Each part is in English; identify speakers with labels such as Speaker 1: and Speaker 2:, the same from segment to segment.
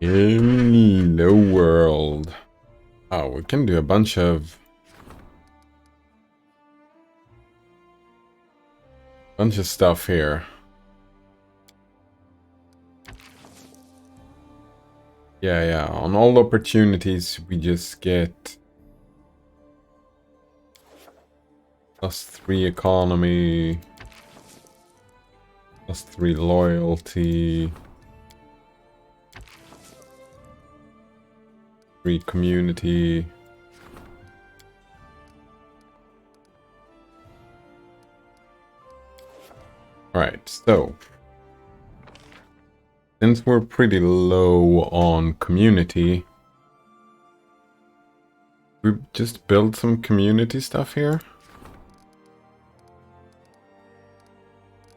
Speaker 1: Hello world. Oh, we can do a bunch of stuff here. Yeah. On all opportunities, we just get +3 economy, +3 loyalty, 3 community. Alright, so since we're pretty low on community, we just build some community stuff here.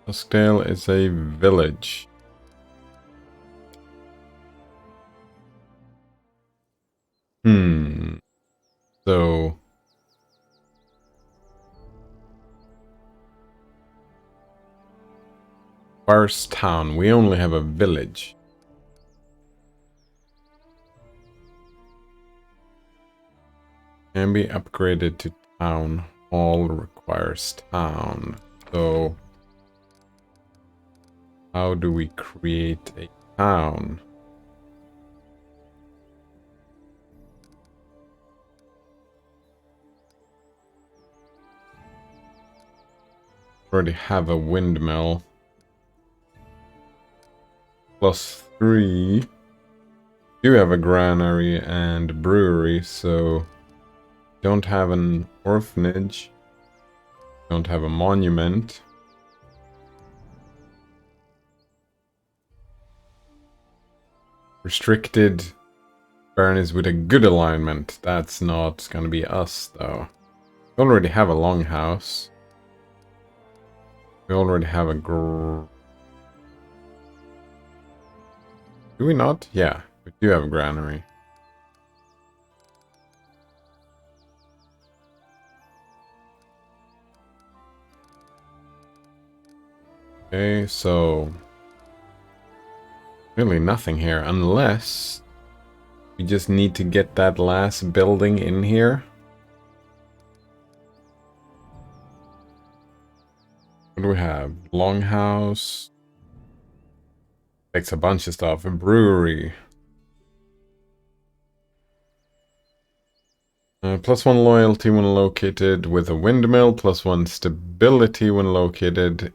Speaker 1: Duskdale is a village. So Forest Town, we only have a village. Can be upgraded to town hall, requires town. So how do we create a town? Already have a windmill. +3. Do have a granary and brewery, so don't have an orphanage. Don't have a monument. Restricted baronies with a good alignment. That's not gonna be us, though. We already have a longhouse. We already have a Do we not? Yeah, we do have a granary. Okay, so really nothing here, unless we just need to get that last building in here. What do we have? Longhouse. Takes a bunch of stuff. A brewery. +1 loyalty when located with a windmill. +1 stability when located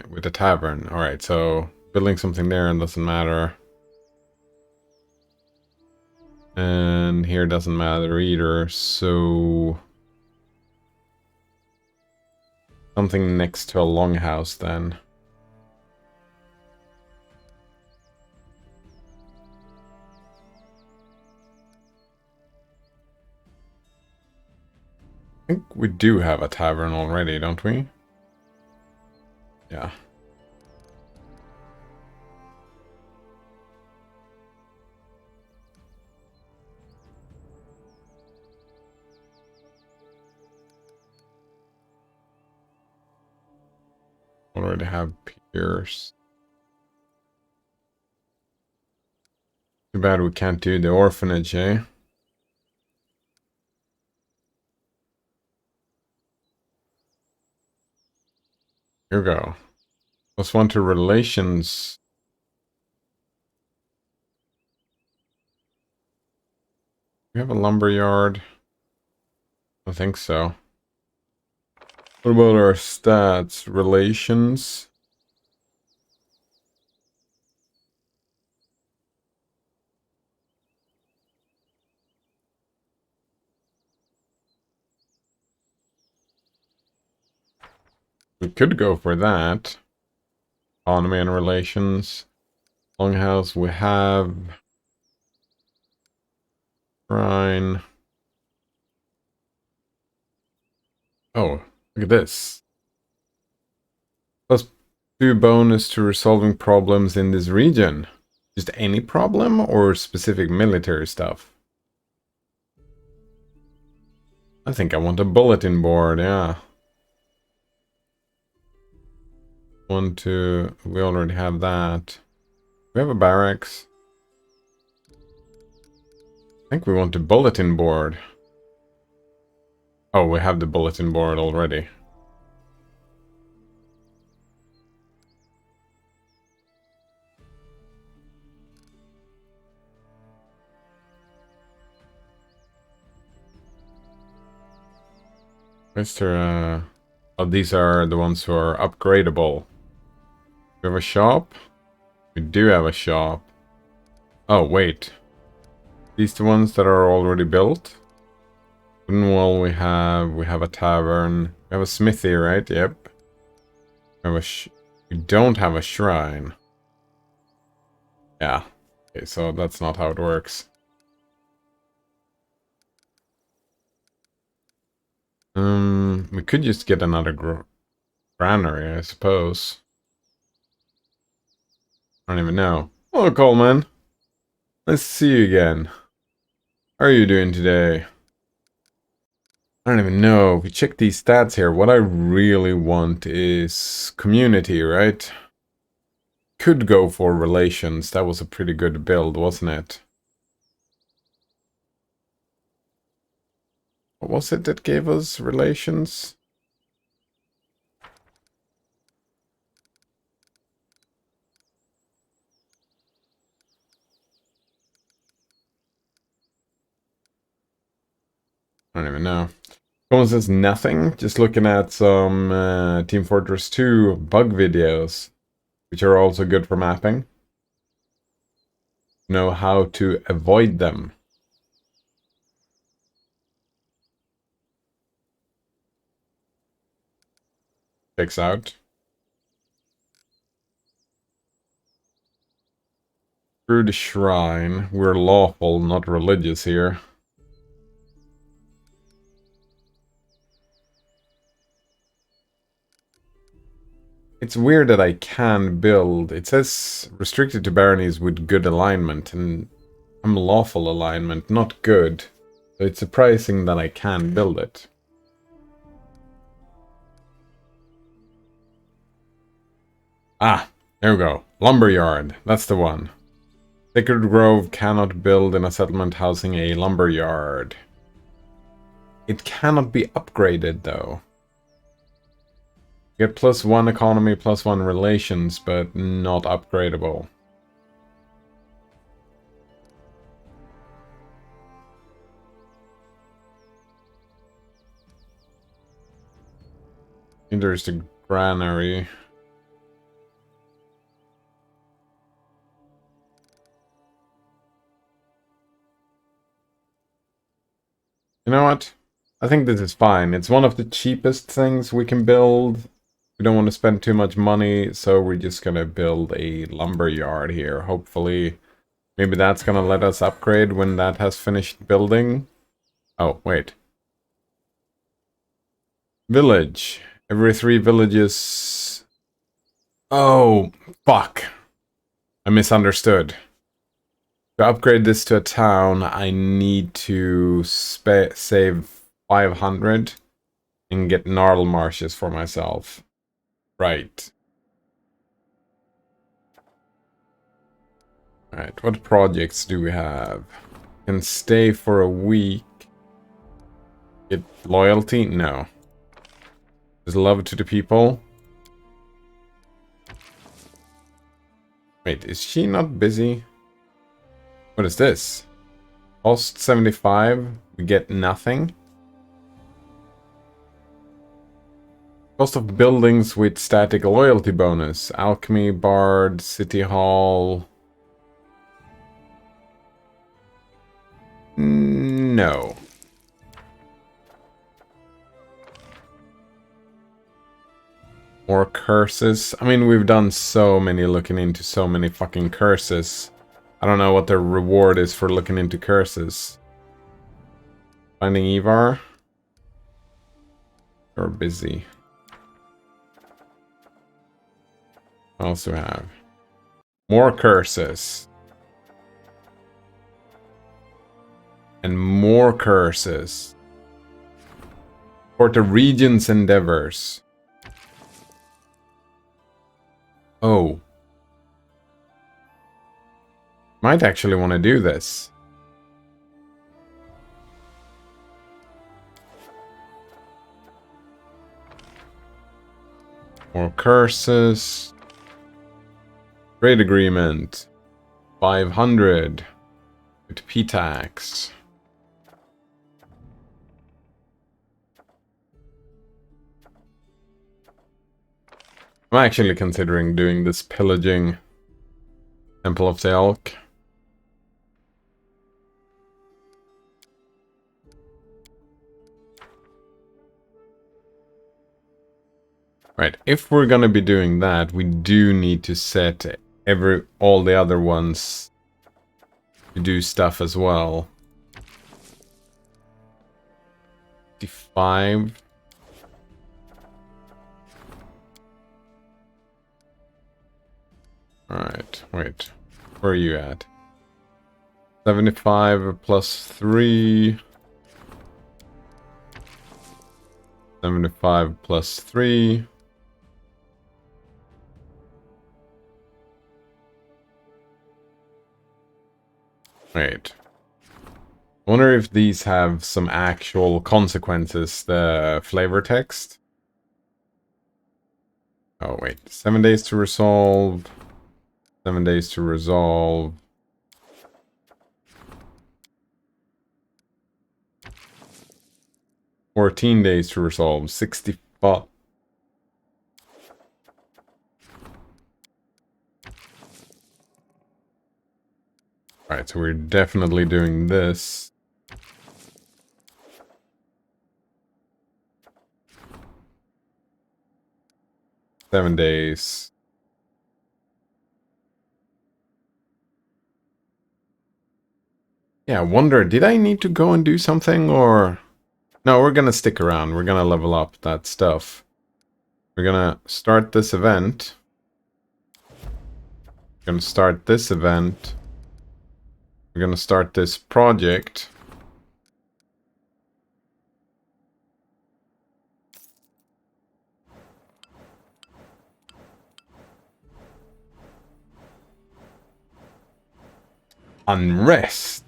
Speaker 1: with a tavern. Alright, so building something there doesn't matter. And here doesn't matter either, so something next to a longhouse then. I think we do have a tavern already, don't we? Yeah. Already have piers. Too bad we can't do the orphanage, eh? Here we go. +1 to relations. We have a lumber yard. I think so. What about our stats? Relations. We could go for that. Economy and relations. Longhouse, we have shrine. Oh, look at this. +2 bonus to resolving problems in this region. Just any problem or specific military stuff? I think I want a bulletin board, yeah. 1, 2, we already have that. We have a barracks. I think we want the bulletin board. Oh, we have the bulletin board already. Mr. Oh, these are the ones who are upgradable. We have a shop? We do have a shop. Oh, wait. These the ones that are already built? Wooden wall we have a tavern. We have a smithy, right? Yep. We don't have a shrine. Yeah. Okay, so that's not how it works. We could just get another granary, I suppose. I don't even know. Hello, Coleman. Nice to see you again. How are you doing today? I don't even know. If we check these stats here, what I really want is community, right? Could go for relations. That was a pretty good build, wasn't it? What was it that gave us relations? I don't even know. Someone says nothing. Just looking at some Team Fortress 2 bug videos, which are also good for mapping. Know how to avoid them. Checks out. Through the shrine. We're lawful, not religious here. It's weird that I can build. It says restricted to baronies with good alignment, and I'm lawful alignment, not good. So it's surprising that I can build it. Ah, there we go. Lumberyard. That's the one. Sacred Grove cannot build in a settlement housing a lumberyard. It cannot be upgraded, though. Get +1 economy, +1 relations, but not upgradable. And there's the granary. You know what? I think this is fine. It's one of the cheapest things we can build. We don't want to spend too much money, so we're just gonna build a lumberyard here. Hopefully, maybe that's gonna let us upgrade when that has finished building. Oh, wait. Village. Every 3 villages... Oh, fuck. I misunderstood. To upgrade this to a town, I need to save 500 and get gnarl marshes for myself. Right. Alright, what projects do we have? Can stay for a week. Get loyalty? No. Is love to the people? Wait, is she not busy? What is this? Cost 75, we get nothing. Cost of buildings with static loyalty bonus. Alchemy, Bard, City Hall. No. More curses. I mean, we've done so many looking into so many fucking curses. I don't know what the reward is for looking into curses. Finding Ivar? Or busy? What else do we have? More curses. And more curses. For the region's endeavors. Oh. Might actually want to do this. More curses. Trade agreement. 500. With P-tax. I'm actually considering doing this pillaging Temple of the Elk. Right, if we're gonna be doing that, we do need to set all the other ones to do stuff as well. 55. Alright, wait. Where are you at? 75 plus 3. 75 plus 3. Wait. I wonder if these have some actual consequences, the flavor text. Oh, wait. 7 days to resolve. 7 days to resolve. $14 days to resolve. 65. Alright, so we're definitely doing this. Seven days. Yeah, I wonder, did I need to go and do something, or... No, we're gonna stick around. We're gonna level up that stuff. We're gonna start this event. We're gonna start this event. We're gonna start this project. Unrest.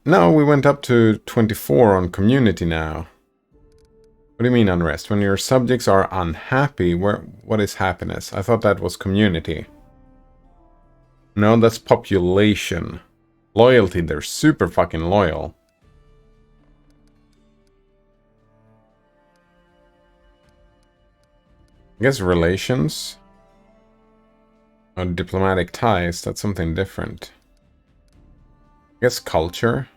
Speaker 1: No, we went up to 24 on community now. What do you mean unrest? When your subjects are unhappy, what is happiness? I thought that was community. No, that's population. Loyalty, they're super fucking loyal. I guess relations. Oh, diplomatic ties, that's something different. I guess culture.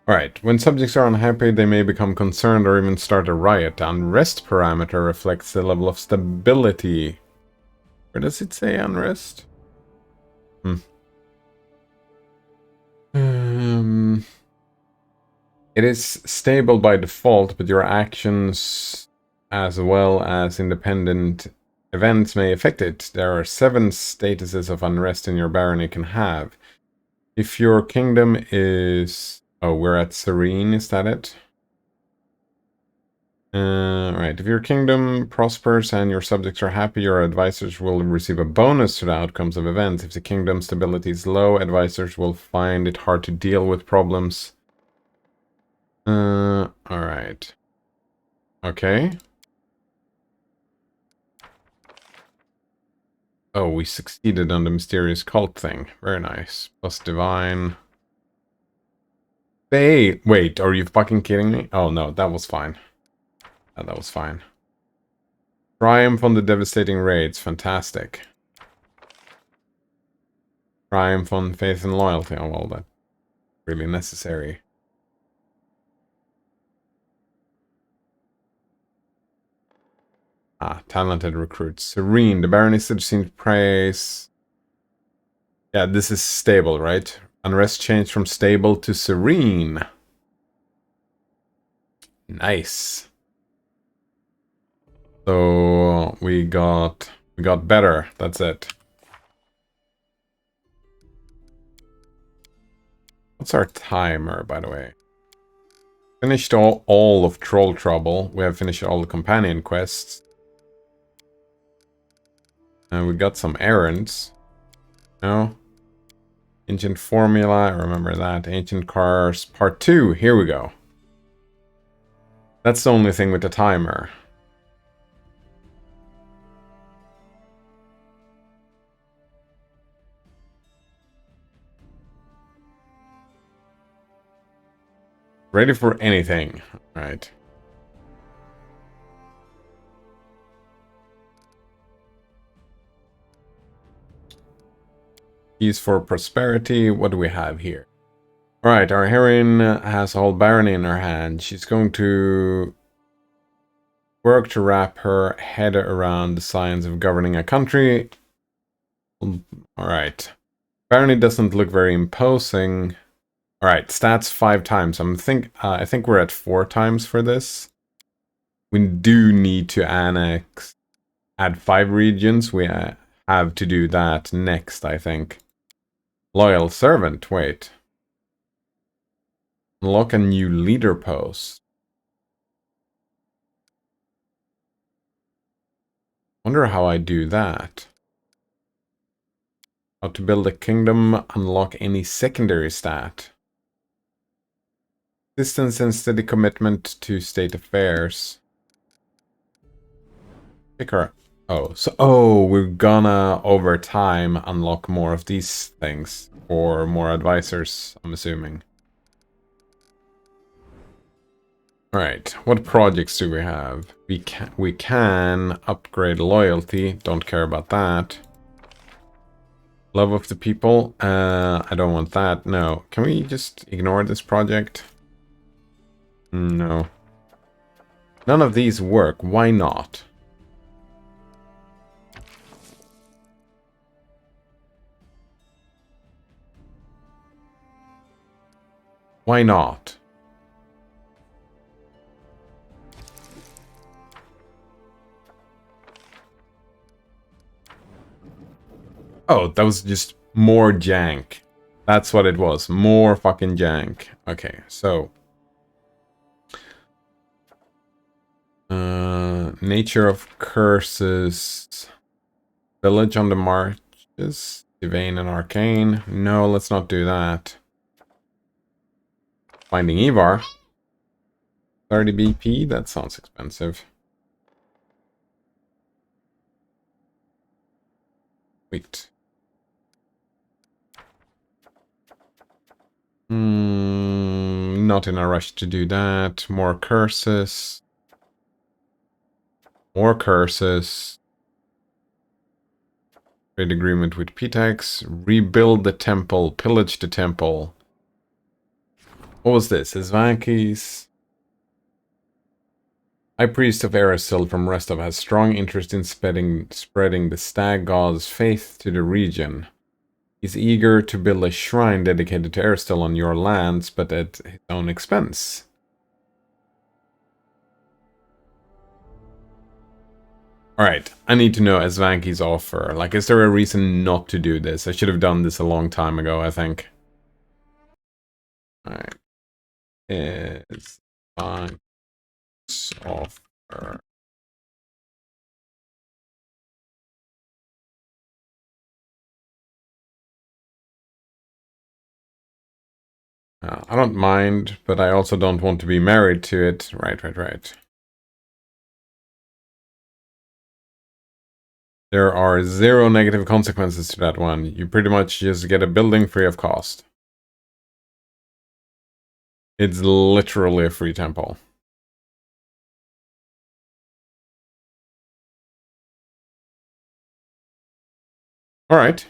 Speaker 1: Alright, when subjects are unhappy, they may become concerned or even start a riot. The unrest parameter reflects the level of stability. Where does it say unrest? It is stable by default, but your actions as well as independent events may affect it. There are 7 statuses of unrest in your barony can have. If your kingdom is... Oh, we're at serene, is that it? Right, if your kingdom prospers and your subjects are happy, your advisors will receive a bonus to the outcomes of events. If the kingdom's stability is low, advisors will find it hard to deal with problems. Alright. Okay. Oh, we succeeded on the mysterious cult thing. Very nice. Plus divine. Hey, wait, are you fucking kidding me? Oh no, that was fine. Oh, that was fine. Triumph on the devastating raids. Fantastic. Triumph on faith and loyalty. Oh, well, that's really necessary. Ah, talented recruits. Serene. The barony seems praise. Yeah, this is stable, right? Unrest changed from stable to serene. Nice. So we got better. That's it. What's our timer, by the way? Finished all of Troll Trouble. We have finished all the companion quests. And we got some errands. No? Ancient Formula, I remember that. Ancient Cars, Part 2. Here we go. That's the only thing with the timer. Ready for anything. Right. Keys for prosperity. What do we have here? Alright, our heroine has a whole barony in her hand. She's going to work to wrap her head around the science of governing a country. Alright. Barony doesn't look very imposing. Alright, stats 5 times. I think we're at 4 times for this. We do need to add 5 regions. We have to do that next, I think. Loyal servant, wait. Unlock a new leader post. Wonder how I do that. How to build a kingdom, unlock any secondary stat. Distance and steady commitment to state affairs. Pick her. Oh, we're gonna over time unlock more of these things for more advisors, I'm assuming. Alright, what projects do we have? We can upgrade loyalty, don't care about that. Love of the people, I don't want that, no. Can we just ignore this project? No. None of these work, why not? Why not? Oh, that was just more jank. That's what it was. More fucking jank. Okay, so. Nature of curses. Village on the marches. Divine and arcane. No, let's not do that. Finding Ivar. 30 BP? That sounds expensive. Wait. Not in a rush to do that. More curses. More curses. Trade agreement with Pitax. Rebuild the temple. Pillage the temple. What was this? Isvankis. High Priest of Eristil from Restov has strong interest in spreading the Stag God's faith to the region. He's eager to build a shrine dedicated to Eristil on your lands, but at his own expense. Alright, I need to know Isvanki's offer. Like, is there a reason not to do this? I should have done this a long time ago, I think. Alright. Isvanki's offer. I don't mind, but I also don't want to be married to it. Right. There are 0 negative consequences to that one. You pretty much just get a building free of cost. It's literally a free temple. Alright.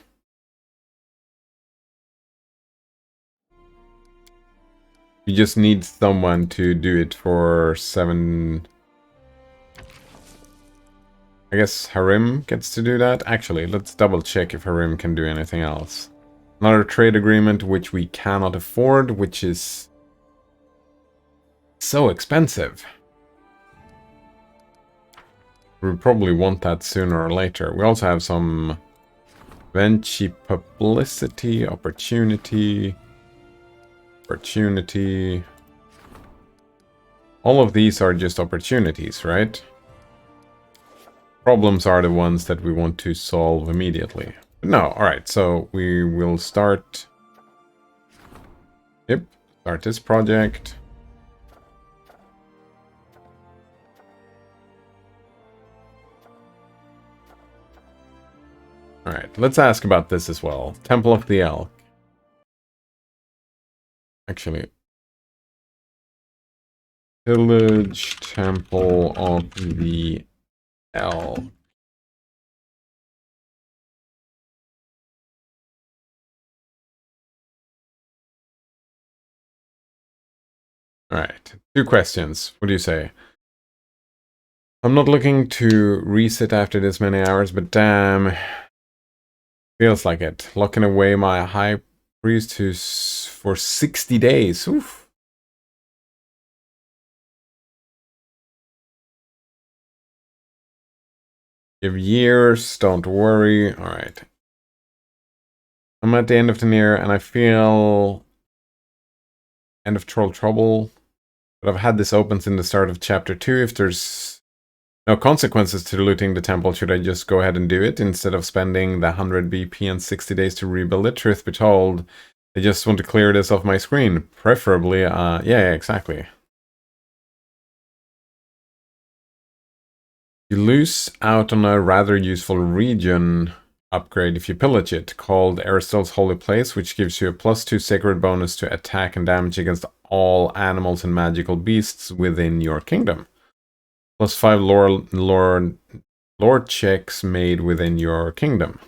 Speaker 1: You just need someone to do it for 7... I guess Harim gets to do that. Actually, let's double check if Harim can do anything else. Another trade agreement which we cannot afford, which is so expensive. We probably want that sooner or later. We also have some Venchi publicity, opportunity. All of these are just opportunities, right? Problems are the ones that we want to solve immediately. But no, alright, so we will start... Yep, start this project. Alright, let's ask about this as well. Temple of the Elk. Actually, Village Temple of the Elk. Alright, 2 questions. What do you say? I'm not looking to reset after this many hours, but damn, feels like it. Locking away my high priest for 60 days. Oof. Give years, don't worry. Alright. I'm at the end of the year and I feel end of troll trouble. But I've had this open since the start of chapter 2. If there's no consequences to looting the temple, should I just go ahead and do it instead of spending the 100 BP and 60 days to rebuild it? Truth be told, I just want to clear this off my screen. Preferably, yeah, exactly. You lose out on a rather useful region upgrade if you pillage it, called Aristotle's Holy Place, which gives you a +2 sacred bonus to attack and damage against all animals and magical beasts within your kingdom. +5 lore checks made within your kingdom.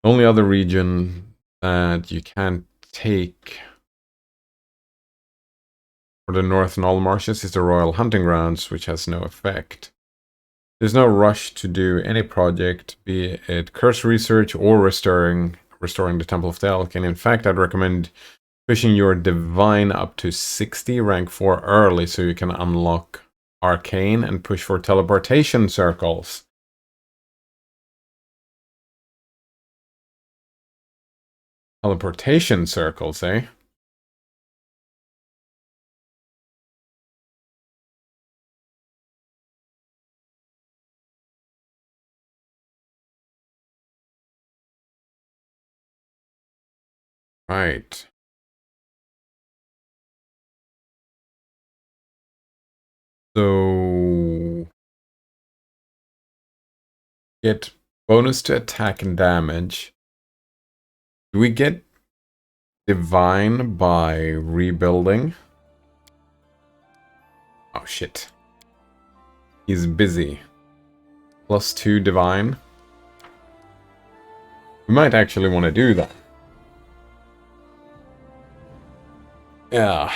Speaker 1: The only other region that you can't take for the North and all marshes is the Royal Hunting Grounds, which has no effect. There's no rush to do any project, be it curse research or restoring the Temple of the Elk, and in fact I'd recommend pushing your Divine up to 60, rank 4 early, so you can unlock Arcane and push for teleportation circles. Teleportation circles, eh? Right. So get bonus to attack and damage. Do we get Divine by rebuilding? Oh shit. He's busy. +2 Divine. We might actually want to do that. Yeah.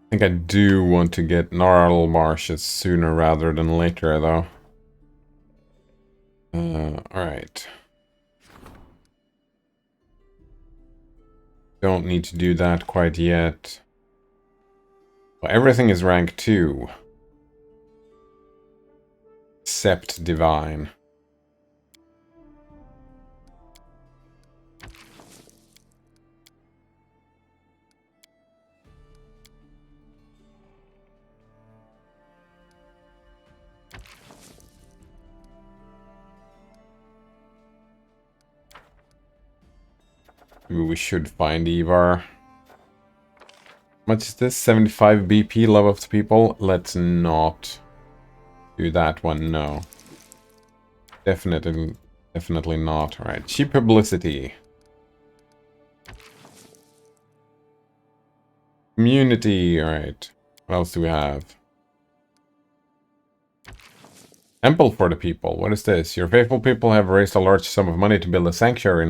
Speaker 1: I think I do want to get Gnarl Marshes sooner rather than later, though. Alright. Don't need to do that quite yet. Well, everything is rank 2. Except Divine. Maybe we should find Ivar. How much is this? 75 BP, love of the people? Let's not do that one, no. Definitely not. Alright, cheap publicity. Community, alright. What else do we have? Temple for the people. What is this? Your faithful people have raised a large sum of money to build a sanctuary.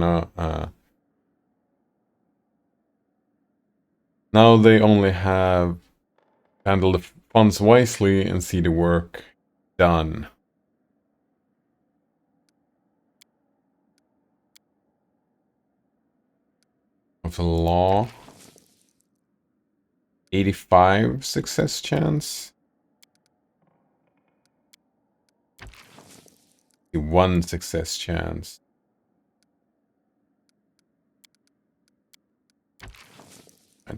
Speaker 1: Now they only have to handle the funds wisely and see the work done. Of the law. 85 success chance. 1 success chance.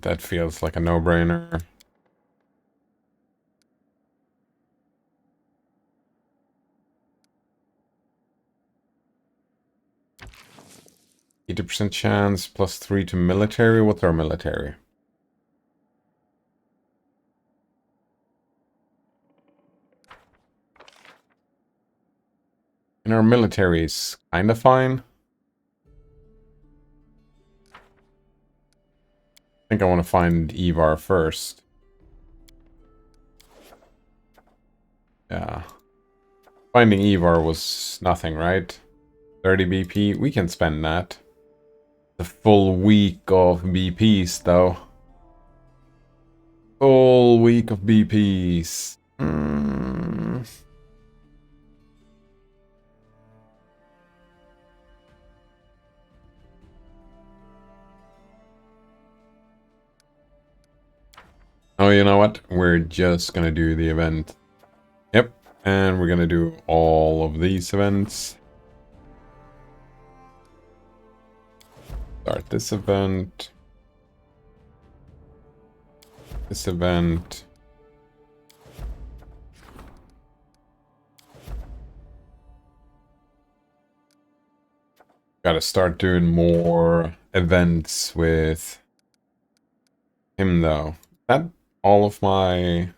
Speaker 1: That feels like a no-brainer. %80 chance, +3 to military. What's our military? And our military is kind of fine. I think I want to find Ivar first. Yeah. Finding Ivar was nothing, right? 30 BP. We can spend that. The full week of BPs, though. Full week of BPs. Oh, you know what? We're just gonna do the event. Yep. And we're gonna do all of these events. Start this event. This event. Gotta start doing more events with him, though. That all of my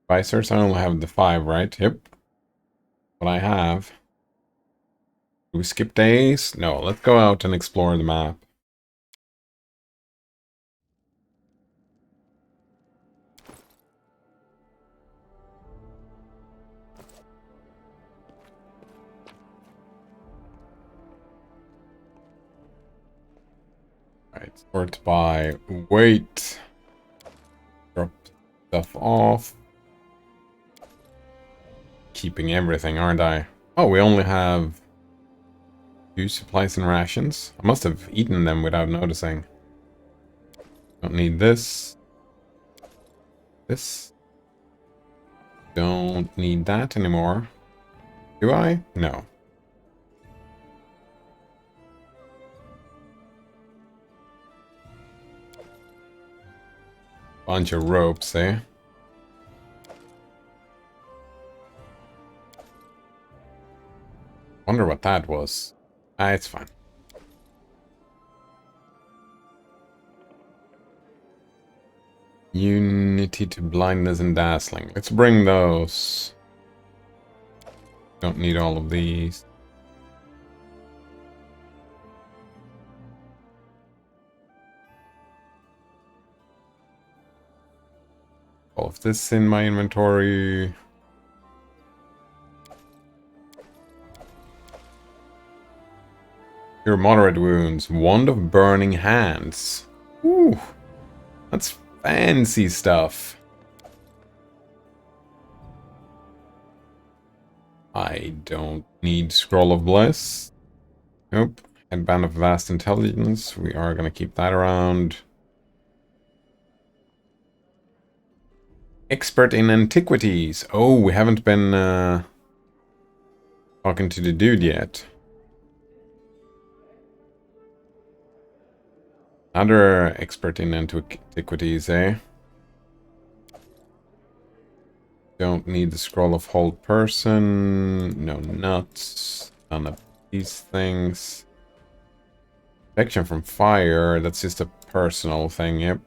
Speaker 1: visors? I only have the 5, right? Yep. But I have. Do we skip days? No, let's go out and explore the map. Right, sort by weight. Drop stuff off. Keeping everything, aren't I? Oh, we only have 2 supplies and rations. I must have eaten them without noticing. Don't need this. This. Don't need that anymore. Do I? No. Bunch of ropes, eh? Wonder what that was. Ah, it's fine. Unity to blindness and dazzling. Let's bring those. Don't need all of these. All of this in my inventory. Your moderate wounds. Wand of burning hands. Ooh. That's fancy stuff. I don't need Scroll of Bliss. Nope. Headband of Vast Intelligence. We are going to keep that around. Expert in Antiquities. Oh, we haven't been talking to the dude yet. Another expert in antiquities, eh? Don't need the Scroll of Hold Person. No nuts. None of these things. Protection from fire. That's just a personal thing, yep.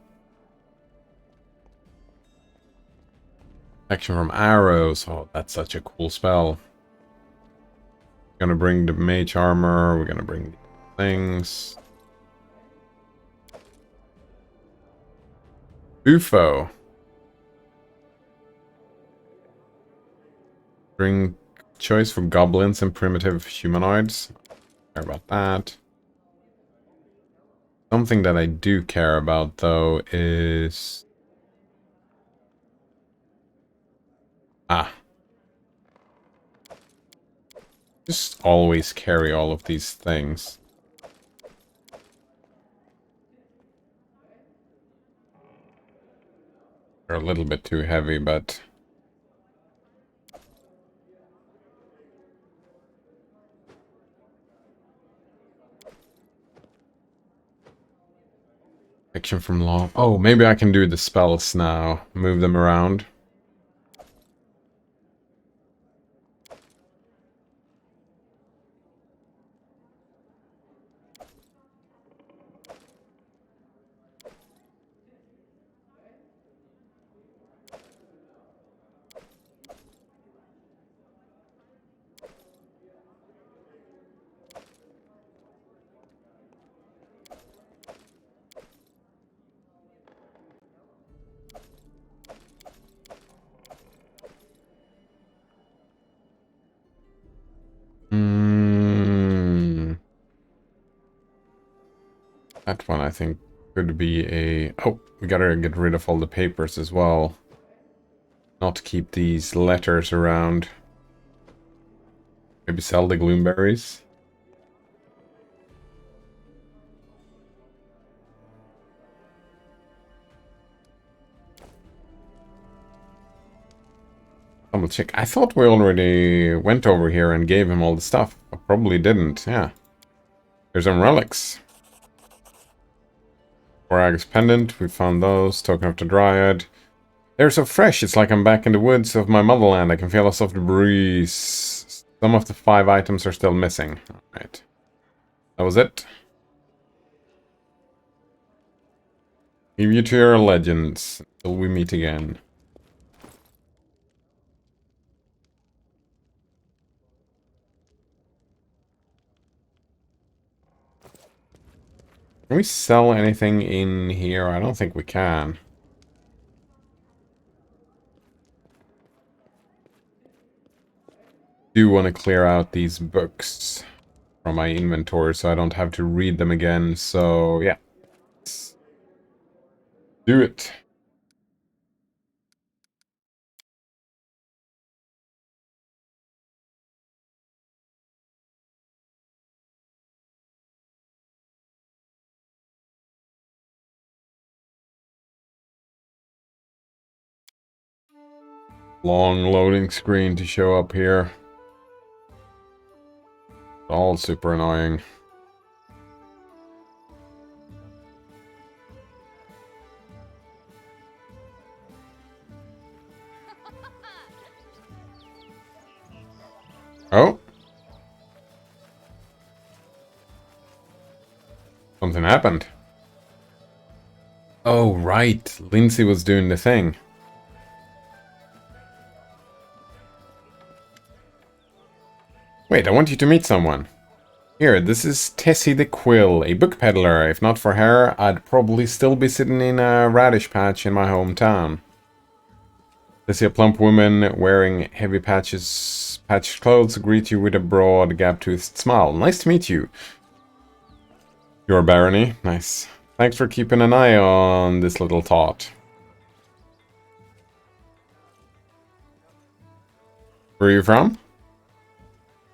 Speaker 1: Protection from arrows. Oh, that's such a cool spell. We're gonna bring the mage armor. We're gonna bring these things. UFO. Bring choice for goblins and primitive humanoids. Care about that. Something that I do care about, though, is... Just always carry all of these things. They're a little bit too heavy, but... Action from law. Oh, maybe I can do the spells now. Move them around. That one, I think, could be a... Oh, we gotta get rid of all the papers as well. Not keep these letters around. Maybe sell the gloomberries. Double check. I thought we already went over here and gave him all the stuff. I probably didn't, yeah. There's some relics. Borag's pendant, we found those. Token of the Dryad. They're so fresh, it's like I'm back in the woods of my motherland. I can feel a soft breeze. Some of the 5 items are still missing. Alright. That was it. Leave you to your legends until we meet again. Can we sell anything in here? I don't think we can. Do want to clear out these books from my inventory so I don't have to read them again. So, yeah. Let's do it. Long loading screen to show up here. All super annoying. Oh. Something happened. Oh, right. Lindsay was doing the thing. Wait, I want you to meet someone. Here, this is Tessie the Quill, a book peddler. If not for her, I'd probably still be sitting in a radish patch in my hometown. Tessie, a plump woman wearing heavy patched clothes, greet you with a broad, gap-toothed smile. Nice to meet you. Your barony. Nice. Thanks for keeping an eye on this little tot. Where are you from?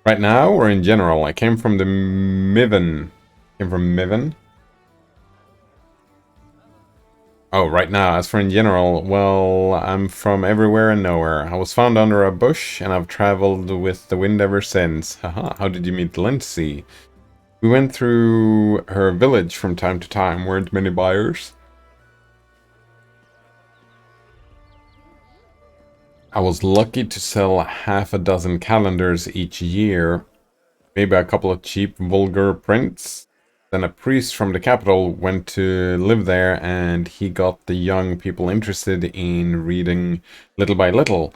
Speaker 1: Right now, or in general? I came from the Miven. Came from Miven? Oh, right now. As for in general, well, I'm from everywhere and nowhere. I was found under a bush, and I've traveled with the wind ever since. Haha, how did you meet Lindsay? We went through her village from time to time. Weren't many buyers. I was lucky to sell half a dozen calendars each year. Maybe a couple of cheap, vulgar prints. Then a priest from the capital went to live there, and he got the young people interested in reading little by little.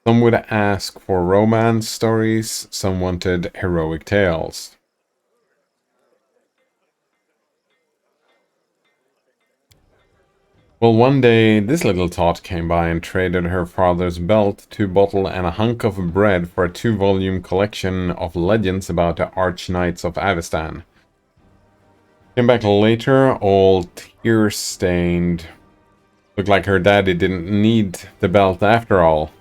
Speaker 1: Some would ask for romance stories, some wanted heroic tales. Well, one day, this little tot came by and traded her father's belt, 2 bottle, and a hunk of bread for a 2-volume collection of legends about the Arch Knights of Avestan. Came back later, all tear-stained. Looked like her daddy didn't need the belt after all.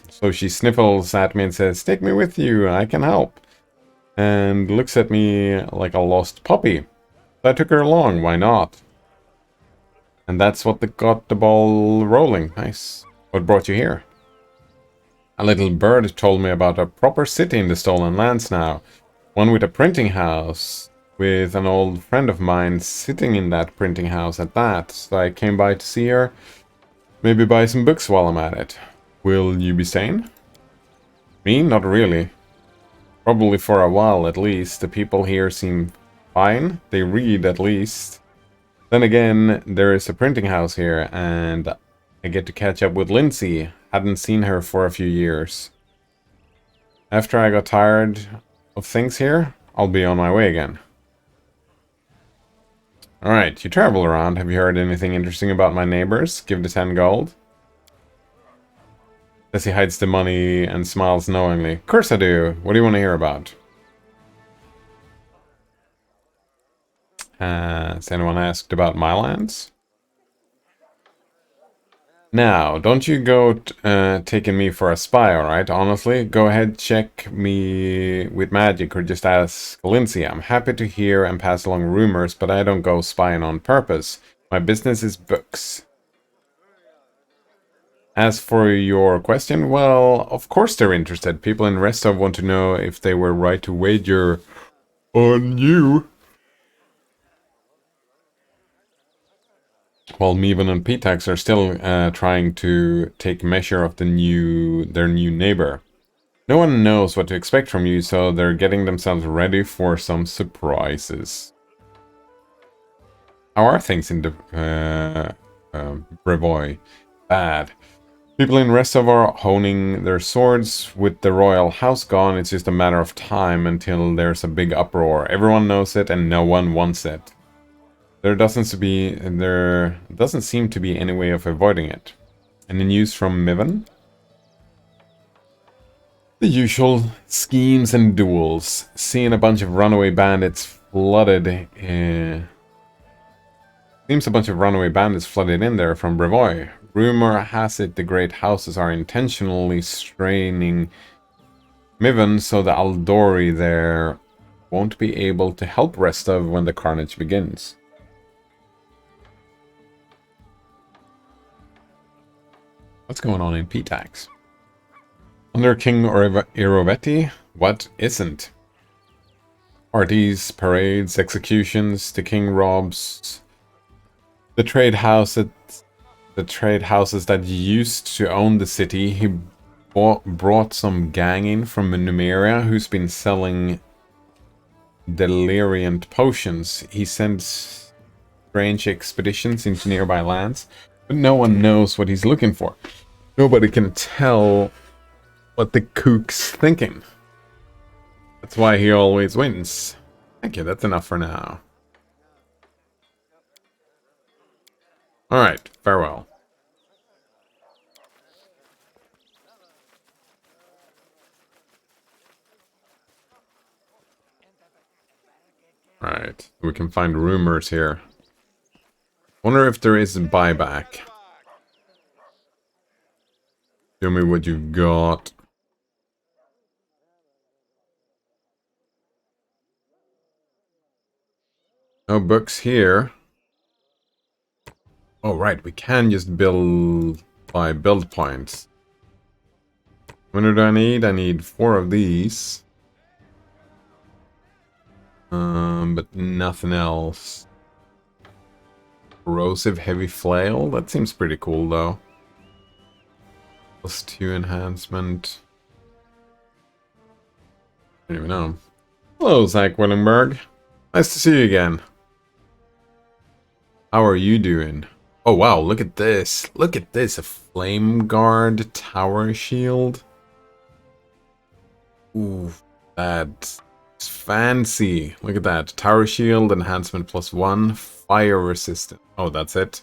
Speaker 1: So she sniffles at me and says, "Take me with you, I can help." And looks at me like a lost puppy. So I took her along, why not? And that's what got the ball rolling. Nice. What brought you here? A little bird told me about a proper city in the stolen lands now. One with a printing house. With an old friend of mine sitting in that printing house at that. So I came by to see her. Maybe buy some books while I'm at it. Will you be staying? Me? Not really. Probably for a while at least. The people here seem fine. They read at least. Then again, there is a printing house here, and I get to catch up with Lindsay. Hadn't seen her for a few years. After I got tired of things here, I'll be on my way again. Alright, you travel around. Have you heard anything interesting about my neighbors? Give the 10 gold. Tessie hides the money and smiles knowingly. Of course I do. What do you want to hear about? Has anyone asked about my lands? Now, don't you go taking me for a spy, alright? Honestly, go ahead, check me with magic or just ask Lindsay. I'm happy to hear and pass along rumors, but I don't go spying on purpose. My business is books. As for your question, well, of course they're interested. People in Restov want to know if they were right to wager on you. While Mevan and Pitax are still trying to take measure of their new neighbor. No one knows what to expect from you, so they're getting themselves ready for some surprises. How are things in the Brevoy? Bad. People in Restov are honing their swords. With the royal house gone, it's just a matter of time until there's a big uproar. Everyone knows it and no one wants it. There doesn't seem to be any way of avoiding it. Any news from Mivan? The usual schemes and duels. Seeing a bunch of runaway bandits flooded. Seems a bunch of runaway bandits flooded in there from Brevoy. Rumor has it the great houses are intentionally straining Mivan so the Aldori there won't be able to help Restov when the carnage begins. What's going on in Pitax? Under King Irovetti, what isn't? Parties, parades, executions, the king robs the trade houses that used to own the city. He brought some gang in from Numeria who's been selling deliriant potions. He sends strange expeditions into nearby lands, but no one knows what he's looking for. Nobody can tell what the kook's thinking. That's why he always wins. Thank you, that's enough for now. Alright, farewell. Alright, we can find rumors here. Wonder if there is a buyback. Show me what you've got. No books here. Oh, right, we can just build by build points. How many do I need? I need 4 of these. But nothing else. Corrosive heavy flail? That seems pretty cool, though. +2 enhancement. I don't even know. Hello, Zach Willenberg. Nice to see you again. How are you doing? Oh wow, look at this. Look at this. A flame guard tower shield. Ooh, that's fancy. Look at that. Tower shield enhancement +1. Fire resistant. Oh, that's it.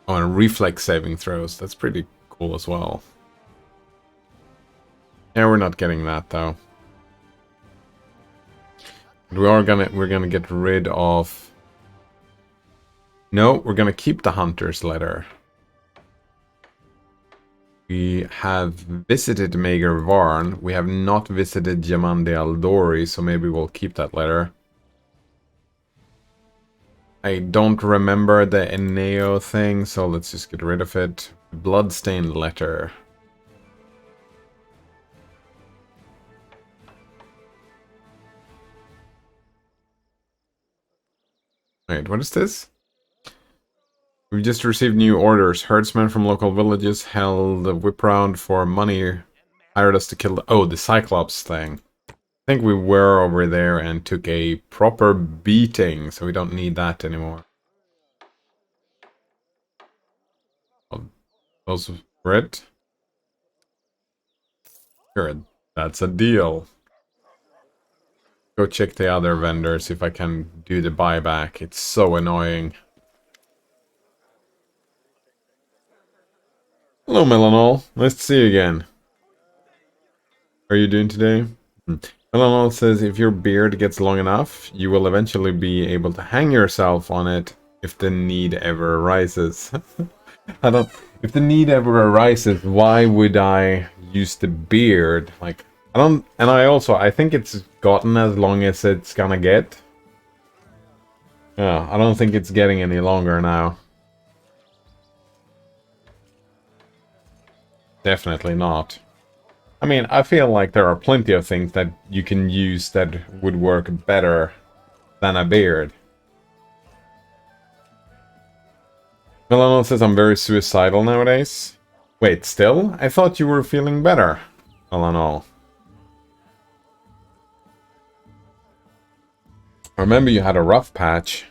Speaker 1: Oh, and reflex saving throws. That's pretty cool as well. Yeah, we're not getting that though. We're gonna get rid of. No, we're gonna keep the hunter's letter. We have visited Mager Varn. We have not visited Jamande Aldori, so maybe we'll keep that letter. I don't remember the Eneo thing, so let's just get rid of it. Bloodstained letter. Wait, what is this? We just received new orders. Herdsmen from local villages held a whip round for money. Hired us to kill the Cyclops thing. I think we were over there and took a proper beating, so we don't need that anymore. Oh, those were it? Sure, that's a deal. Go check the other vendors if I can do the buyback. It's so annoying. Hello, Melanol. Nice to see you again. How are you doing today? Eleanor says if your beard gets long enough, you will eventually be able to hang yourself on it if the need ever arises. I don't... If the need ever arises, why would I use the beard? Like, I don't... And I think it's gotten as long as it's gonna get. Yeah, I don't think it's getting any longer now. Definitely not. I mean, I feel like there are plenty of things that you can use that would work better than a beard. Milano says I'm very suicidal nowadays. Wait, still? I thought you were feeling better. Milano. I remember you had a rough patch.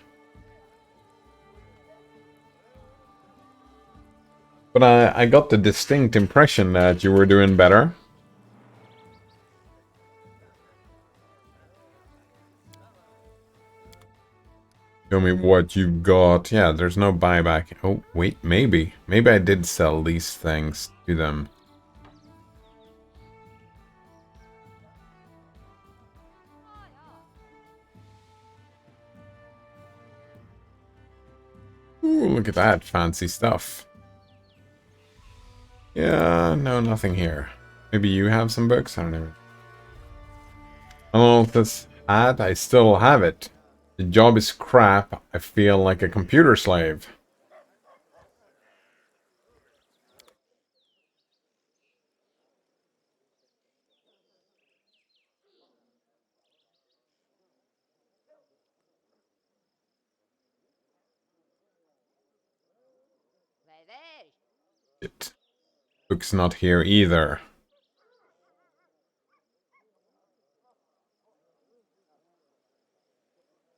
Speaker 1: But I got the distinct impression that you were doing better. Show me what you got. Yeah, there's no buyback. Oh, wait, maybe. Maybe I did sell these things to them. Ooh, look at that fancy stuff. Yeah, no, nothing here. Maybe you have some books? I don't know. I don't know if this ad, I still have it. The job is crap. I feel like a computer slave. It. Book's not here either.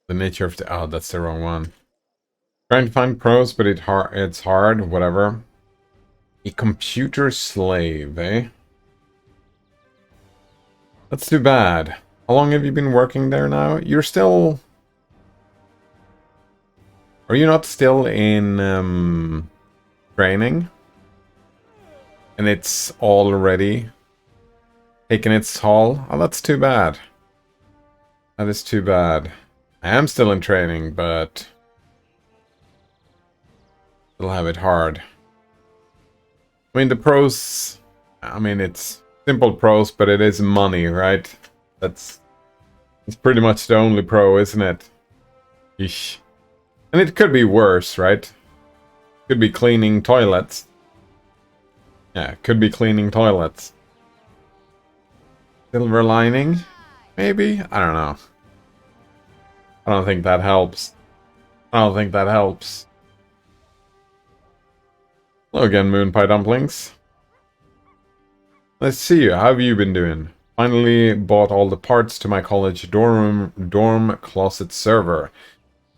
Speaker 1: The nature of the... Oh, that's the wrong one. Trying to find pros, but it's hard. Whatever. A computer slave, eh? That's too bad. How long have you been working there now? You're still... Are you not still in training? And it's already taken its toll? Oh, that's too bad. That is too bad. I am still in training, but... Still have it hard. I mean, the pros... I mean, it's simple pros, but it is money, right? It's pretty much the only pro, isn't it? Eesh. And it could be worse, right? Could be cleaning toilets. Yeah, could be cleaning toilets. Silver lining? Maybe? I don't know. I don't think that helps. I don't think that helps. Hello again, Moon Pie Dumplings. Let's see, how have you been doing? Finally bought all the parts to my college dorm closet server.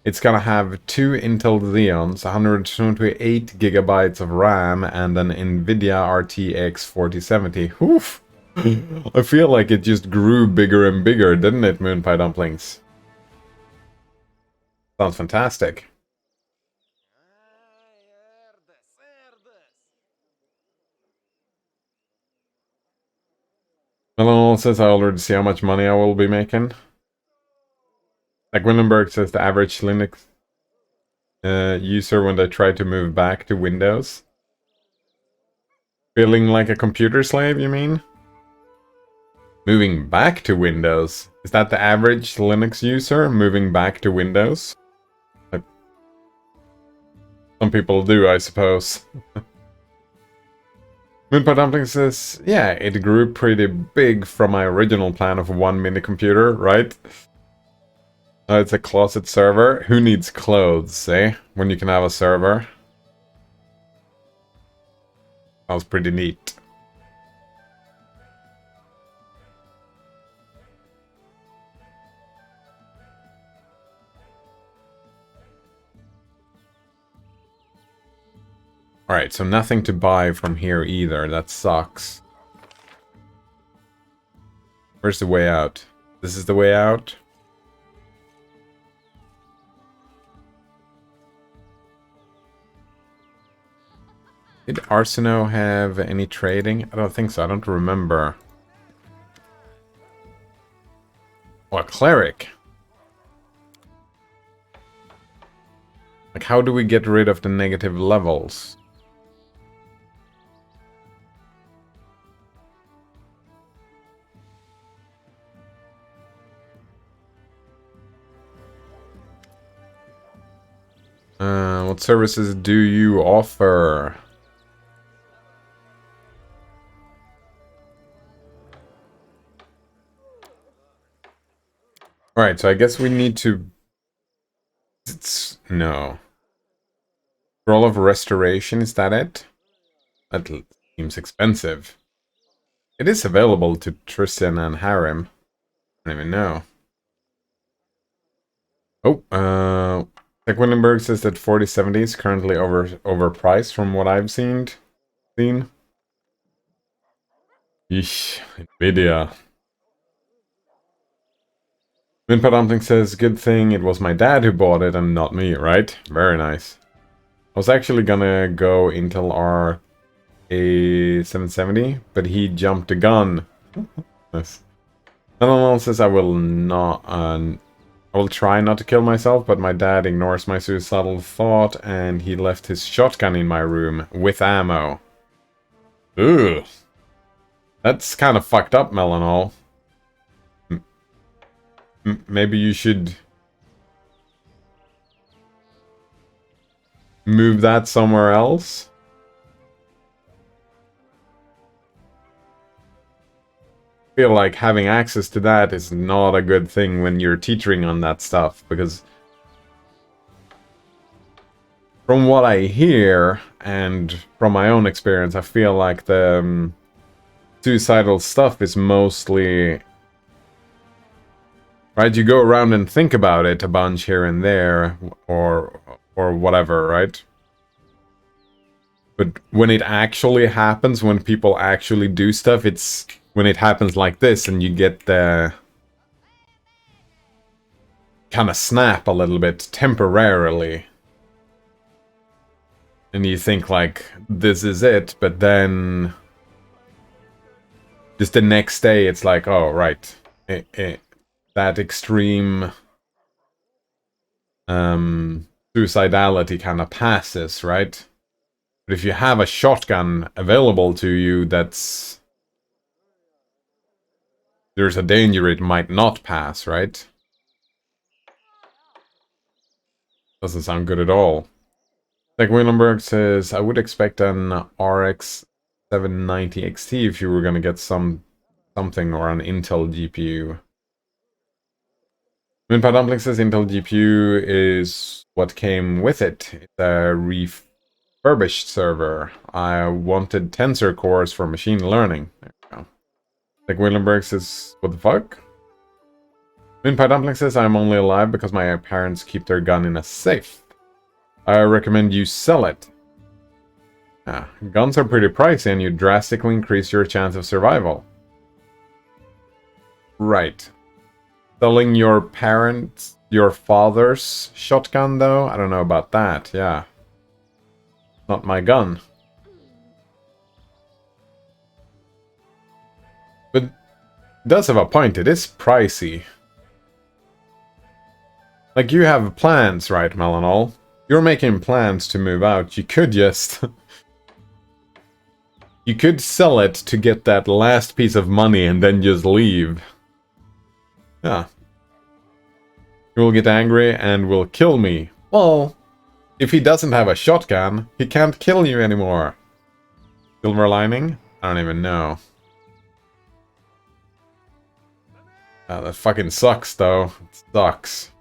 Speaker 1: It's gonna have 2 Intel Xeons, 128 gigabytes of RAM, and an NVIDIA RTX 4070. Oof! I feel like it just grew bigger and bigger, didn't it, Moon Pie Dumplings? Sounds fantastic. Melon says I already see how much money I will be making. Like Windenberg says the average Linux user when they try to move back to Windows. Feeling like a computer slave, you mean? Moving back to Windows? Is that the average Linux user moving back to Windows? Like, some people do, I suppose. Moonpie Dumpling says, yeah, it grew pretty big from my original plan of 1 mini computer, right? It's a closet server. Who needs clothes, eh? When you can have a server. That was pretty neat. Alright, so nothing to buy from here either. That sucks. Where's the way out? This is the way out? Did Arsino have any trading? I don't think so. I don't remember. cleric. Like, how do we get rid of the negative levels? What services do you offer? Alright, so I guess we need to... No. Roll of Restoration, is that it? That seems expensive. It is available to Tristan and Harem. I don't even know. Oh, Tech Windenberg says that 4070 is currently overpriced from what I've seen. Yeesh, Nvidia. Minpa Dumpling says, good thing it was my dad who bought it and not me, right? Very nice. I was actually gonna go Intel A770, but he jumped the gun. Nice. Another says I will not, I will try not to kill myself, but my dad ignores my suicidal thought, and he left his shotgun in my room with ammo. Ugh. That's kind of fucked up, Melanol. Maybe you should move that somewhere else? I feel like having access to that is not a good thing when you're teetering on that stuff, because from what I hear, and from my own experience, I feel like the suicidal stuff is mostly... Right, you go around and think about it a bunch here and there, or whatever, right? But when it actually happens, when people actually do stuff, it's when it happens like this, and you get the... kind of snap a little bit, temporarily. And you think, like, this is it, but then... just the next day, it's like, oh, right. That extreme suicidality kind of passes, right? But if you have a shotgun available to you, that's... there's a danger it might not pass, right? Doesn't sound good at all. Like Willenberg says, I would expect an RX 790 XT if you were gonna get something or an Intel GPU. Minpa Dumpling says Intel GPU is what came with it. It's a refurbished server. I wanted tensor cores for machine learning. There you go. Like Willenberg says, what the fuck? Minpa Dumpling says, I'm only alive because my parents keep their gun in a safe. I recommend you sell it. Yeah, guns are pretty pricey and you drastically increase your chance of survival. Right. Selling your parents, your father's shotgun, though? I don't know about that, yeah. Not my gun. But it does have a point, it is pricey. Like, you have plans, right, Melanol? You're making plans to move out. You could just... you could sell it to get that last piece of money and then just leave. Yeah. He will get angry and will kill me. Well, if he doesn't have a shotgun, he can't kill you anymore. Silver lining? I don't even know. That fucking sucks, though. It sucks.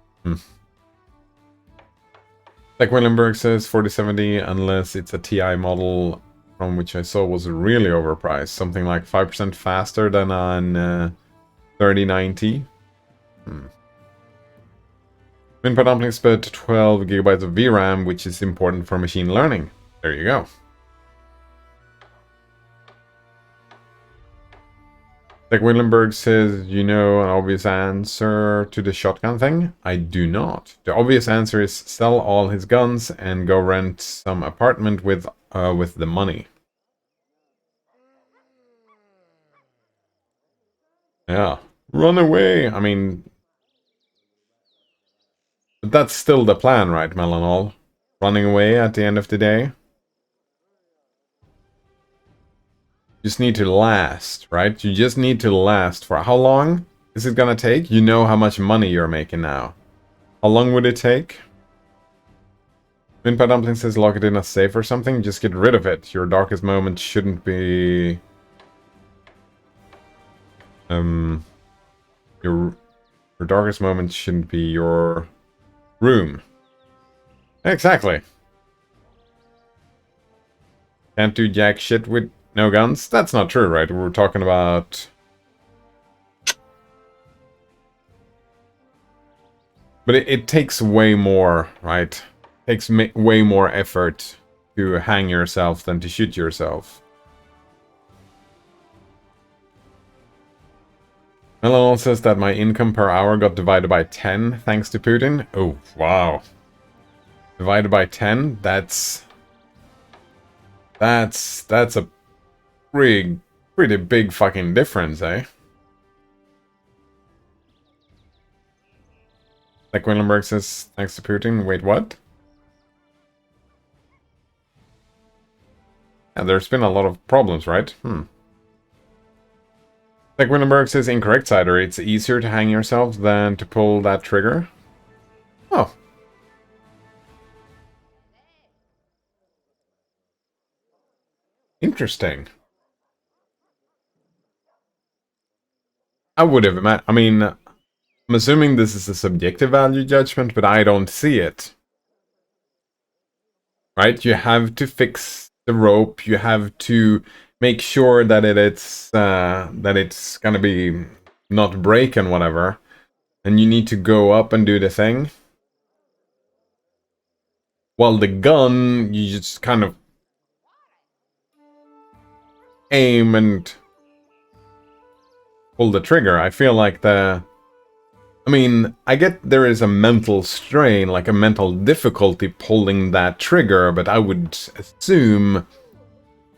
Speaker 1: Like Willenberg says, 4070, unless it's a TI model from which I saw was really overpriced. Something like 5% faster than on 3090. Minpa Dumpling spent 12 gigabytes of VRAM, which is important for machine learning. There you go. Like Willenberg says, you know an obvious answer to the shotgun thing? I do not. The obvious answer is sell all his guns and go rent some apartment with the money. Yeah. Run away! I mean, But that's still the plan, right, Melanol? Running away at the end of the day? Just need to last, right? You just need to last for how long is it gonna take? You know how much money you're making now. How long would it take? Winpa Dumpling says lock it in a safe or something. Just get rid of it. Your darkest moment shouldn't be... Your darkest moment shouldn't be your room. Exactly. Can't do jack shit with no guns? That's not true, right? We're talking about... But it takes way more, right? It takes way more effort to hang yourself than to shoot yourself. Melon says that my income per hour got divided by 10 thanks to Putin. Oh, wow. Divided by 10? That's a pretty big fucking difference, eh? Like Willenberg says, thanks to Putin. Wait, what? Yeah, there's been a lot of problems, right? Like Willenberg says, incorrect cider. It's easier to hang yourself than to pull that trigger. Oh. Interesting. I would have imagined. I mean, I'm assuming this is a subjective value judgment, but I don't see it. Right? You have to fix the rope. You have to make sure that it's gonna be not break and whatever. And you need to go up and do the thing. While the gun, you just kind of aim and pull the trigger. I feel like I mean, I get there is a mental strain, like a mental difficulty pulling that trigger, but I would assume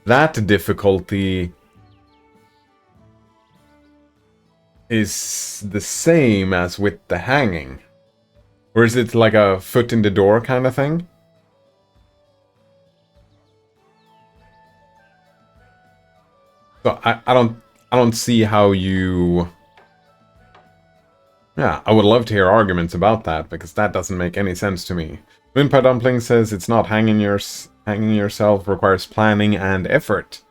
Speaker 1: that difficulty is the same as with the hanging. Or is it like a foot in the door kind of thing? So I don't see how you... Yeah, I would love to hear arguments about that, because that doesn't make any sense to me. Winpa Dumpling says it's not hanging yourself requires planning and effort.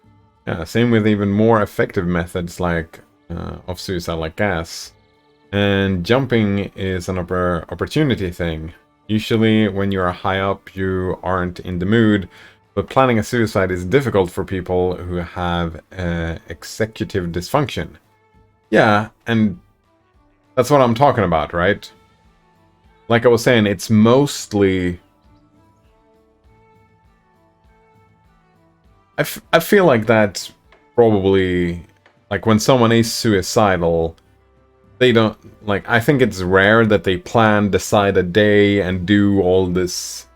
Speaker 1: Yeah, same with even more effective methods like of suicide, like gas. And jumping is an opportunity thing. Usually when you're high up, you aren't in the mood, but planning a suicide is difficult for people who have executive dysfunction. Yeah, and that's what I'm talking about, right? Like I was saying, it's mostly... I feel like that's probably... Like, when someone is suicidal, they don't... Like, I think it's rare that they plan, decide a day, and do all this...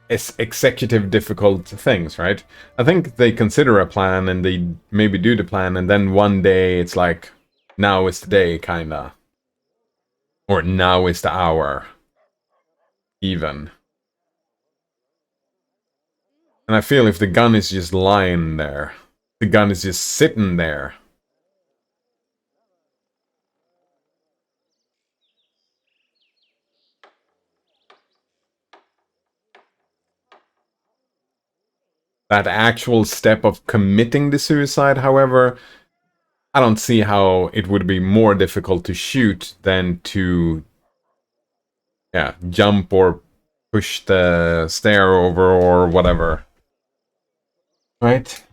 Speaker 1: executive difficult things, right? I think they consider a plan, and they maybe do the plan, and then one day it's like... Now is the day, kinda. Or now is the hour. Even. And I feel if the gun is just lying there, the gun is just sitting there. That actual step of committing the suicide, however, I don't see how it would be more difficult to shoot than to, yeah, jump or push the stair over or whatever. Right?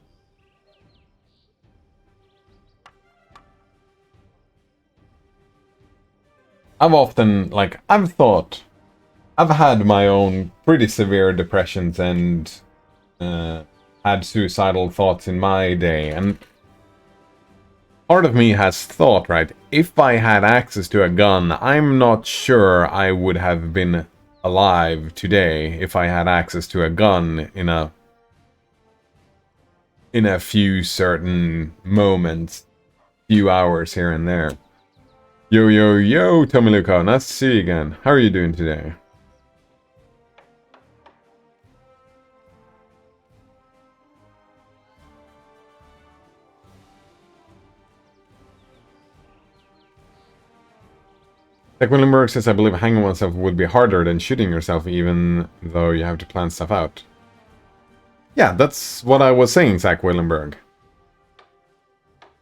Speaker 1: I've often, like, I've had my own pretty severe depressions and had suicidal thoughts in my day, and part of me has thought, right, if I had access to a gun, I'm not sure I would have been alive today if I had access to a gun in a few certain moments, few hours here and there. Yo, yo, yo, Tommy Luca, nice to see you again. How are you doing today? Like Willenberg says, I believe hanging oneself would be harder than shooting yourself, even though you have to plan stuff out. Yeah, that's what I was saying, Zach Willenberg.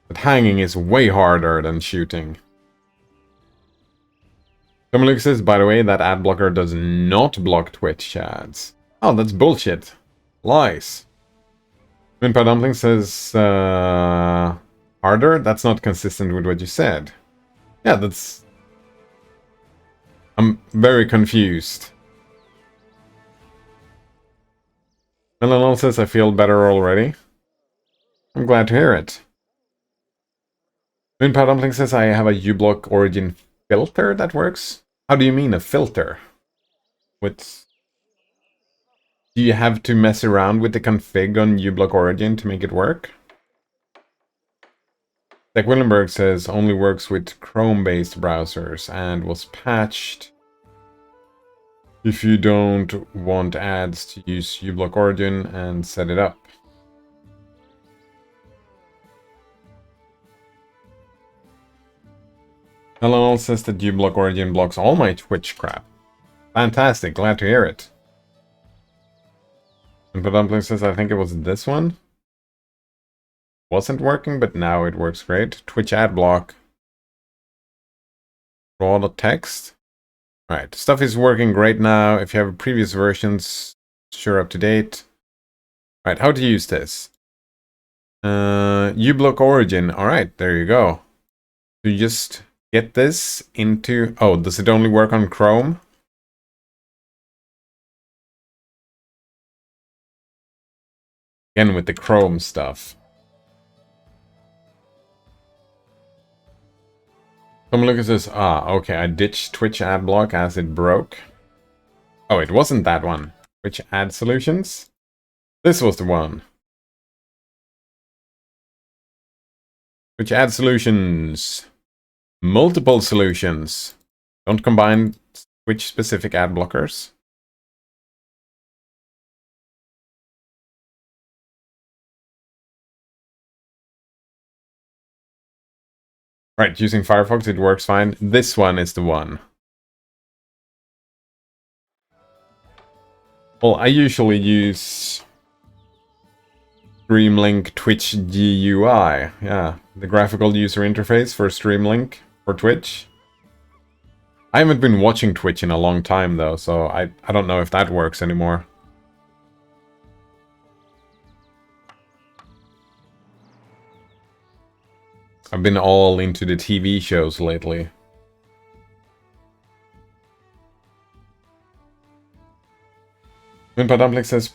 Speaker 1: That hanging is way harder than shooting. Tommy says, by the way, that ad blocker does not block Twitch ads. Oh, that's bullshit. Lies. Minpa Dumpling says, harder? That's not consistent with what you said. Yeah, that's... I'm very confused. Melanol says, I feel better already. I'm glad to hear it. Minpa Dumpling says, I have a uBlock origin filter that works. How do you mean a filter? What? Do you have to mess around with the config on uBlock origin to make it work? Like Willenberg says, only works with Chrome-based browsers and was patched if you don't want ads to use uBlock origin and set it up. Hello says that uBlock origin blocks all my Twitch crap. Fantastic, glad to hear it. And Dumpling says, I think it was this one. Wasn't working, but now it works great. Twitch ad block. Raw the text. Alright, stuff is working great now. If you have previous versions, sure up to date. Alright, how to use this. uBlock origin. Alright, there you go. So you just get this into... Oh, does it only work on Chrome? Again with the Chrome stuff. Come look at this. Ah, okay, I ditched Twitch ad block as it broke. Oh, it wasn't that one. Twitch ad solutions? This was the one. Twitch ad solutions. Multiple solutions. Don't combine Twitch specific ad blockers. Right, using Firefox it works fine. This one is the one. Well, I usually use Streamlink Twitch GUI. Yeah, the graphical user interface for Streamlink for Twitch. I haven't been watching Twitch in a long time though, so I don't know if that works anymore. I've been all into the TV shows lately. Minpa Dumpling says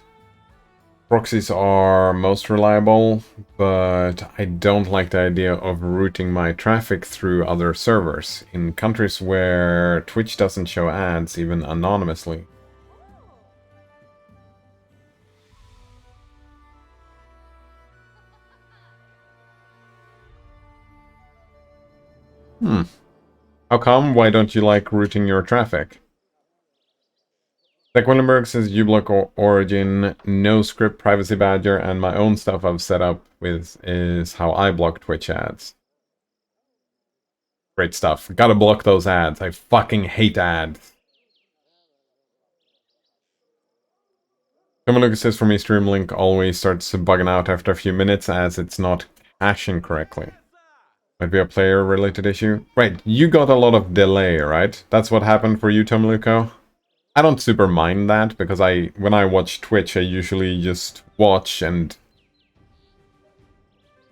Speaker 1: proxies are most reliable, but I don't like the idea of routing my traffic through other servers in countries where Twitch doesn't show ads even anonymously. How come? Why don't you like routing your traffic? Zach Willenberg says uBlock origin, no script, privacy badger, and my own stuff I've set up with is how I block Twitch ads. Great stuff. Gotta block those ads. I fucking hate ads. Lucas says for me Streamlink always starts bugging out after a few minutes as it's not caching correctly. Might be a player-related issue. Right, you got a lot of delay, right? That's what happened for you, Tomaluko? I don't super mind that, because when I watch Twitch, I usually just watch and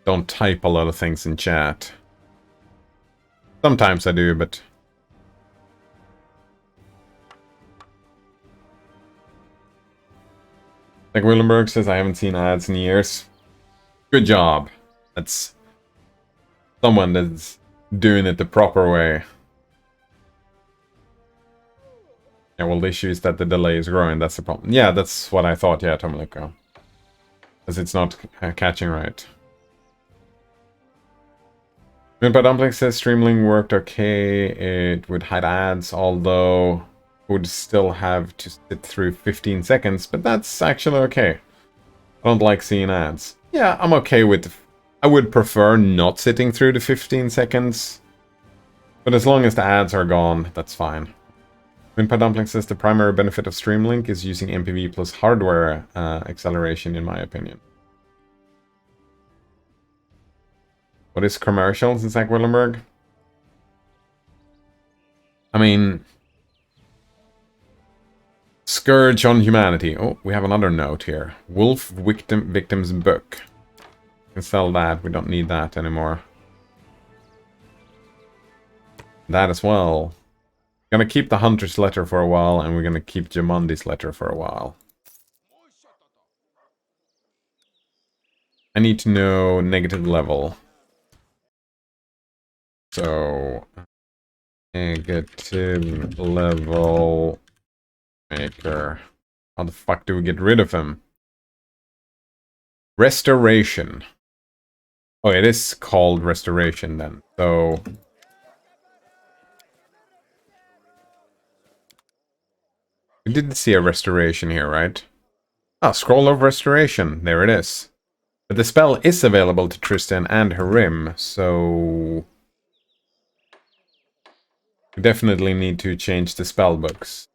Speaker 1: don't type a lot of things in chat. Sometimes I do, but... Like Willenberg says, I haven't seen ads in years. Good job. That's someone that's doing it the proper way. Yeah, well, the issue is that the delay is growing, that's the problem. Yeah, that's what I thought, yeah, Tomaliko. Because it's not catching right. Moonpie Dumpling says Streamlink worked okay. It would hide ads, although would still have to sit through 15 seconds, but that's actually okay. I don't like seeing ads. Yeah, I'm okay with... I would prefer not sitting through the 15 seconds, but as long as the ads are gone, that's fine. Moonpie Dumpling says the primary benefit of Streamlink is using MPV plus hardware acceleration, in my opinion. What is commercials in Zach Willenberg? I mean... Scourge on Humanity. Oh, we have another note here. Wolf Victim's Book. We can sell that. We don't need that anymore. That as well. Gonna keep the Hunter's letter for a while, and we're gonna keep Jamondi's letter for a while. I need to know negative level. So... Negative level... Maker. How the fuck do we get rid of him? Restoration. Oh, it is called restoration then. So... We didn't see a restoration here, right? Ah, scroll of restoration. There it is. But the spell is available to Tristan and Harim, so... We definitely need to change the spell books.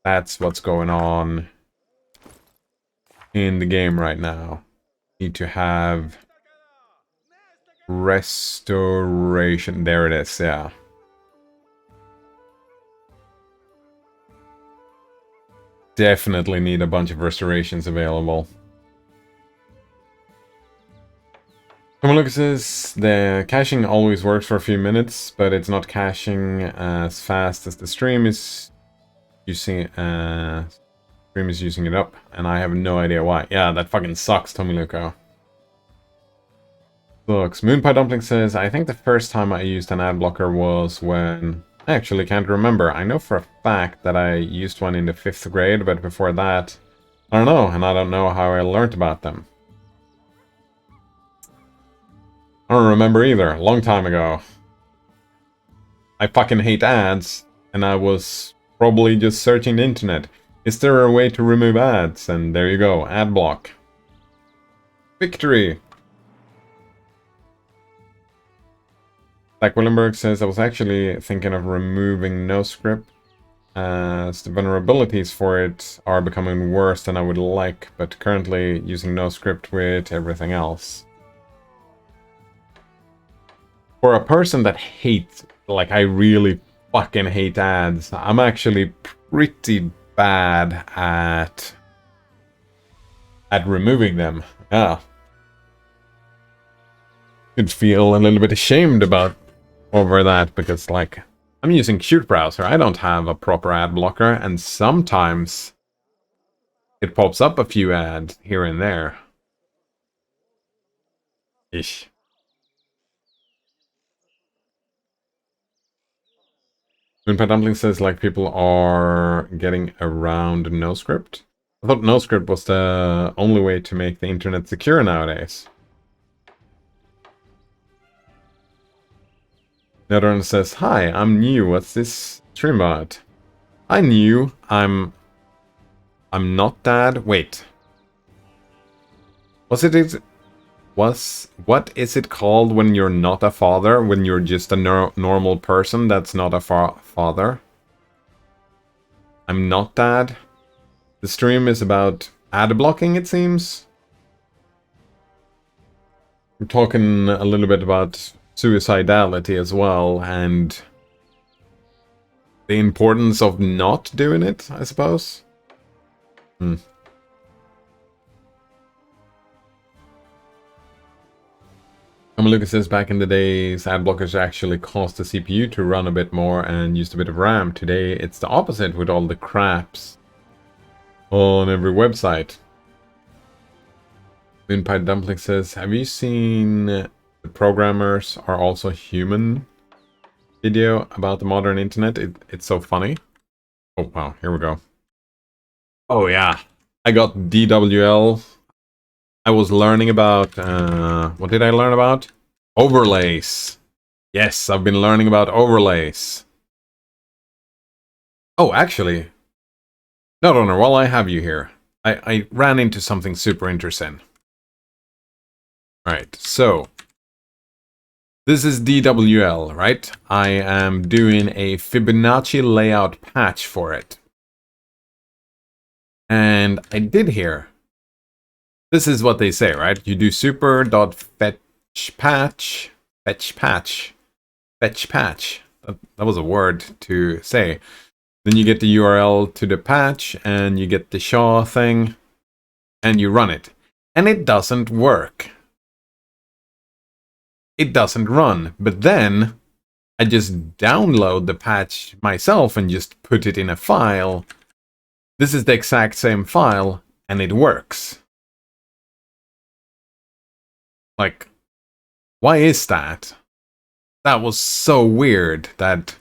Speaker 1: That's what's going on in the game right now. Need to have... Restoration. There it is, yeah. Definitely need a bunch of restorations available. Lucas says the caching always works for a few minutes, but it's not caching as fast as the stream is using it up, and I have no idea why. Yeah, that fucking sucks, Tomiluko. Looks, Moonpie Dumpling says, I think the first time I used an ad blocker was when... I actually can't remember. I know for a fact that I used one in the 5th grade, but before that, I don't know, and I don't know how I learned about them. I don't remember either. A long time ago. I fucking hate ads, and I was probably just searching the internet. Is there a way to remove ads? And there you go, ad block. Victory! Like Willenberg says, I was actually thinking of removing NoScript, as the vulnerabilities for it are becoming worse than I would like, but currently using NoScript with everything else. For a person that hates, like I really fucking hate ads, I'm actually pretty bad at removing them. Yeah. Could feel a little bit ashamed over that, because like I'm using Qt browser. I don't have a proper ad blocker, and sometimes it pops up a few ads here and there. Ish. Moonpie Dumpling says like people are getting around NoScript. I thought NoScript was the only way to make the internet secure nowadays. Netherland says, hi, I'm new. What's this stream about? I'm new. I'm not dad. Wait. What is it called when you're not a father? When you're just a normal person that's not a father? I'm not dad. The stream is about ad blocking, it seems. We're talking a little bit about suicidality as well, and the importance of not doing it, I suppose. Lucas says back in the days, ad blockers actually caused the CPU to run a bit more and used a bit of RAM. Today, it's the opposite with all the craps on every website. Moonpie Dumpling says, have you seen the programmers are also human video about the modern internet? It's so funny. Oh, wow. Here we go. Oh, yeah. I got DWL. I was learning about... what did I learn about? Overlays. Yes, I've been learning about overlays. Oh, actually, no, while I have you here, I ran into something super interesting. Right, so this is DWL, right? I am doing a Fibonacci layout patch for it. And I did here. This is what they say, right? You do super.fetch patch. That was a word to say. Then you get the URL to the patch, and you get the SHA thing, and you run it. And it doesn't work. It doesn't run. But then I just download the patch myself and just put it in a file. This is the exact same file, and it works. Like, why is that? That was so weird that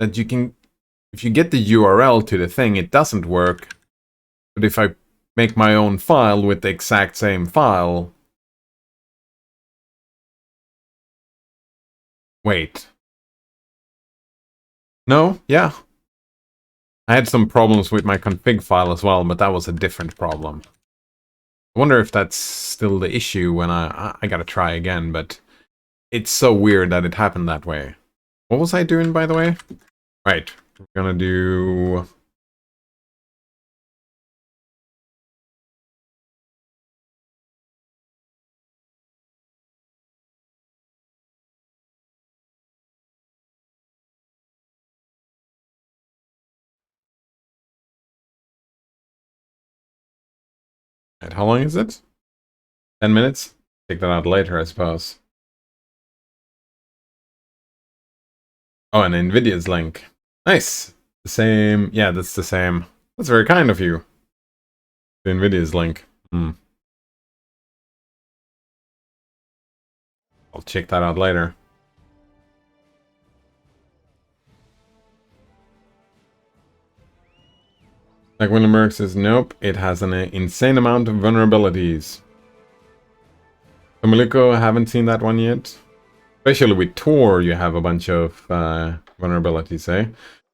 Speaker 1: you can, if you get the URL to the thing, it doesn't work. But if I make my own file with the exact same file... Wait. No? Yeah. I had some problems with my config file as well, but that was a different problem. I wonder if that's still the issue when I gotta try again, but it's so weird that it happened that way. What was I doing, by the way? Right, we're gonna do... Right, how long is it? 10 minutes? Take that out later, I suppose. Oh, and NVIDIA's link. Nice! The same... Yeah, that's the same. That's very kind of you. The NVIDIA's link. I'll check that out later. Like Windenberg says, nope, it has an insane amount of vulnerabilities. Tomaliko, I haven't seen that one yet. Especially with Tor, you have a bunch of vulnerabilities, eh?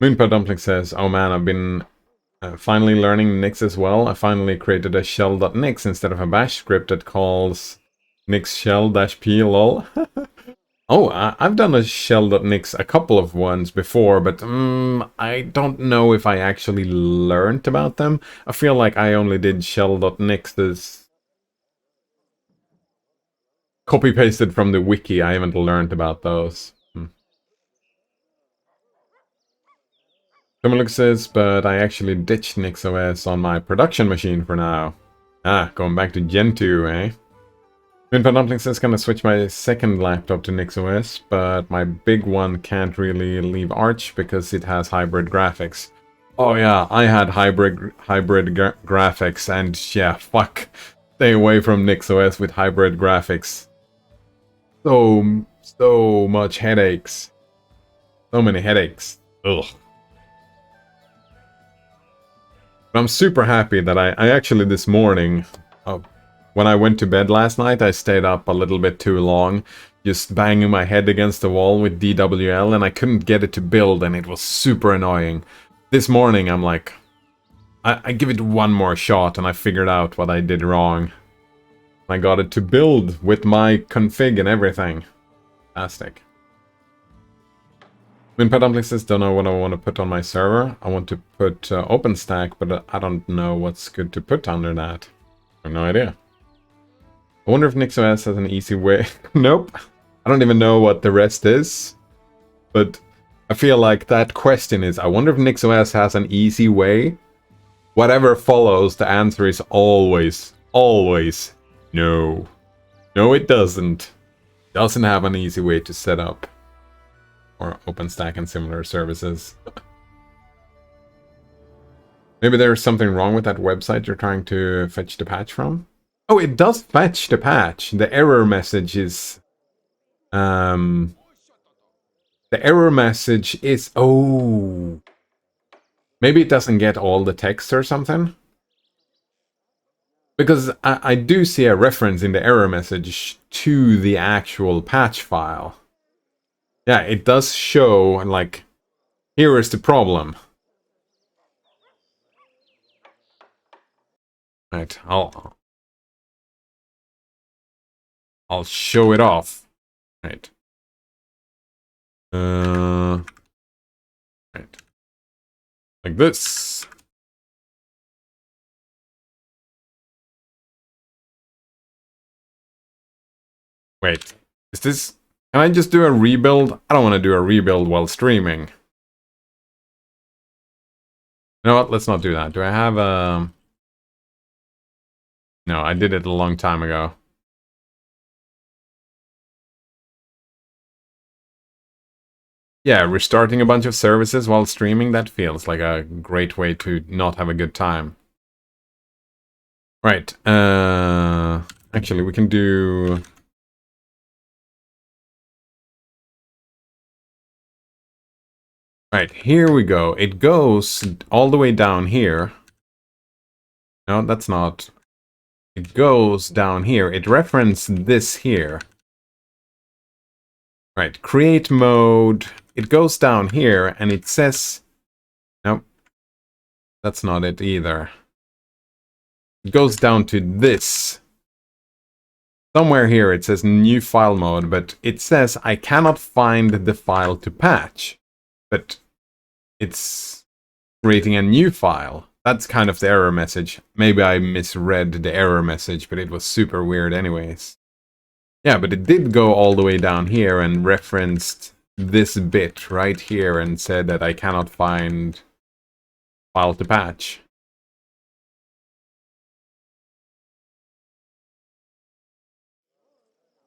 Speaker 1: Moonpot Dumpling says, oh man, I've been finally learning Nix as well. I finally created a shell.nix instead of a bash script that calls nix shell-p lol. Oh, I've done a shell.nix a couple of ones before, but I don't know if I actually learned about them. I feel like I only did shell.nix's copy-pasted from the wiki. I haven't learned about those. Someone says, but I actually ditched NixOS on my production machine for now. Ah, going back to Gen 2, eh? Moonpot Dumpling says, gonna switch my second laptop to NixOS, but my big one can't really leave Arch because it has hybrid graphics. Oh yeah, I had hybrid graphics, and yeah, fuck. Stay away from NixOS with hybrid graphics. So much headaches. So many headaches. Ugh. But I'm super happy that I actually this morning, when I went to bed last night, I stayed up a little bit too long, just banging my head against the wall with DWL, and I couldn't get it to build, and it was super annoying. This morning, I'm like, I give it one more shot, and I figured out what I did wrong. I got it to build with my config and everything. Fantastic. Moonpad Dumpling says, don't know what I want to put on my server. I want to put OpenStack, but I don't know what's good to put under that. I have no idea. I wonder if NixOS has an easy way. Nope. I don't even know what the rest is. But I feel like that question is, I wonder if NixOS has an easy way. Whatever follows, the answer is always no. No, it doesn't. Doesn't have an easy way to set up. Or OpenStack and similar services. Maybe there's something wrong with that website you're trying to fetch the patch from? Oh, it does fetch the patch. The error message is... the error message is... Oh... Maybe it doesn't get all the text or something? Because I do see a reference in the error message to the actual patch file. Yeah, it does show, like, here is the problem. Right, I'll show it off. Right. Right. Like this. Wait, is this... Can I just do a rebuild? I don't want to do a rebuild while streaming. You know what? Let's not do that. Do I have a... No, I did it a long time ago. Yeah, restarting a bunch of services while streaming, that feels like a great way to not have a good time. Right, actually we can do... Right, here we go. It goes all the way down here. No, that's not... It goes down here. It referenced this here. Right, create mode. It goes down here and it says... Nope. That's not it either. It goes down to this. Somewhere here it says new file mode, but it says I cannot find the file to patch. But it's creating a new file. That's kind of the error message. Maybe I misread the error message, but it was super weird anyways. Yeah, but it did go all the way down here and referenced this bit right here and said that I cannot find file to patch.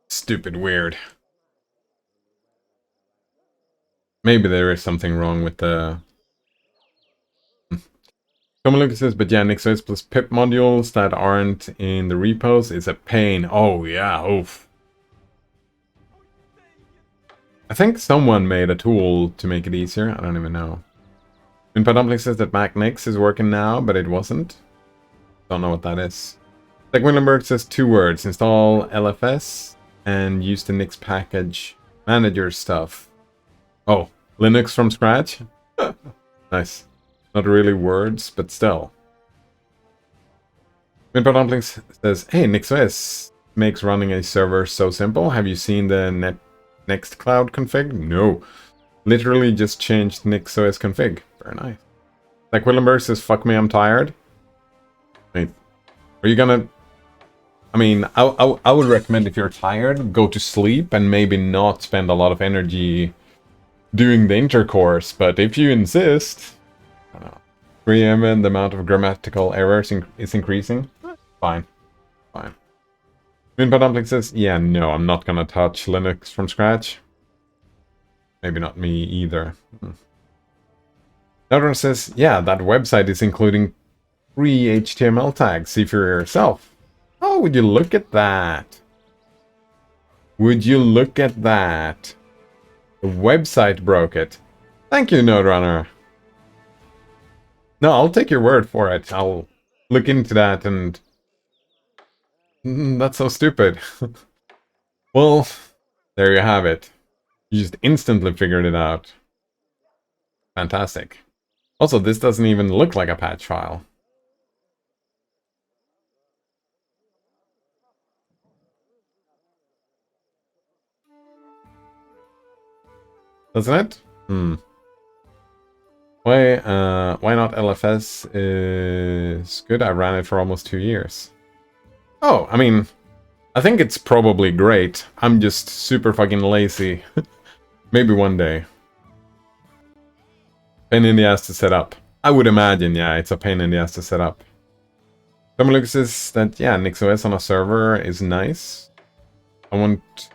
Speaker 1: Stupid weird. Maybe there is something wrong with the... Lucas says, but yeah, NixOS plus pip modules that aren't in the repos is a pain. Oh yeah, oof. I think someone made a tool to make it easier. I don't even know. Dumpling says that Mac Nix is working now, but it wasn't. Don't know what that is. Like Willenberg says 2 words. Install LFS and use the Nix package manager stuff. Oh, Linux from scratch? Nice. Not really words, but still. Dumpling says, hey, NixOS makes running a server so simple. Have you seen the Nextcloud config? No. Literally just changed NixOS config. Very nice. Like Willenberg says, fuck me, I'm tired. Wait, are you gonna... I mean, I would recommend if you're tired, go to sleep and maybe not spend a lot of energy doing the intercourse. But if you insist, I don't know. 3M and the amount of grammatical errors is increasing. Fine. Fine. Dumpling says, yeah, no, I'm not gonna touch Linux from scratch. Maybe not me either. Another one says, yeah, that website is including free HTML tags. See for yourself. Oh, would you look at that? Would you look at that? The website broke it. Thank you, NodeRunner. No, I'll take your word for it. I'll look into that and... that's so stupid. Well, there you have it. You just instantly figured it out. Fantastic. Also, this doesn't even look like a patch file. Doesn't it? Why not LFS is good? I ran it for almost 2 years. Oh, I mean, I think it's probably great. I'm just super fucking lazy. Maybe one day. Pain in the ass to set up. I would imagine, yeah, it's a pain in the ass to set up. Someone looks says that, yeah, NixOS on a server is nice. I want to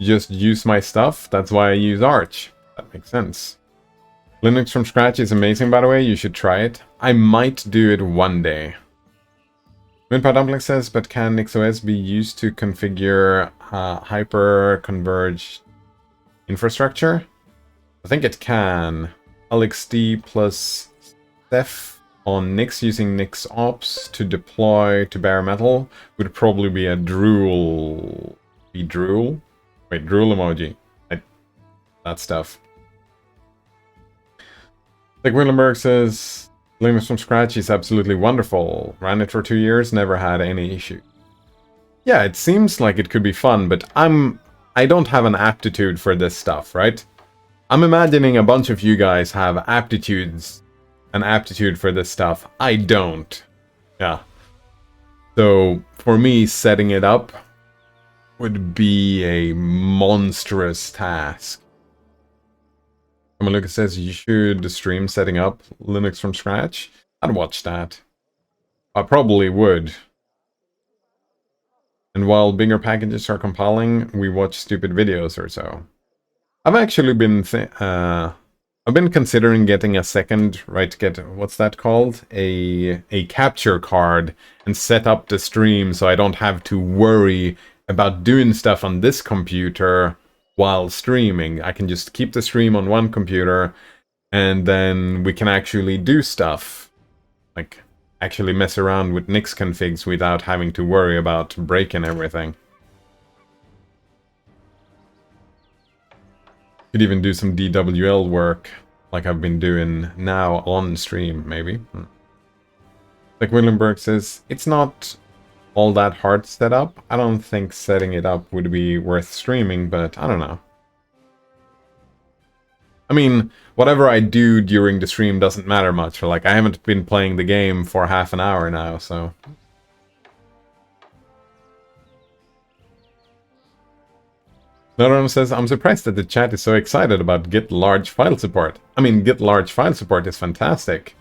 Speaker 1: just use my stuff. That's why I use Arch. That makes sense. Linux from scratch is amazing, by the way. You should try it. I might do it one day. Dumpling says, but can NixOS be used to configure hyper-converged infrastructure? I think it can. LXD plus Ceph on Nix using NixOS to deploy to bare metal would probably be a drool. Drool? Wait, drool emoji. That stuff. Like Willenberg says, Linux from scratch is absolutely wonderful. Ran it for 2 years, never had any issue. Yeah, it seems like it could be fun, but I don't have an aptitude for this stuff, right? I'm imagining a bunch of you guys have an aptitude for this stuff. I don't. Yeah. So, for me, setting it up would be a monstrous task. Lucas says you should stream setting up Linux from scratch. I'd watch that. I probably would. And while bigger packages are compiling, we watch stupid videos or so. I've actually been I've been considering getting a second, right, what's that called? A capture card and set up the stream so I don't have to worry about doing stuff on this computer while streaming. I can just keep the stream on one computer and then we can actually do stuff. Like, actually mess around with Nix configs without having to worry about breaking everything. Could even do some DWL work, like I've been doing now on stream, maybe. Like Willenberg says, it's not all that hard to set up. I don't think setting it up would be worth streaming, but I don't know. I mean, whatever I do during the stream doesn't matter much. Like, I haven't been playing the game for half an hour now, so... Noron says, I'm surprised that the chat is so excited about Git large file support. I mean, Git large file support is fantastic.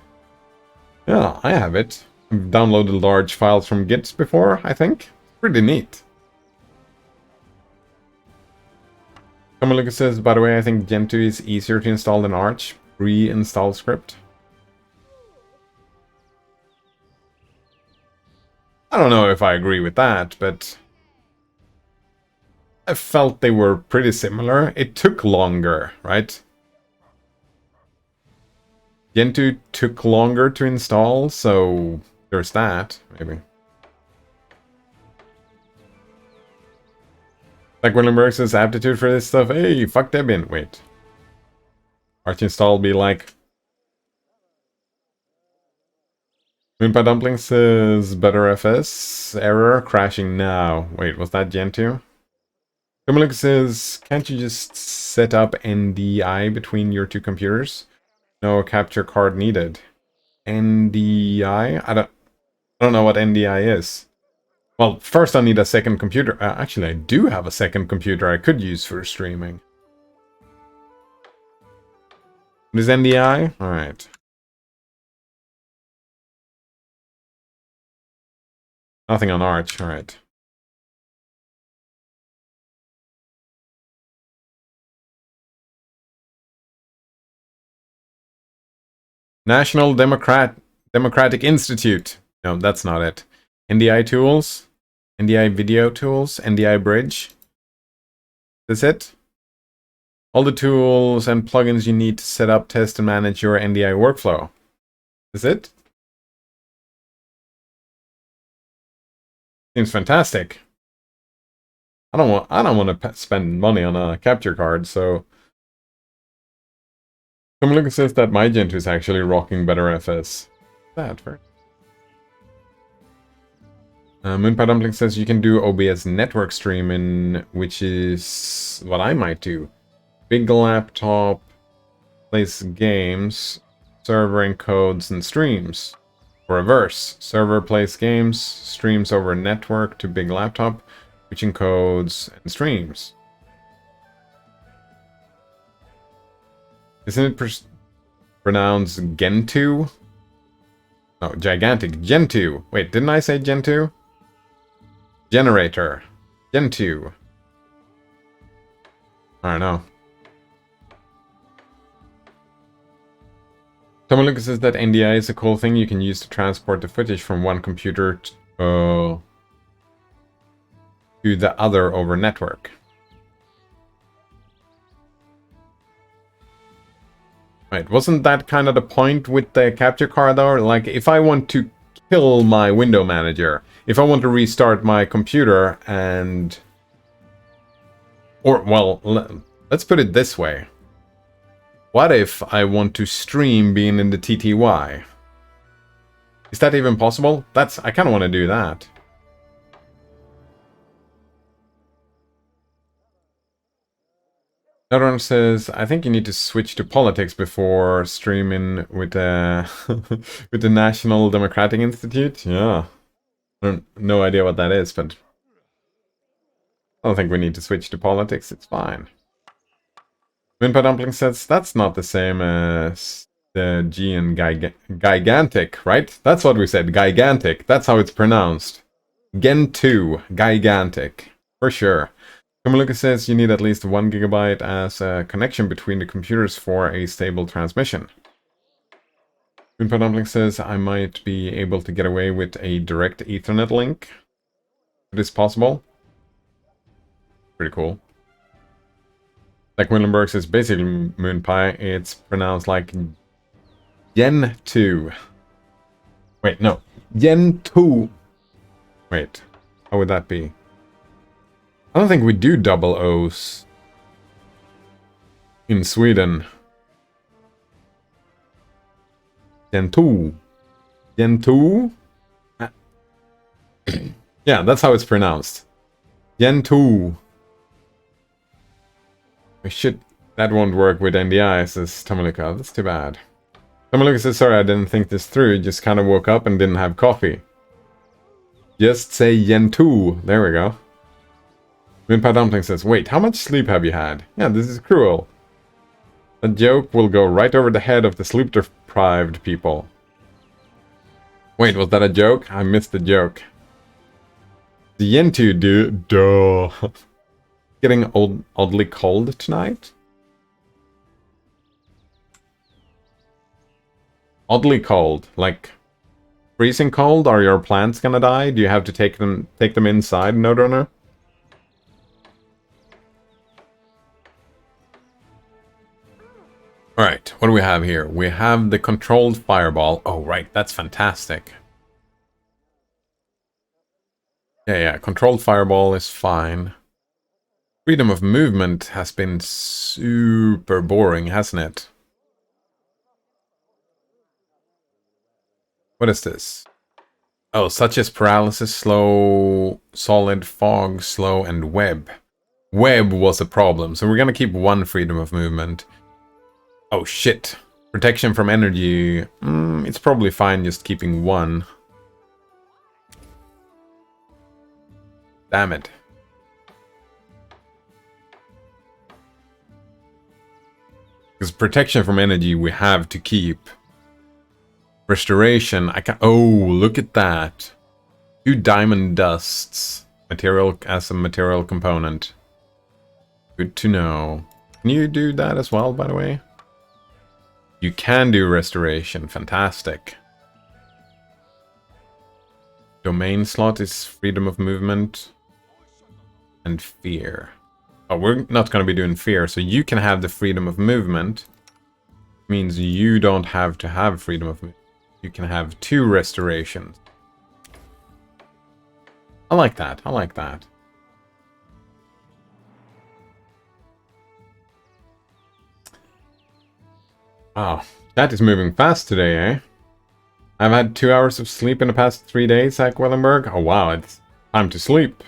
Speaker 1: Yeah, I have it. I've downloaded large files from Git before, I think. Pretty neat. Kamalika says, by the way, I think Gentoo is easier to install than Arch. Pre-install script. I don't know if I agree with that, but... I felt they were pretty similar. It took longer, right? Gentoo took longer to install, so there's that, maybe. Like Willenberg says, aptitude for this stuff. Hey, fuck Debian. Wait. Arch install be like... Moonpie Dumpling says, better FS. Error, crashing now. Wait, was that Gentoo? Kamaluk says, can't you just set up NDI between your two computers? No capture card needed. NDI? I don't know what NDI is. Well, first I need a second computer. Actually, I do have a second computer I could use for streaming. What is NDI? Alright. Nothing on Arch, alright. National Democratic Institute. No, that's not it. NDI tools, NDI video tools, NDI bridge. That's it. All the tools and plugins you need to set up, test, and manage your NDI workflow. That's it. Seems fantastic. I don't want to spend money on a capture card, so. Someone says that my Gentoo is actually rocking better FS. That fair. Moonpie Dumpling says you can do OBS network streaming, which is what I might do. Big laptop, plays games, server encodes and streams. Or reverse, server plays games, streams over network to big laptop, which encodes and streams. Isn't it pronounced Gentoo? No, gigantic. Gentoo. Wait, didn't I say Gentoo? Generator. Gentoo. I don't know. Tom Lucas says that NDI is a cool thing you can use to transport the footage from one computer to the other over network. Right, wasn't that kind of the point with the capture card though? Like, if I want to kill my window manager, if I want to restart my computer and... Or, well, let's put it this way. What if I want to stream being in the TTY? Is that even possible? I kind of want to do that. Another one says, I think you need to switch to politics before streaming with the with the National Democratic Institute. Yeah. No idea what that is, but I don't think we need to switch to politics. It's fine. Winpa Dumpling says, that's not the same as the G in gigantic, right? That's what we said, gigantic. That's how it's pronounced. Gen 2, gigantic. For sure. Kamaluka says you need at least 1 gigabyte as a connection between the computers for a stable transmission. Winpa Dumpling says I might be able to get away with a direct Ethernet link. It is possible. Pretty cool. Like Willenberg says, basically MoonPie, it's pronounced like Gen 2. Wait, no. Gen 2. Wait, how would that be? I don't think we do double O's in Sweden. Gen 2. Gen 2? Yeah, that's how it's pronounced. Gen 2. That won't work with NDI, says Tamalika. That's too bad. Tamalika says, sorry, I didn't think this through. Just kind of woke up and didn't have coffee. Just say Gen 2. There we go. Winpa Dumpling says, wait, how much sleep have you had? Yeah, this is cruel. A joke will go right over the head of the sleep-deprived people. Wait, was that a joke? I missed the joke. The Gen 2, duh. Getting oddly cold tonight? Oddly cold, like freezing cold? Are your plants gonna die? Do you have to take them inside, No Donor? Alright, what do we have here? We have the controlled fireball. Oh, right, that's fantastic. Yeah, controlled fireball is fine. Freedom of movement has been super boring, hasn't it? What is this? Oh, such as paralysis, slow, solid, fog, slow, and web. Web was a problem, so we're gonna keep 1 freedom of movement. Oh shit. Protection from energy. It's probably fine just keeping 1. Damn it. Because protection from energy we have to keep. Restoration, I can... Oh, look at that. 2 diamond dusts. Material as a material component. Good to know. Can you do that as well, by the way? You can do restoration. Fantastic. Domain slot is freedom of movement. And fear. Oh, we're not going to be doing fear, so you can have the freedom of movement. Means you don't have to have freedom of movement. You can have 2 restorations. I like that. I like that. Oh, that is moving fast today, eh? I've had 2 hours of sleep in the past 3 days, at Wellenberg. Oh wow, it's time to sleep.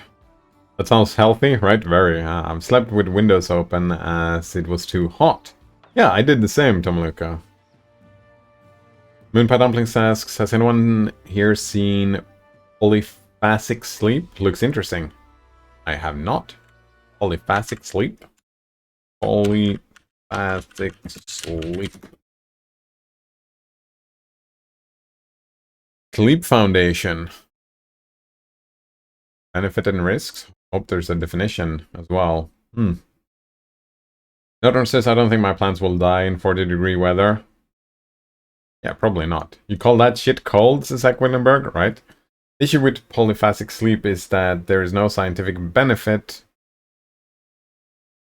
Speaker 1: That sounds healthy, right? Very. I've slept with windows open as it was too hot. Yeah, I did the same, Tomaluka. Moonpie Dumplings asks, has anyone here seen polyphasic sleep? Looks interesting. I have not. Polyphasic sleep? Polyphasic sleep. Sleep Foundation. Benefit and risks? Hope there's a definition as well. Nodron says, I don't think my plants will die in 40-degree weather. Yeah, probably not. You call that shit cold, says Aquillenberg, right? The issue with polyphasic sleep is that there is no scientific benefit,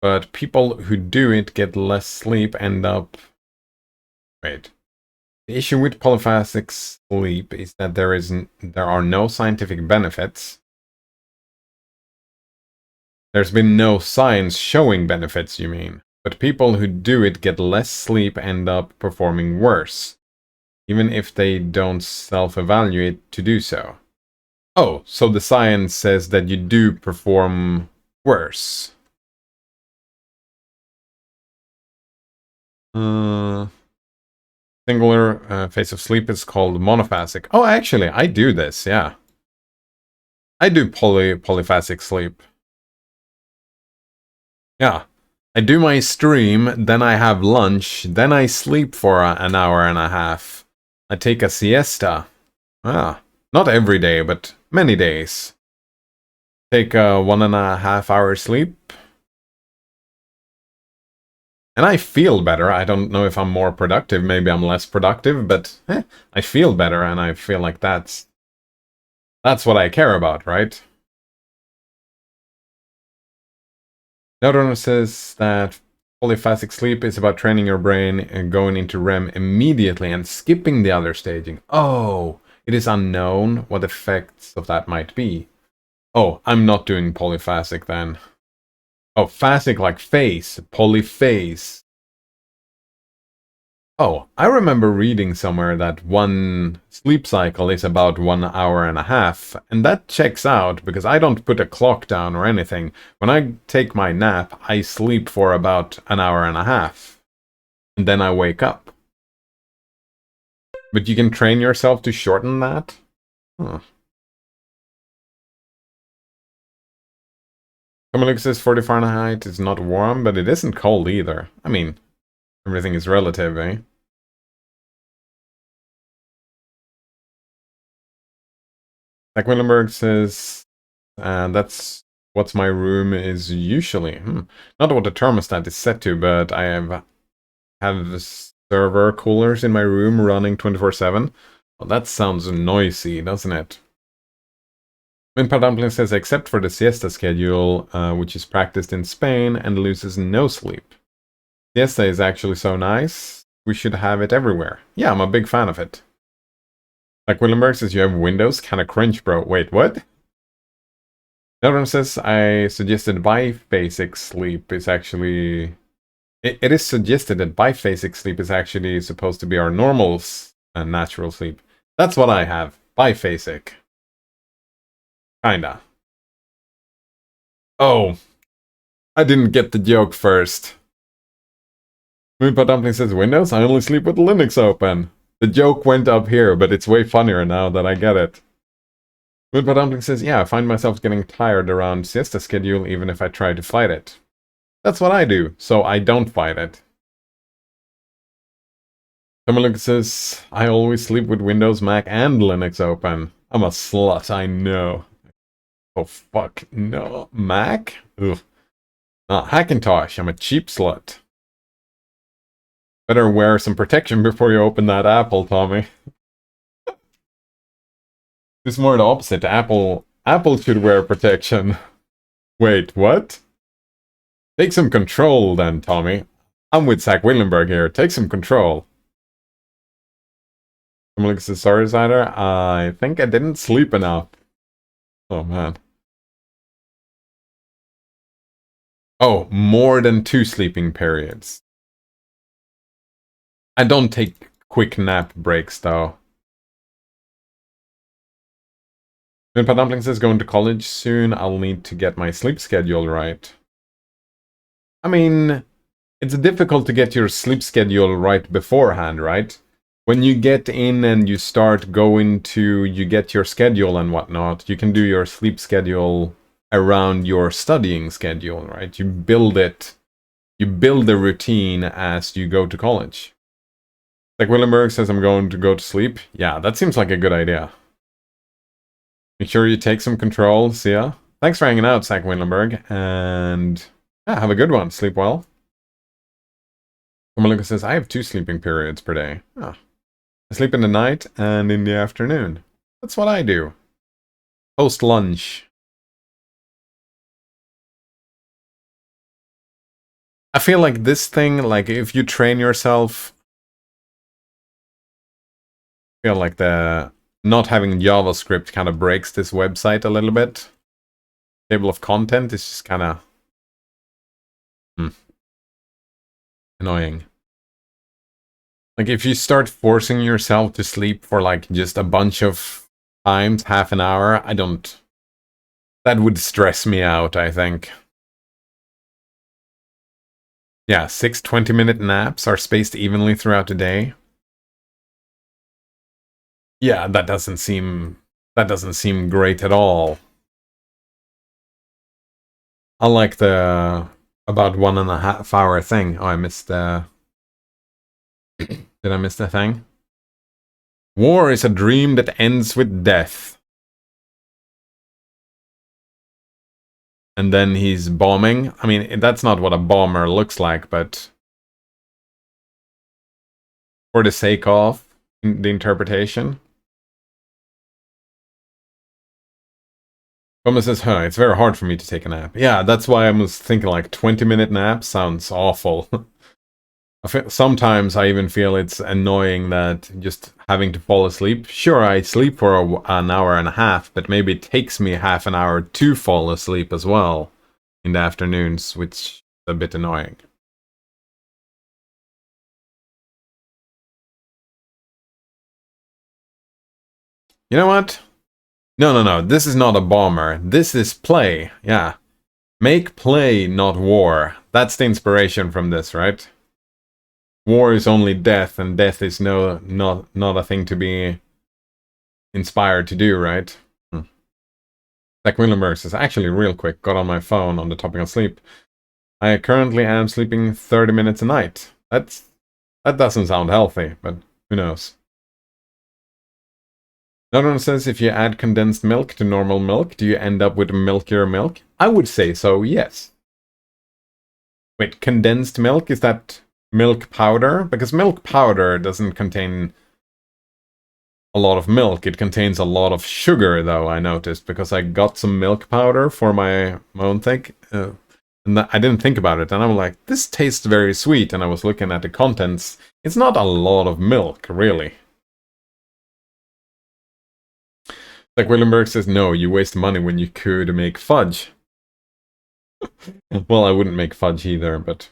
Speaker 1: but people who do it get less sleep, end up Wait. The issue with polyphasic sleep is that there are no scientific benefits. There's been no science showing benefits, you mean? But people who do it get less sleep, end up performing worse, even if they don't self-evaluate to do so. Oh, so the science says that you do perform worse. Singular phase of sleep is called monophasic. Oh, actually, I do this, yeah. I do polyphasic sleep. Yeah. I do my stream, then I have lunch, then I sleep for an hour and a half. I take a siesta. Ah, not every day, but many days. Take a 1.5 hour sleep. And I feel better. I don't know if I'm more productive. Maybe I'm less productive, but I feel better, and I feel like that's what I care about, right? Another says that polyphasic sleep is about training your brain and going into REM immediately and skipping the other staging. Oh, it is unknown what effects of that might be. Oh, I'm not doing polyphasic then. Oh, phasic like phase, polyphase. Oh, I remember reading somewhere that one sleep cycle is about 1.5 hours, and that checks out because I don't put a clock down or anything. When I take my nap, I sleep for about 1.5 hours, and then I wake up. But you can train yourself to shorten that? Huh. Kamaluk says 40 Fahrenheit is not warm, but it isn't cold either. I mean, everything is relative, eh? Zach Willenberg says, that's what my room is usually. Not what the thermostat is set to, but I have server coolers in my room running 24/7. Well, that sounds noisy, doesn't it? Windpad Dumpling says, except for the siesta schedule, which is practiced in Spain and loses no sleep. Siesta is actually so nice. We should have it everywhere. Yeah, I'm a big fan of it. Like Willenberg says, you have Windows? Kinda cringe, bro. Wait, what? Nelron says, I suggested biphasic sleep is actually... It is suggested that biphasic sleep is actually supposed to be our normal natural sleep. That's what I have. Biphasic. Kinda. Oh. I didn't get the joke first. Moonpot Dumpling says, Windows? I only sleep with Linux open. The joke went up here, but it's way funnier now that I get it. Moonpot Dumpling says, yeah, I find myself getting tired around siesta schedule even if I try to fight it. That's what I do, so I don't fight it. Kamaluk says, I always sleep with Windows, Mac, and Linux open. I'm a slut, I know. Oh, fuck. No. Mac? Ugh. Hackintosh, I'm a cheap slut. Better wear some protection before you open that Apple, Tommy. It's more the opposite. Apple should wear protection. Wait, what? Take some control then, Tommy. I'm with Zach Willenberg here. Take some control. I'm looking at Sorry Cider. I think I didn't sleep enough. Oh, man. Oh, more than 2 sleeping periods. I don't take quick nap breaks, though. Moonpad Dumpling says, going to college soon. I'll need to get my sleep schedule right. I mean, it's difficult to get your sleep schedule right beforehand, right? When you get in and you start going to, you get your schedule and whatnot, you can do your sleep schedule around your studying schedule, right? You build the routine as you go to college. Like Willenberg says, I'm going to go to sleep. Yeah, that seems like a good idea. Make sure you take some control. See ya. Thanks for hanging out, Zach Willenberg, and yeah, have a good one. Sleep well. Kamalunga says, I have 2 sleeping periods per day. Oh. I sleep in the night and in the afternoon. That's what I do. Post lunch. I feel like this thing, like if you train yourself feel like the not having JavaScript kind of breaks this website a little bit. Table of content is just kind of annoying. Like if you start forcing yourself to sleep for like just a bunch of times, half an hour, that would stress me out, I think. Yeah, 6 20-minute naps are spaced evenly throughout the day. Yeah, that doesn't seem great at all. I like the about 1.5 hour thing. Oh, I missed the... Did I miss the thing? War is a dream that ends with death. And then he's bombing. I mean, that's not what a bomber looks like, but for the sake of the interpretation. Thomas says, it's very hard for me to take a nap. Yeah, that's why I was thinking like 20-minute nap sounds awful. Sometimes I even feel it's annoying that just having to fall asleep. Sure, I sleep for an hour and a half, but maybe it takes me half an hour to fall asleep as well in the afternoons, which is a bit annoying. You know what? No. This is not a bomber. This is play. Yeah. Make play, not war. That's the inspiration from this, right? War is only death, and death is not a thing to be inspired to do, right? Like Willenberg says, actually, real quick, got on my phone on the topic of sleep. I currently am sleeping 30 minutes a night. That doesn't sound healthy, but who knows? Another one says, if you add condensed milk to normal milk, do you end up with milkier milk? I would say so, yes. Wait, condensed milk? Is that milk powder? Because milk powder doesn't contain a lot of milk. It contains a lot of sugar, though, I noticed, because I got some milk powder for my own thing. And I didn't think about it, and I'm like, this tastes very sweet, and I was looking at the contents. It's not a lot of milk, really. Like Willenberg says, no, you waste money when you could make fudge. Well, I wouldn't make fudge either, but...